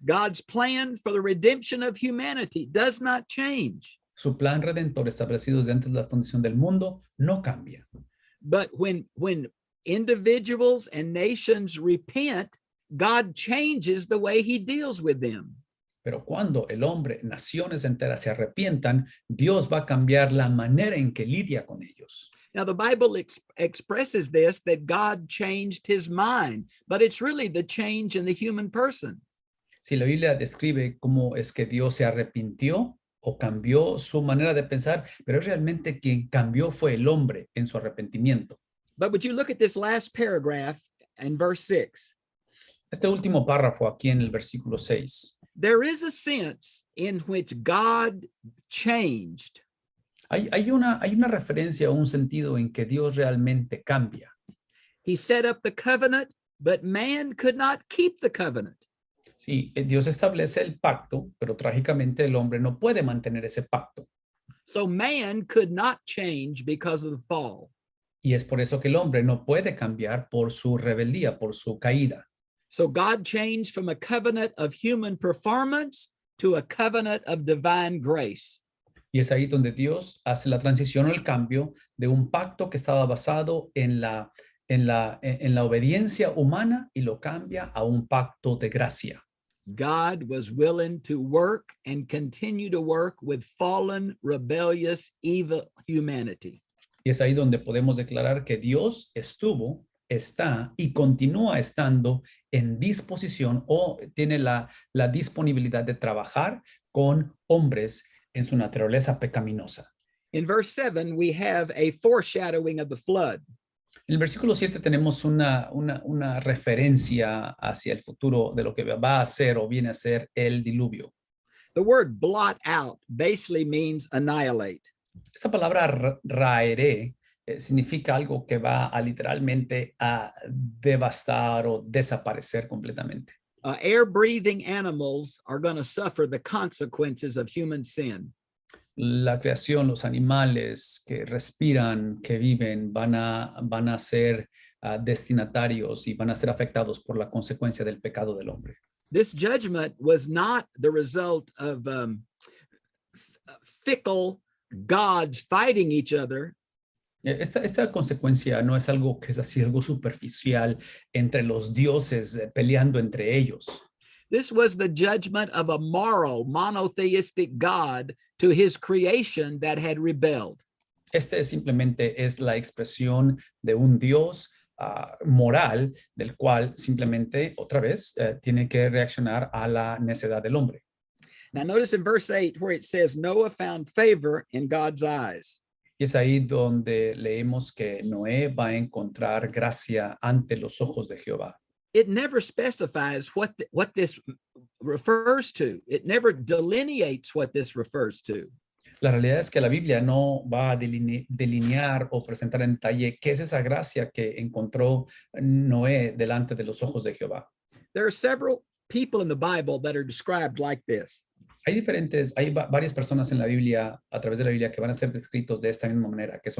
Speaker 1: God's plan for the redemption of humanity does not change.
Speaker 2: Su plan redentor establecido desde antes de la fundación del mundo no cambia.
Speaker 1: But when individuals and nations repent, God changes the way he deals with them.
Speaker 2: Pero cuando el hombre, naciones enteras se arrepientan, Dios va a cambiar la manera en que lidia con ellos.
Speaker 1: Now, the Bible expresses this, that God changed his mind, but it's really the change in the human person.
Speaker 2: Si la Biblia describe cómo es que Dios se arrepintió o cambió su manera de pensar, pero realmente quien cambió fue el hombre en su arrepentimiento.
Speaker 1: But would you look at this last paragraph in verse 6.
Speaker 2: Este último párrafo aquí en el versículo 6.
Speaker 1: There is a sense in which God changed.
Speaker 2: Hay una referencia o un sentido en que Dios realmente cambia.
Speaker 1: He set up the covenant, but man could not keep the covenant.
Speaker 2: Sí, Dios establece el pacto, pero trágicamente el hombre no puede mantener ese pacto.
Speaker 1: So man could not change because of the fall.
Speaker 2: Y es por eso que el hombre no puede cambiar por su rebeldía, por su caída.
Speaker 1: So God changed from a covenant of human performance to a covenant of divine grace.
Speaker 2: Y es ahí donde Dios hace la transición o el cambio de un pacto que estaba basado en la obediencia humana y lo cambia a un pacto de gracia.
Speaker 1: God was willing to work and continue to work with fallen, rebellious, evil humanity.
Speaker 2: Y es ahí donde podemos declarar que Dios estuvo, está y continúa estando en disposición o tiene la disponibilidad de trabajar con hombres en su naturaleza pecaminosa.
Speaker 1: In verse 7, we have a foreshadowing of the flood.
Speaker 2: En el versículo 7 tenemos una referencia hacia el futuro de lo que va a ser o viene a ser el diluvio.
Speaker 1: The word blot out basically means annihilate.
Speaker 2: Esta palabra raeré significa algo que va a literalmente a devastar o desaparecer completamente.
Speaker 1: Air-breathing animals are going to suffer the consequences of human sin.
Speaker 2: La creación, los animales que respiran, que viven, van a ser destinatarios y van a ser afectados por la consecuencia del pecado del hombre.
Speaker 1: This judgment was not the result of fickle gods fighting each other.
Speaker 2: Esta consecuencia no es algo que es así, algo superficial entre los dioses peleando entre ellos.
Speaker 1: This was the judgment of a moral, monotheistic God to his creation that had rebelled.
Speaker 2: Este simplemente es la expresión de un Dios moral del cual simplemente, otra vez, tiene que reaccionar a la necedad del hombre.
Speaker 1: Now notice in verse 8 where it says, Noah found favor in God's eyes.
Speaker 2: Y es ahí donde leemos que Noé va a encontrar gracia ante los ojos de Jehová.
Speaker 1: It never specifies what this refers to. It never delineates what this refers to.
Speaker 2: La realidad es que la Biblia no va a delinear o presentar en detalle qué es esa gracia que encontró Noé delante de los ojos de Jehová.
Speaker 1: There are several people in the Bible that are described like this.
Speaker 2: Hay varias personas en la Biblia, a través de la Biblia, que van a ser descritos de esta misma manera, que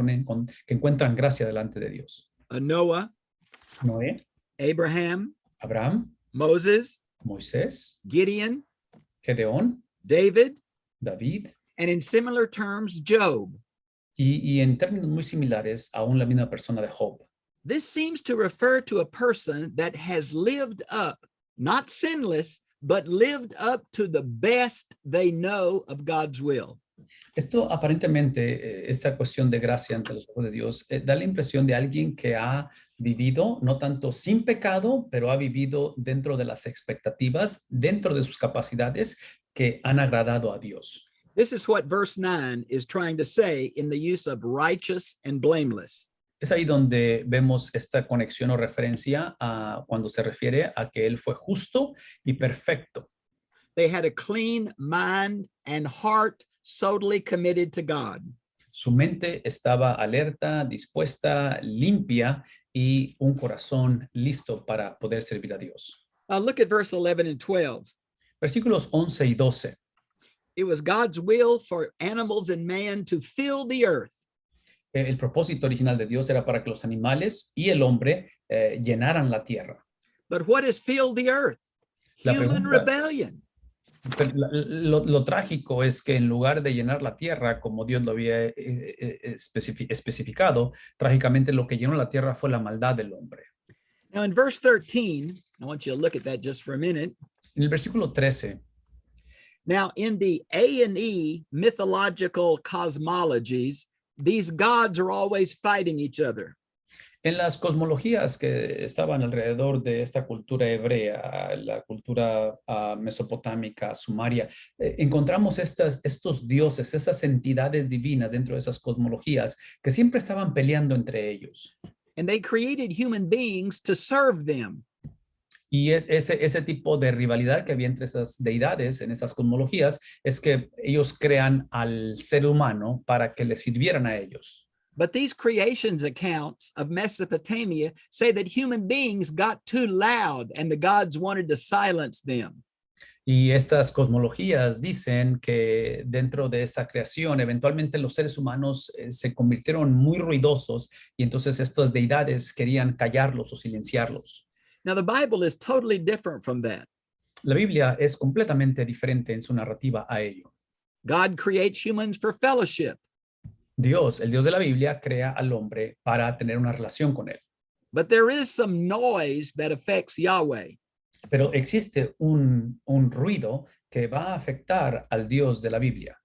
Speaker 2: encuentran gracia delante de Dios.
Speaker 1: Noah,
Speaker 2: Noé,
Speaker 1: Abraham,
Speaker 2: Abraham,
Speaker 1: Moses,
Speaker 2: Moisés,
Speaker 1: Gideon,
Speaker 2: Gedeón,
Speaker 1: David,
Speaker 2: David,
Speaker 1: and in similar terms, Job.
Speaker 2: y en términos muy similares, aún la misma persona de Job.
Speaker 1: This seems to refer to a person that has lived up, not sinless, but lived up to the best they know of God's will.
Speaker 2: Esto aparentemente, esta cuestión de gracia ante los ojos de Dios, da la impresión de alguien que ha vivido, no tanto sin pecado, pero ha vivido dentro de las expectativas, dentro de sus capacidades que han agradado a Dios.
Speaker 1: This is what verse 9 is trying to say in the use of righteous and blameless.
Speaker 2: Es ahí donde vemos esta conexión o referencia a cuando se refiere a que él fue justo y perfecto.
Speaker 1: They had a clean mind and heart solely committed to God.
Speaker 2: Su mente estaba alerta, dispuesta, limpia y un corazón listo para poder servir a Dios.
Speaker 1: Look at verse 11 and 12.
Speaker 2: Versículos 11 y 12.
Speaker 1: It was God's will for animals and man to fill the earth.
Speaker 2: El propósito original de Dios era para que los animales y el hombre llenaran la tierra.
Speaker 1: But what has filled the earth? Human rebellion.
Speaker 2: Lo trágico es que en lugar de llenar la tierra como Dios lo había especificado, trágicamente lo que llenó la tierra fue la maldad del hombre.
Speaker 1: Now in verse 13, I want you to look at that just for a minute.
Speaker 2: En el versículo 13.
Speaker 1: Now in the A&E mythological cosmologies, these gods are always fighting each other.
Speaker 2: En las cosmologías que estaban alrededor de esta cultura hebrea, la cultura mesopotámica, sumaria, encontramos estos dioses, esas entidades divinas dentro de esas cosmologías que siempre estaban peleando entre ellos.
Speaker 1: and they created human beings to serve them.
Speaker 2: Y ese tipo de rivalidad que había entre esas deidades, en esas cosmologías, es que ellos crean al ser humano para que le sirvieran a ellos.
Speaker 1: But these creations accounts of Mesopotamia say that human beings got too loud and the gods wanted to silence them.
Speaker 2: Y estas cosmologías dicen que dentro de esta creación, eventualmente los seres humanos se convirtieron muy ruidosos y entonces estas deidades querían callarlos o silenciarlos.
Speaker 1: Now, the Bible is totally different from that.
Speaker 2: La Biblia es completamente diferente en su narrativa a ello.
Speaker 1: God creates humans for fellowship.
Speaker 2: Dios, el Dios de la Biblia, crea al hombre para tener una relación con él.
Speaker 1: But there is some noise that affects Yahweh.
Speaker 2: Pero existe un ruido que va a afectar al Dios de la Biblia.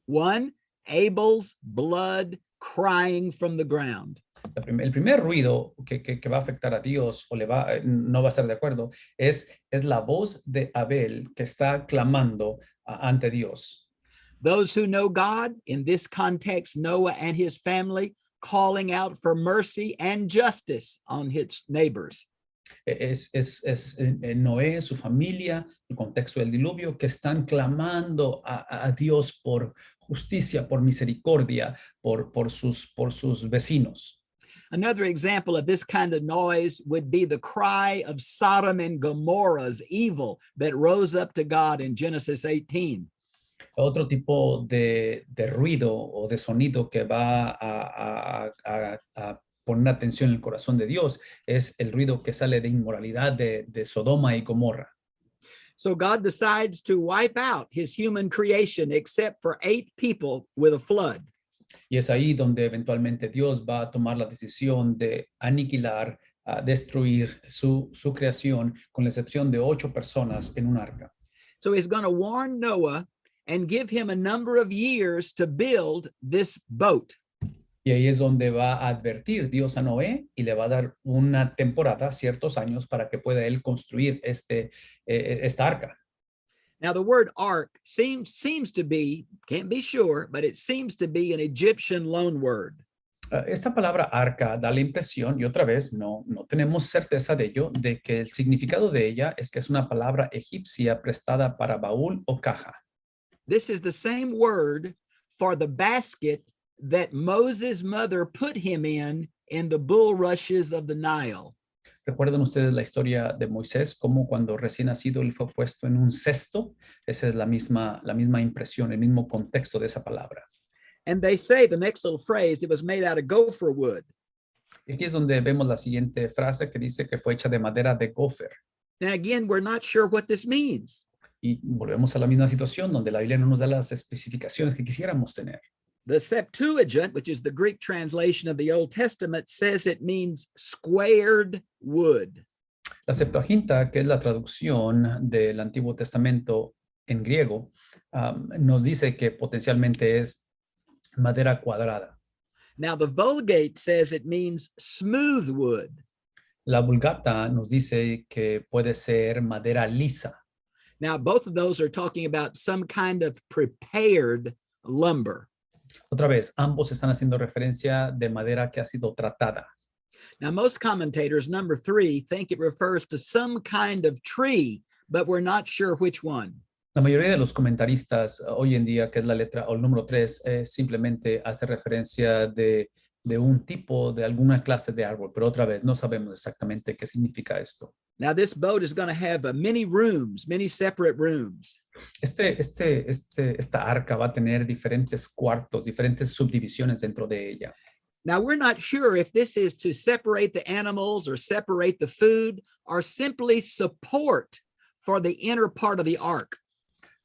Speaker 1: One, Abel's blood crying from the ground.
Speaker 2: El primer ruido que va a afectar a Dios o no va a estar de acuerdo es la voz de Abel que está clamando ante Dios.
Speaker 1: Those who know God, in this context, Noah and his family, calling out for mercy and justice on his neighbors.
Speaker 2: Es Noé, su familia, el contexto del diluvio, que están clamando a Dios por justicia, por misericordia, por sus vecinos.
Speaker 1: Another example of this kind of noise would be the cry of Sodom and Gomorrah's evil that rose up to God in Genesis 18.
Speaker 2: Otro tipo de ruido o de sonido que va a poner atención en el corazón de Dios es el ruido que sale de inmoralidad de Sodoma y Gomorra.
Speaker 1: So God decides to wipe out his human creation except for 8 people with a flood.
Speaker 2: Y es ahí donde eventualmente Dios va a tomar la decisión de aniquilar, destruir su creación, con la excepción de 8 personas en un arca.
Speaker 1: So he's going to warn Noah and give him a number of years to build this boat.
Speaker 2: Y ahí es donde va a advertir Dios a Noé y le va a dar una temporada, ciertos años, para que pueda él construir esta arca.
Speaker 1: Now, the word ark seems to be, can't be sure, but it seems to be an Egyptian loan word.
Speaker 2: Esta palabra arca da la impresión, y otra vez no tenemos certeza de ello, de que el significado de ella es que es una palabra egipcia prestada para baúl o caja.
Speaker 1: This is the same word for the basket that Moses' mother put him in the bulrushes of the Nile.
Speaker 2: ¿Recuerdan ustedes la historia de Moisés? Cómo cuando recién nacido él fue puesto en un cesto. Esa es la misma impresión, el mismo contexto de esa palabra.
Speaker 1: And they say, the next little phrase, it was made out of gopher wood.
Speaker 2: Y aquí es donde vemos la siguiente frase que dice que fue hecha de madera de gofer.
Speaker 1: Now, again, we're not sure what this means.
Speaker 2: Y volvemos a la misma situación donde la Biblia no nos da las especificaciones que quisiéramos tener.
Speaker 1: The Septuagint, which is the Greek translation of the Old Testament, says it means squared wood.
Speaker 2: La Septuaginta, que es la traducción del Antiguo Testamento en griego, nos dice que potencialmente es madera cuadrada.
Speaker 1: Now, the Vulgate says it means smooth wood.
Speaker 2: La Vulgata nos dice que puede ser madera lisa.
Speaker 1: Now, both of those are talking about some kind of prepared lumber.
Speaker 2: Otra vez, ambos están haciendo referencia de madera que ha sido tratada.
Speaker 1: Now, most commentators, number 3, think it refers to some kind of tree, but we're not sure which one.
Speaker 2: La mayoría de los comentaristas hoy en día, que es la letra o el número 3, simplemente hace referencia de un tipo, de alguna clase de árbol, pero otra vez no sabemos exactamente qué significa esto.
Speaker 1: Now, this boat is going to have many rooms, many separate rooms.
Speaker 2: Esta arca va a tener diferentes cuartos, diferentes subdivisiones dentro de ella.
Speaker 1: Now, we're not sure if this is to separate the animals or separate the food or simply support for the inner part of the ark.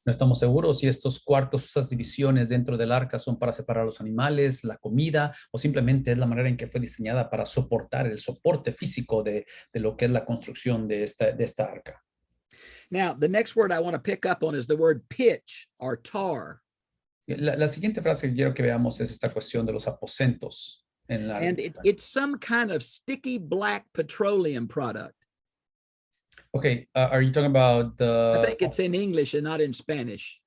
Speaker 2: No estamos seguros si estos cuartos, esas divisiones dentro del arca son para separar los animales, la comida, o simplemente es la manera en que fue diseñada para soportar el soporte físico de lo que es la construcción de esta arca.
Speaker 1: Now, the next word I want to pick up on is the word pitch or tar.
Speaker 2: La siguiente frase que quiero que veamos es esta cuestión de los aposentos.
Speaker 1: And it's some kind of sticky black petroleum product.
Speaker 2: Okay, are you talking about
Speaker 1: I think it's in English and not in Spanish.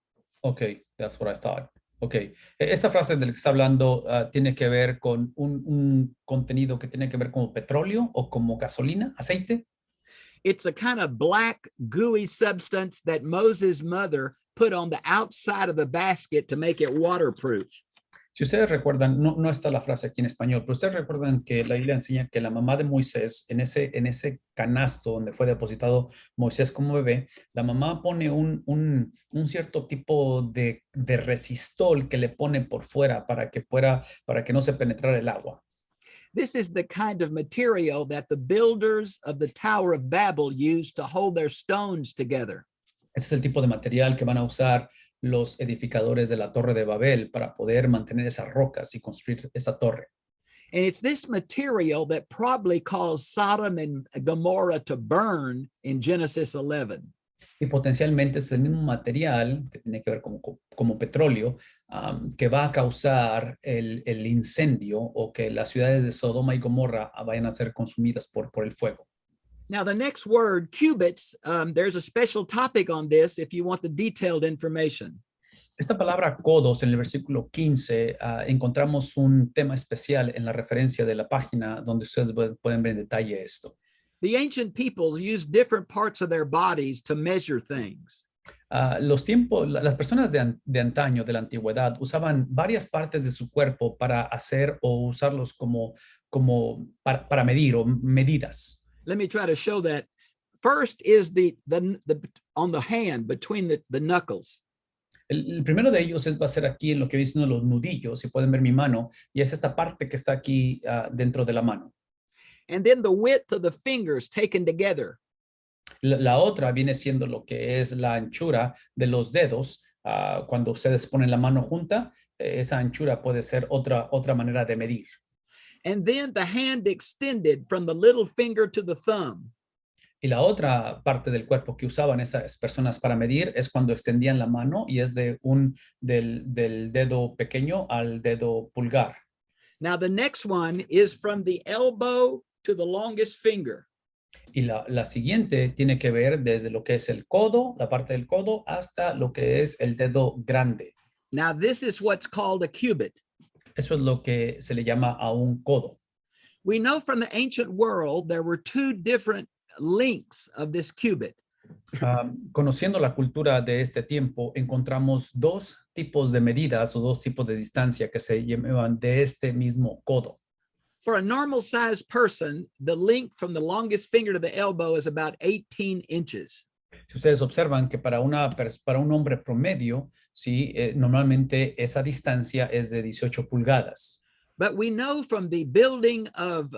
Speaker 2: Okay, that's what I thought. Ok, esa frase del que está hablando tiene que ver con un contenido que tiene que ver como petróleo o como gasolina, aceite.
Speaker 1: It's a kind of black, gooey substance that Moses' mother put on the outside of the basket to make it waterproof.
Speaker 2: Si ustedes recuerdan, no está la frase aquí en español, pero ustedes recuerdan que la Biblia enseña que la mamá de Moisés, en ese canasto donde fue depositado Moisés como bebé, la mamá pone un cierto tipo de resistol que le pone por fuera para que no se penetrara el agua.
Speaker 1: This is the kind of material that the builders of the Tower of Babel used to hold their stones together.
Speaker 2: Ese es el tipo de material que van a usar los edificadores de la Torre de Babel para poder mantener esas rocas y construir esa torre.
Speaker 1: And it's this material that probably caused Sodom and Gomorrah to burn in Genesis 11.
Speaker 2: Y potencialmente es el mismo material que tiene que ver como petróleo que va a causar el incendio o que las ciudades de Sodoma y Gomorra vayan a ser consumidas por el fuego.
Speaker 1: Now, the next word, cubits, there's a special topic on this if you want the detailed information.
Speaker 2: Esta palabra codos en el versículo 15 encontramos un tema especial en la referencia de la página donde ustedes pueden ver en detalle esto.
Speaker 1: The ancient peoples used different parts of their bodies to measure things.
Speaker 2: Las personas de antaño, de la antigüedad, usaban varias partes de su cuerpo para hacer o usarlos para medir o medidas.
Speaker 1: Let me try to show that. First is the on the hand between the knuckles.
Speaker 2: El primero de ellos va a ser aquí en lo que dicen los nudillos, si pueden ver mi mano, y es esta parte que está aquí dentro de la mano.
Speaker 1: And then the width of the fingers taken together.
Speaker 2: La otra viene siendo lo que es la anchura de los dedos. Cuando ustedes ponen la mano junta, esa anchura puede ser otra manera de medir.
Speaker 1: And then the hand extended from the little finger to the thumb.
Speaker 2: Y la otra parte del cuerpo que usaban esas personas para medir es cuando extendían la mano y es del dedo pequeño al dedo pulgar.
Speaker 1: Now the next one is from the elbow to the longest finger.
Speaker 2: Y la siguiente tiene que ver desde lo que es el codo, la parte del codo, hasta lo que es el dedo grande.
Speaker 1: Now this is what's called a cubit.
Speaker 2: Eso es lo que se le llama a un codo.
Speaker 1: We know from the ancient world there were two different lengths of this cubit.
Speaker 2: Conociendo la cultura de este tiempo, encontramos dos tipos de medidas o dos tipos de distancia que se llevan de este mismo codo.
Speaker 1: For a normal sized person, the length from the longest finger to the elbow is about 18 inches.
Speaker 2: Si ustedes observan que para un hombre promedio, sí, normalmente esa distancia es de 18 pulgadas.
Speaker 1: But we know from the building of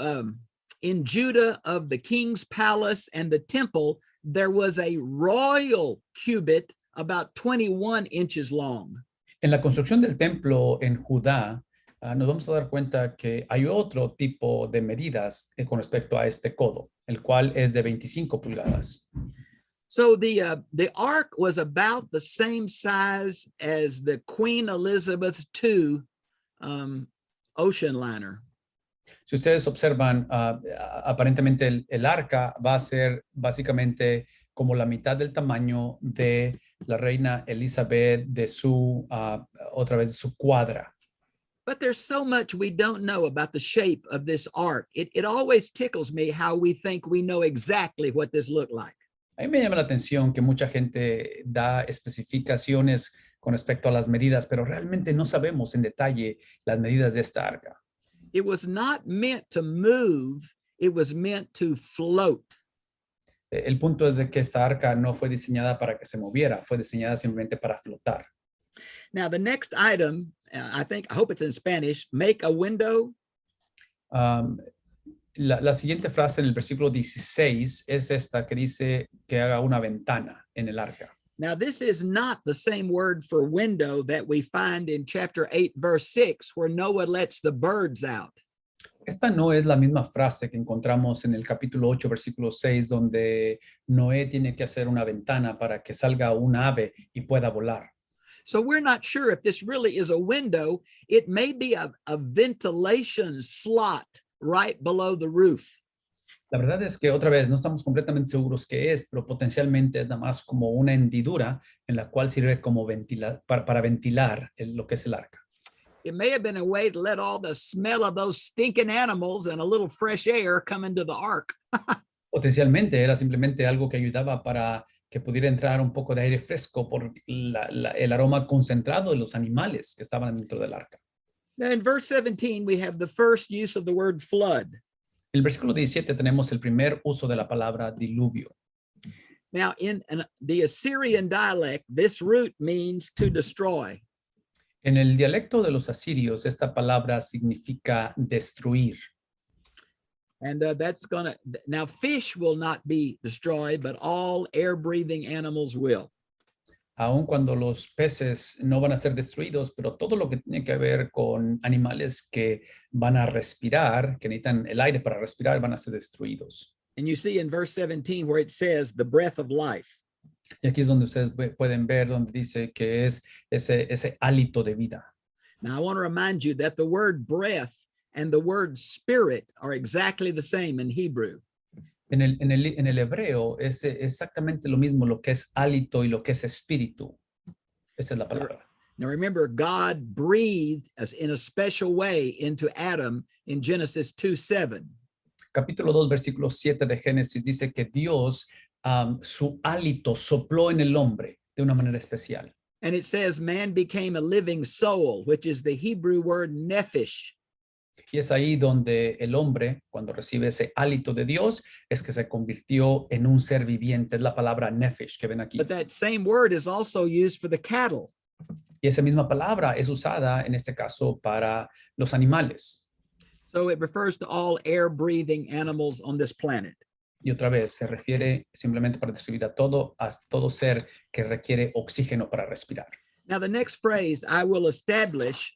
Speaker 1: in Judah of the king's palace and the temple, there was a royal cubit about 21 inches long.
Speaker 2: En la construcción del templo en Judá, nos vamos a dar cuenta que hay otro tipo de medidas con respecto a este codo, el cual es de 25 pulgadas.
Speaker 1: So the ark was about the same size as the Queen Elizabeth II ocean liner.
Speaker 2: Si ustedes observan, aparentemente el arca va a ser básicamente como la mitad del tamaño de la reina Elizabeth de otra vez de su cuadra.
Speaker 1: But there's so much we don't know about the shape of this ark. It always tickles me how we think we know exactly what this looked like.
Speaker 2: A mí me llama la atención que mucha gente da especificaciones con respecto a las medidas, pero realmente no sabemos en detalle las medidas de esta arca.
Speaker 1: It was not meant to move, it was meant to float.
Speaker 2: El punto es de que esta arca no fue diseñada para que se moviera, fue diseñada simplemente para flotar.
Speaker 1: Now, the next item, I hope it's in Spanish, make a window.
Speaker 2: La siguiente frase en el versículo 16 es esta que dice que haga una ventana en el arca.
Speaker 1: Now, this is not the same word for window that we find in chapter 8, verse 6, where Noah lets the birds out.
Speaker 2: Esta no es la misma frase que encontramos en el capítulo 8, versículo 6, donde Noé tiene que hacer una ventana para que salga un ave y pueda volar.
Speaker 1: So we're not sure if this really is a window. It may be a ventilation slot right below the roof.
Speaker 2: La verdad es que otra vez no estamos completamente seguros qué es, pero potencialmente es nada más como una hendidura en la cual sirve como para ventilar lo que es el arca.
Speaker 1: It may have been a way to let all the smell of those stinking animals and a little fresh air come into the ark.
Speaker 2: Potencialmente era simplemente algo que ayudaba para que pudiera entrar un poco de aire fresco por el aroma concentrado de los animales que estaban dentro del arca.
Speaker 1: Now, in verse 17, we have the first use of the word flood.
Speaker 2: En el versículo 17 tenemos el primer uso de la palabra diluvio.
Speaker 1: Now, in the Assyrian dialect, this root means to destroy.
Speaker 2: En el dialecto de los asirios, esta palabra significa destruir.
Speaker 1: And now fish will not be destroyed, but all air-breathing animals will.
Speaker 2: Aun cuando los peces no van a ser destruidos, pero todo lo que tiene que ver con animales que van a respirar, que necesitan el aire para respirar, van a ser destruidos.
Speaker 1: And you see in verse 17 where it says the breath of life.
Speaker 2: Y aquí es donde ustedes pueden ver donde dice que es ese hálito de vida.
Speaker 1: Now, I want to remind you that the word breath and the word spirit are exactly the same in Hebrew.
Speaker 2: En el hebreo es exactamente lo mismo lo que es hálito y lo que es espíritu. Esa es la palabra.
Speaker 1: Now remember, God breathed in a special way into Adam in Genesis 2:7.
Speaker 2: Capítulo 2, versículo 7 de Génesis dice que Dios su hálito sopló en el hombre de una manera especial.
Speaker 1: And it says man became a living soul, which is the Hebrew word nephesh.
Speaker 2: Y es ahí donde el hombre, cuando recibe ese hálito de Dios, es que se convirtió en un ser viviente. Es la palabra nephesh que ven aquí.
Speaker 1: But that same word is also used for the cattle.
Speaker 2: Y esa misma palabra es usada en este caso para los animales.
Speaker 1: So it refers to all air-breathing animals on this planet.
Speaker 2: Y otra vez se refiere simplemente para describir a todo ser que requiere oxígeno para respirar.
Speaker 1: Now the next phrase, I will establish,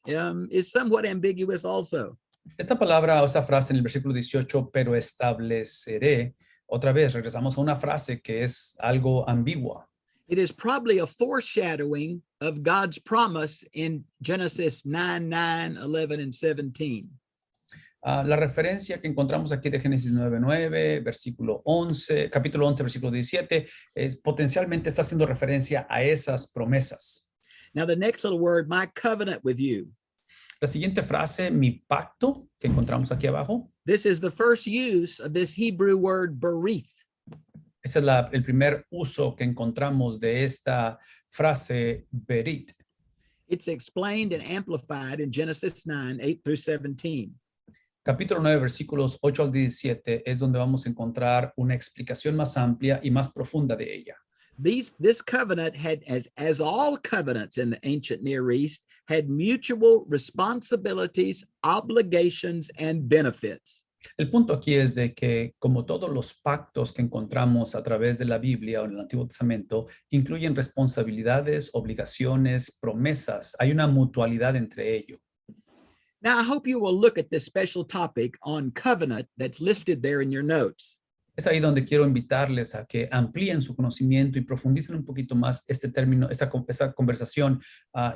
Speaker 1: is somewhat ambiguous also.
Speaker 2: Esta palabra o esa frase en el versículo 18, pero estableceré, otra vez regresamos a una frase que es algo ambigua.
Speaker 1: It is probably a foreshadowing of God's promise in Genesis 9, 11, and 17.
Speaker 2: La referencia que encontramos aquí de Génesis 9:9, versículo 11, capítulo 11, versículo 17, potencialmente está haciendo referencia a esas promesas.
Speaker 1: Now the next little word, my covenant with you.
Speaker 2: La siguiente frase, mi pacto, que encontramos aquí abajo.
Speaker 1: This is the first use of this Hebrew word berith.
Speaker 2: Ese es el primer uso que encontramos de esta frase berit.
Speaker 1: It's explained and amplified in Genesis 9, 8 through 17.
Speaker 2: Capítulo 9, versículos 8 al 17 es donde vamos a encontrar una explicación más amplia y más profunda de ella.
Speaker 1: This covenant had, as all covenants in the ancient Near East, had mutual responsibilities, obligations, and benefits.
Speaker 2: El punto aquí es de que, como todos los pactos que encontramos a través de la Biblia o en el Antiguo Testamento, incluyen responsabilidades, obligaciones, promesas. Hay una mutualidad entre ellos.
Speaker 1: Now, I hope you will look at this special topic on covenant that's listed there in your notes.
Speaker 2: Es ahí donde quiero invitarles a que amplíen su conocimiento y profundicen un poquito más este término, esta conversación,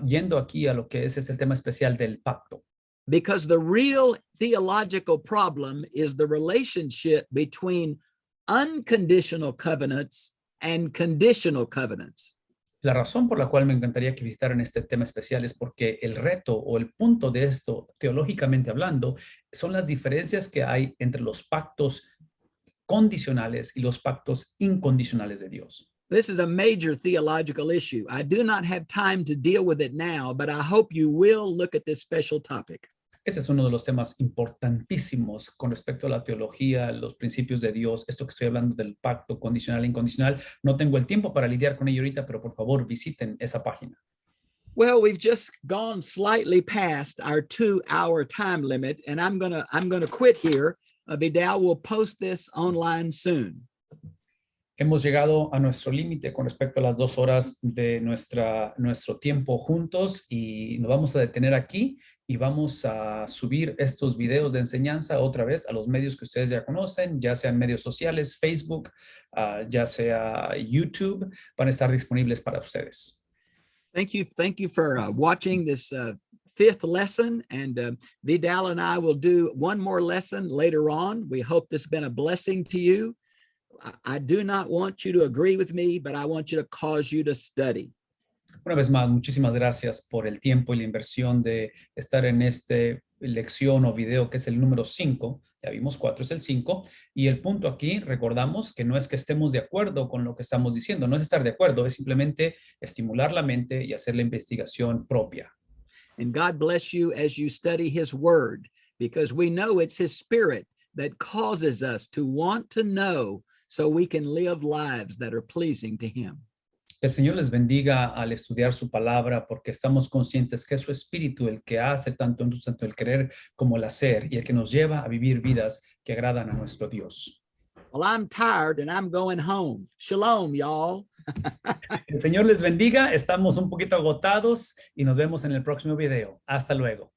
Speaker 2: yendo aquí a lo que es el tema especial del pacto.
Speaker 1: Because the real theological problem is the relationship between unconditional covenants and conditional covenants.
Speaker 2: La razón por la cual me encantaría que visitaran este tema especial es porque el reto o el punto de esto, teológicamente hablando, son las diferencias que hay entre los pactos condicionales y los pactos incondicionales de Dios.
Speaker 1: This is a major theological issue. I do not have time to deal with it now, but I hope you will look at this special topic.
Speaker 2: Ese es uno de los temas importantísimos con respecto a la teología, los principios de Dios. Esto que estoy hablando del pacto condicional e incondicional, no tengo el tiempo para lidiar con ello ahorita, pero por favor visiten esa página.
Speaker 1: Well, we've just gone slightly past our 2-hour time limit, and I'm gonna quit here. Vidal will post this online soon.
Speaker 2: Hemos llegado a nuestro límite con respecto a las 2 horas de nuestro tiempo juntos y nos vamos a detener aquí y vamos a subir estos videos de enseñanza otra vez a los medios que ustedes ya conocen, ya sean medios sociales, Facebook, ya sea YouTube, van a estar disponibles para ustedes.
Speaker 1: Thank you for watching this fifth lesson, and Vidal and I will do one more lesson later on. We hope this has been a blessing to you. I do not want you to agree with me, but I want you to cause you to study.
Speaker 2: Una vez más, muchísimas gracias por el tiempo y la inversión de estar en este lección o video que es el número 5. Ya vimos 4 es el 5. Y el punto aquí, recordamos que no es que estemos de acuerdo con lo que estamos diciendo, no es estar de acuerdo, es simplemente estimular la mente y hacer la investigación propia.
Speaker 1: And God bless you as you study his word, because we know it's his spirit that causes us to want to know so we can live lives that are pleasing to him.
Speaker 2: Que el Señor les bendiga al estudiar su palabra, porque estamos conscientes que es su espíritu el que hace tanto el querer como el hacer y el que nos lleva a vivir vidas que agradan a nuestro Dios.
Speaker 1: Well, I'm tired and I'm going home. Shalom, y'all.
Speaker 2: El Señor les bendiga. Estamos un poquito agotados y nos vemos en el próximo video. Hasta luego.